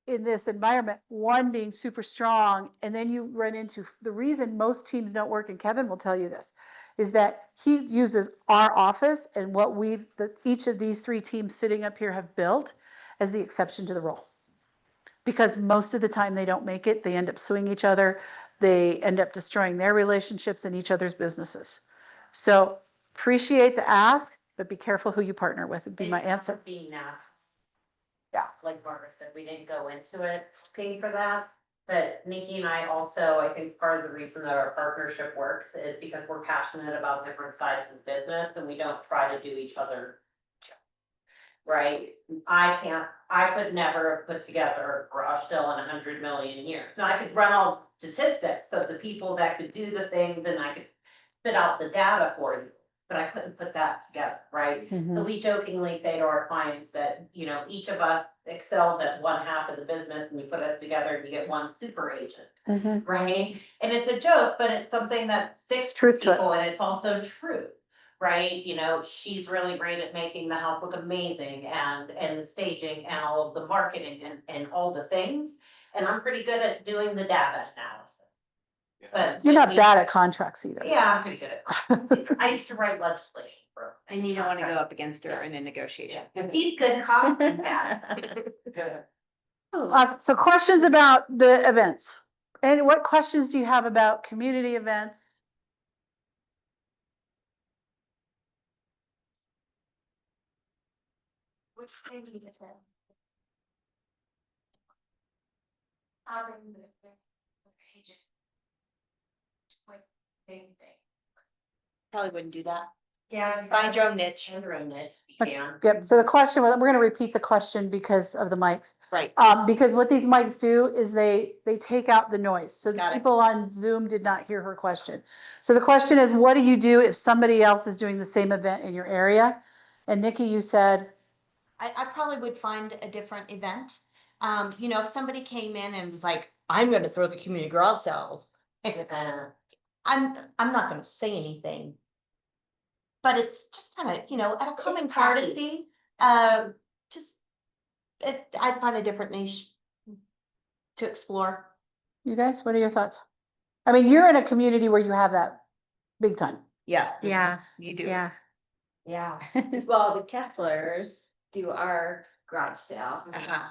[SPEAKER 1] in this environment, one being super strong, and then you run into the reason most teams don't work, and Kevin will tell you this, is that he uses our office and what each of these 3 teams sitting up here have built as the exception to the rule. Because most of the time they don't make it, they end up suing each other, they end up destroying their relationships and each other's businesses. So appreciate the ask, but be careful who you partner with, would be my answer.
[SPEAKER 7] Being that.
[SPEAKER 1] Yeah.
[SPEAKER 7] Like Barbara said, we didn't go into it paying for that. But Nikki and I also, I think part of the reason that our partnership works is because we're passionate about different sides of the business and we don't try to do each other. Right? I could never have put together a garage sale in 100 million years. Now I could run all statistics of the people that could do the things and I could spit out the data for you, but I couldn't put that together, right? So we jokingly say to our clients that, you know, each of us excels at one half of the business and you put us together and you get one super agent, right? And it's a joke, but it's something that sticks to
[SPEAKER 1] Truth to it.
[SPEAKER 7] people and it's also true, right? You know, she's really great at making the house look amazing and the staging and all of the marketing and all the things. And I'm pretty good at doing the data analysis. But
[SPEAKER 1] You're not bad at contracts either.
[SPEAKER 7] yeah, I'm pretty good at. I used to write legislation for.
[SPEAKER 8] And you don't want to go up against her in a negotiation.
[SPEAKER 7] He's good cop and bad.
[SPEAKER 1] Awesome. So questions about the events? And what questions do you have about community events?
[SPEAKER 9] Which thing you just said?
[SPEAKER 8] Probably wouldn't do that.
[SPEAKER 7] Yeah.
[SPEAKER 8] Find your own niche.
[SPEAKER 7] Find your own niche, you can.
[SPEAKER 1] Yep, so the question, we're gonna repeat the question because of the mics.
[SPEAKER 8] Right.
[SPEAKER 1] Because what these mics do is they take out the noise. So the
[SPEAKER 8] Got it.
[SPEAKER 1] people on Zoom did not hear her question. So the question is, what do you do if somebody else is doing the same event in your area? And Nikki, you said,
[SPEAKER 8] I probably would find a different event. You know, if somebody came in and was like, I'm gonna throw the community garage sale. I'm not gonna say anything. But it's just kind of, you know, at a common courtesy, just, I'd find a different niche to explore.
[SPEAKER 1] you guys, what are your thoughts? I mean, you're in a community where you have that big time.
[SPEAKER 8] Yeah.
[SPEAKER 3] Yeah,
[SPEAKER 8] You do.
[SPEAKER 3] yeah.
[SPEAKER 4] Yeah, well, the Kesslers do our garage sale.
[SPEAKER 8] Uh-huh.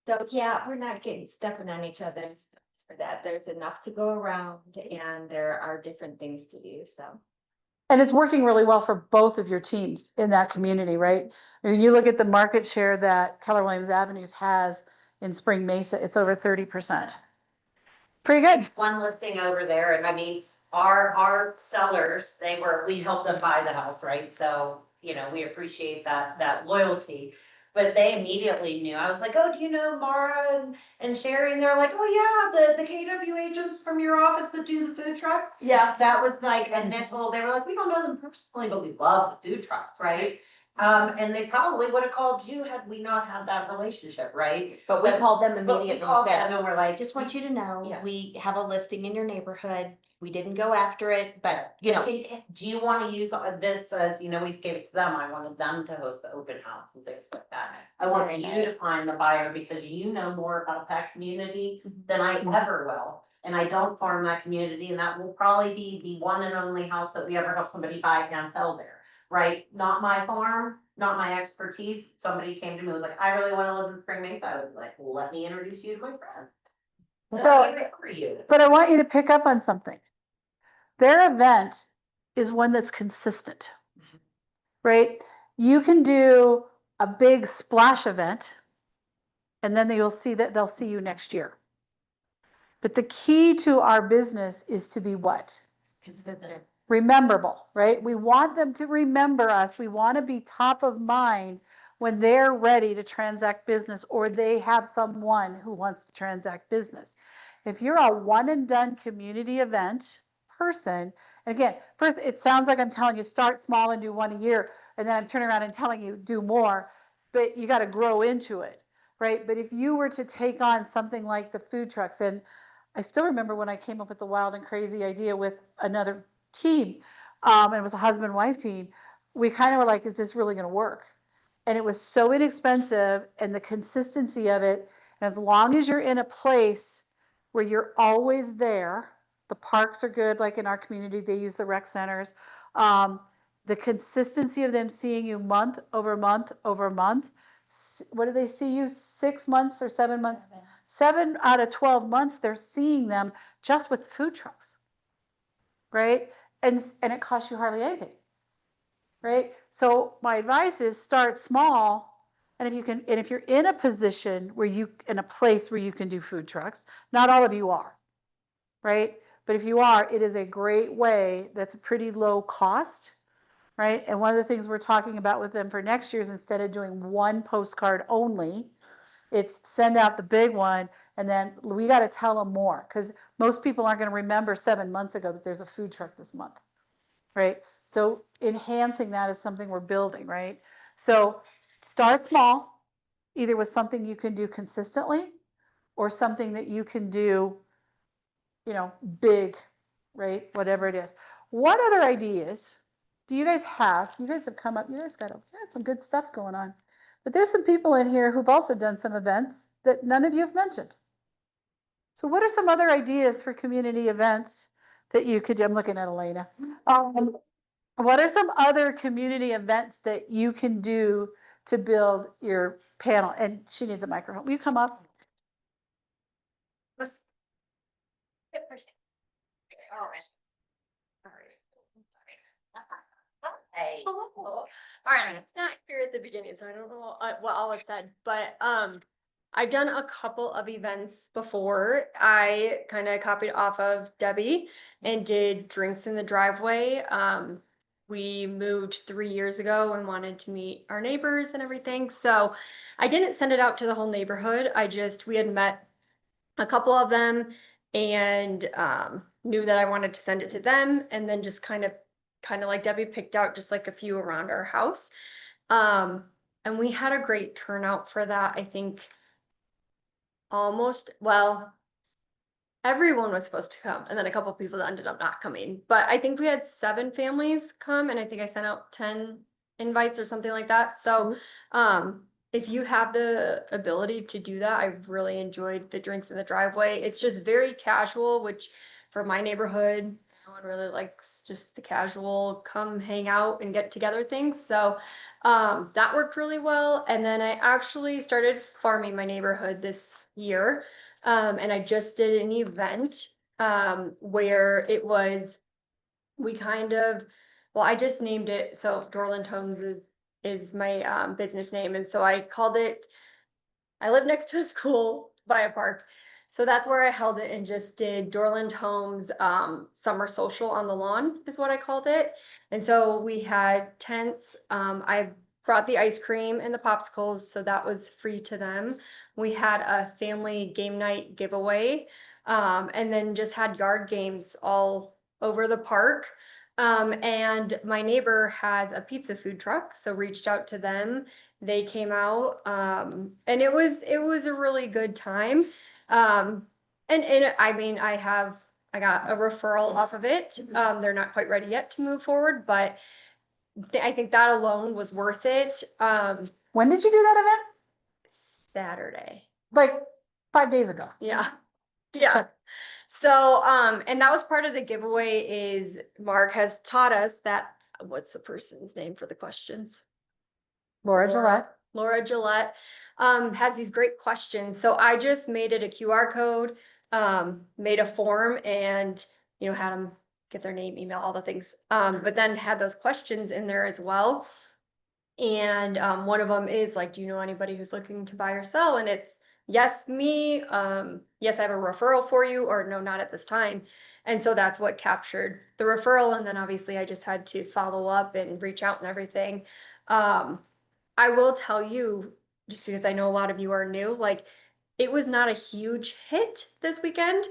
[SPEAKER 3] So, yeah, we're not stepping on each other's toes for that. There's enough to go around and there are different things to do, so.
[SPEAKER 1] And it's working really well for both of your teams in that community, right? I mean, you look at the market share that Keller Williams Avenues has in Spring Mesa, it's over 30%. Pretty good.
[SPEAKER 7] One listing over there, and I mean, our sellers, we helped them buy the house, right? So, you know, we appreciate that loyalty. But they immediately knew, I was like, oh, do you know Mara and Sherry? And they're like, oh yeah, the KW agents from your office that do the food trucks. Yeah, that was like initial, they were like, we don't know them personally, but we love the food trucks, right? And they probably would have called you had we not had that relationship, right?
[SPEAKER 8] But we called them
[SPEAKER 7] But we
[SPEAKER 8] immediately.
[SPEAKER 7] called
[SPEAKER 8] and said,
[SPEAKER 7] them and we're like,
[SPEAKER 8] just want you to know,
[SPEAKER 7] Yeah.
[SPEAKER 8] we have a listing in your neighborhood. We didn't go after it, but you know,
[SPEAKER 7] do you want to use this as, you know, we gave it to them, I wanted them to host the open house and things like that. I want
[SPEAKER 3] Very
[SPEAKER 7] you to find the buyer because you know more about that community than I ever will. And I don't farm that community and that will probably be the one and only house that we ever help somebody buy and sell there, right? Not my farm, not my expertise. Somebody came to me, was like, I really want to live in Spring Mesa. I was like, well, let me introduce you to my friend.
[SPEAKER 1] So,
[SPEAKER 7] For you.
[SPEAKER 1] but I want you to pick up on something. Their event is one that's consistent, right? You can do a big splash event and then you'll see that they'll see you next year. But the key to our business is to be what?
[SPEAKER 8] Consistent.
[SPEAKER 1] Rememberable, right? We want them to remember us. We want to be top of mind when they're ready to transact business or they have someone who wants to transact business. If you're a one and done community event person, again, first, it sounds like I'm telling you start small and do one a year, and then I'm turning around and telling you do more, but you got to grow into it, right? But if you were to take on something like the food trucks, and I still remember when I came up with the wild and crazy idea with another team, and it was a husband-wife team, we kind of were like, is this really going to work? And it was so inexpensive, and the consistency of it, and as long as you're in a place where you're always there, the parks are good, like in our community, they use the rec centers. The consistency of them seeing you month over month over month. What do they see you? 6 months or 7 months? 7 out of 12 months, they're seeing them just with food trucks, right? And it costs you hardly anything, right? So my advice is start small. And if you can, and if you're in a position where you, in a place where you can do food trucks, not all of you are, right? But if you are, it is a great way that's a pretty low cost, right? And one of the things we're talking about with them for next year is instead of doing one postcard only, it's send out the big one, and then we got to tell them more because most people aren't going to remember 7 months ago that there's a food truck this month, right? So enhancing that is something we're building, right? So start small, either with something you can do consistently or something that you can do, you know, big, right? Whatever it is. What other ideas do you guys have? You guys have come up, you guys got some good stuff going on. But there's some people in here who've also done some events that none of you have mentioned. So what are some other ideas for community events that you could do? I'm looking at Elena. What are some other community events that you can do to build your panel? And she needs a microphone. Will you come up?
[SPEAKER 11] Hey. Hello. All right, it's not here at the beginning, so I don't know what all was said, but I've done a couple of events before. I kind of copied off of Debbie and did drinks in the driveway. We moved 3 years ago and wanted to meet our neighbors and everything, so I didn't send it out to the whole neighborhood. We had met a couple of them and knew that I wanted to send it to them, and then just kind of like Debbie picked out just like a few around our house. And we had a great turnout for that. I think everyone was supposed to come, and then a couple of people that ended up not coming. But I think we had 7 families come, and I think I sent out 10 invites or something like that. So if you have the ability to do that, I really enjoyed the drinks in the driveway. It's just very casual, which for my neighborhood, no one really likes just the casual come hang out and get together things. So that worked really well. And then I actually started farming my neighborhood this year. And I just did an event where it was, I just named it, so Dorland Homes is my business name, and so I called it, I live next to a school by a park, so that's where I held it and just did Dorland Homes Summer Social on the Lawn is what I called it. And so we had tents. I brought the ice cream and the popsicles, so that was free to them. We had a family game night giveaway, and then just had yard games all over the park. And my neighbor has a pizza food truck, so reached out to them. They came out, and it was a really good time. And I mean, I got a referral off of it. They're not quite ready yet to move forward, but I think that alone was worth it.
[SPEAKER 1] When did you do that event?
[SPEAKER 11] Saturday.
[SPEAKER 1] Like 5 days ago.
[SPEAKER 11] Yeah. Yeah. So, and that was part of the giveaway is Mark has taught us that, what's the person's name for the questions?
[SPEAKER 1] Laura Gillette.
[SPEAKER 11] Laura Gillette, has these great questions. So I just made it a QR code, made a form and, had them give their name, email, all the things. But then had those questions in there as well. And one of them is like, do you know anybody who's looking to buy or sell? And it's yes, me. Yes, I have a referral for you, or no, not at this time. And so that's what captured the referral. And then obviously I just had to follow up and reach out and everything. I will tell you, just because I know a lot of you are new, like it was not a huge hit this weekend,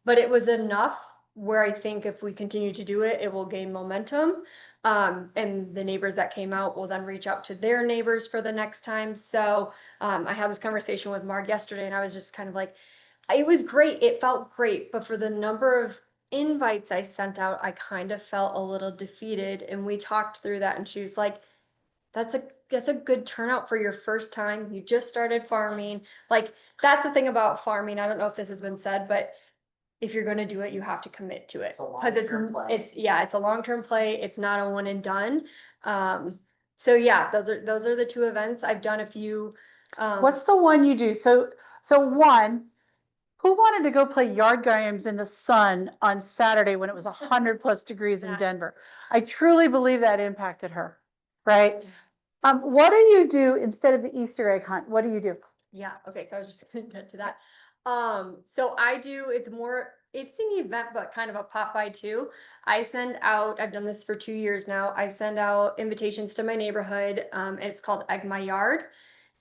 [SPEAKER 11] but it was enough where I think if we continue to do it, it will gain momentum. And the neighbors that came out will then reach out to their neighbors for the next time. So I had this conversation with Mark yesterday, and I was just kind of like, it was great. It felt great, but for the number of invites I sent out, I kind of felt a little defeated. And we talked through that, and she was like, that's a good turnout for your first time. You just started farming. Like that's the thing about farming. I don't know if this has been said, but if you're going to do it, you have to commit to it because it's a long-term play. It's not a one and done. So yeah, those are the two events. I've done a few.
[SPEAKER 1] What's the one you do? So one, who wanted to go play yard games in the sun on Saturday when it was 100+ degrees in Denver? I truly believe that impacted her, right? What do you do instead of the Easter egg hunt? What do you do?
[SPEAKER 11] Yeah, okay, so I was just gonna get to that. So it's an event, but kind of a pop-by too. I've done this for 2 years now. I send out invitations to my neighborhood, and it's called Egg My Yard.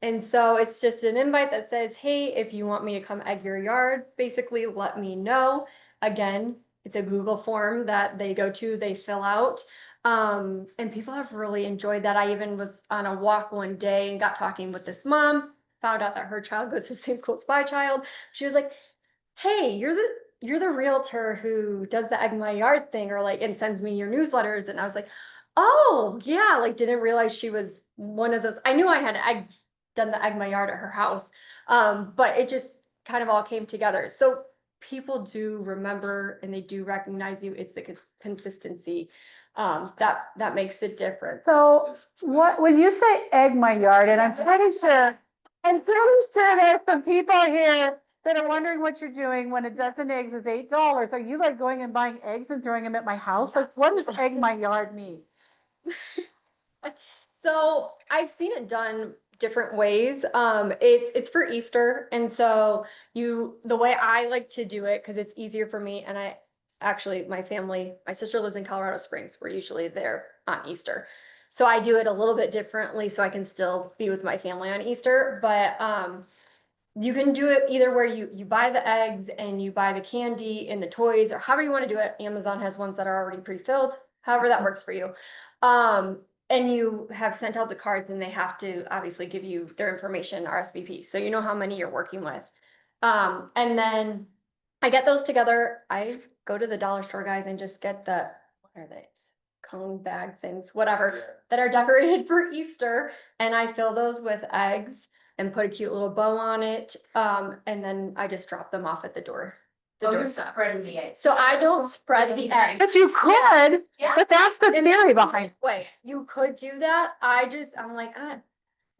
[SPEAKER 11] And so it's just an invite that says, hey, if you want me to come egg your yard, basically let me know. Again, it's a Google form that they go to, they fill out. And people have really enjoyed that. I even was on a walk one day and got talking with this mom, found out that her child goes to the same school as my child. She was like, hey, you're the realtor who does the Egg My Yard thing, or like, and sends me your newsletters. And I was like, oh yeah, like didn't realize she was one of those. I knew I had done the Egg My Yard at her house. But it just kind of all came together. So people do remember and they do recognize you. It's the consistency that makes the difference.
[SPEAKER 1] So when you say egg my yard, and I'm pretty sure there's some people here that are wondering what you're doing when a dozen eggs is $8. Are you like going and buying eggs and throwing them at my house? Like, what does egg my yard mean?
[SPEAKER 11] So I've seen it done different ways. It's for Easter, and so the way I like to do it, because it's easier for me, and my sister lives in Colorado Springs. We're usually there on Easter, so I do it a little bit differently so I can still be with my family on Easter. But you can do it either where you buy the eggs and you buy the candy and the toys, or however you want to do it. Amazon has ones that are already pre-filled, however that works for you. And you have sent out the cards, and they have to obviously give you their information, RSVP, so you know how many you're working with. And then I get those together. I go to the dollar store, guys, and just get what are they? Cone bag things, whatever, that are decorated for Easter, and I fill those with eggs and put a cute little bow on it. And then I just drop them off at the door. Doorstep.
[SPEAKER 2] Spreading the eggs.
[SPEAKER 11] So I don't spread the eggs.
[SPEAKER 1] But you could, but that's the theory behind it.
[SPEAKER 11] Wait, you could do that. I'm like,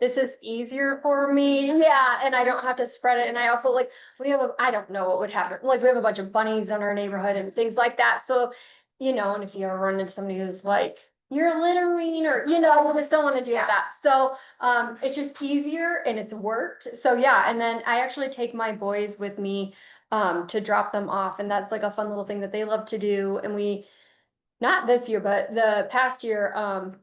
[SPEAKER 11] this is easier for me. Yeah, and I don't have to spread it. And I also I don't know what would happen. Like we have a bunch of bunnies in our neighborhood and things like that. So, and if you ever run into somebody who's like, you're littering, or, you just don't want to do that. So, it's just easier and it's worked. So yeah, and then I actually take my boys with me to drop them off, and that's like a fun little thing that they love to do. And not this year, but the past year,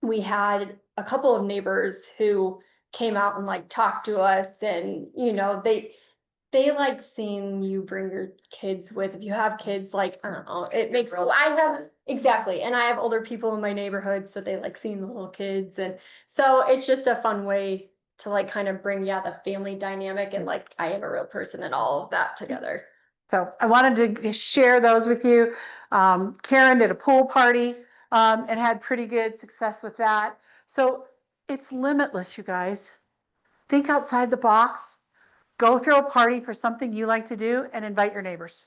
[SPEAKER 11] we had a couple of neighbors who came out and like talked to us, and they like seeing you bring your kids with. If you have kids, like, I don't know, exactly. And I have older people in my neighborhood, so they like seeing the little kids. And so it's just a fun way to like kind of bring, the family dynamic and like, I am a real person and all of that together.
[SPEAKER 1] So I wanted to share those with you. Karen did a pool party and had pretty good success with that. So it's limitless, you guys. Think outside the box. Go throw a party for something you like to do and invite your neighbors.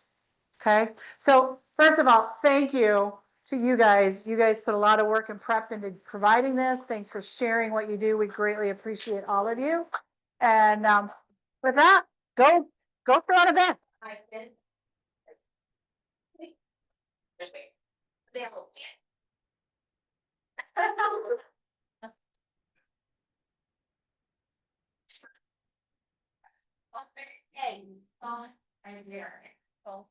[SPEAKER 1] Okay. So first of all, thank you to you guys. You guys put a lot of work and prep into providing this. Thanks for sharing what you do. We greatly appreciate all of you. And with that, go throw an event.
[SPEAKER 2] available. Hey, I'm there. So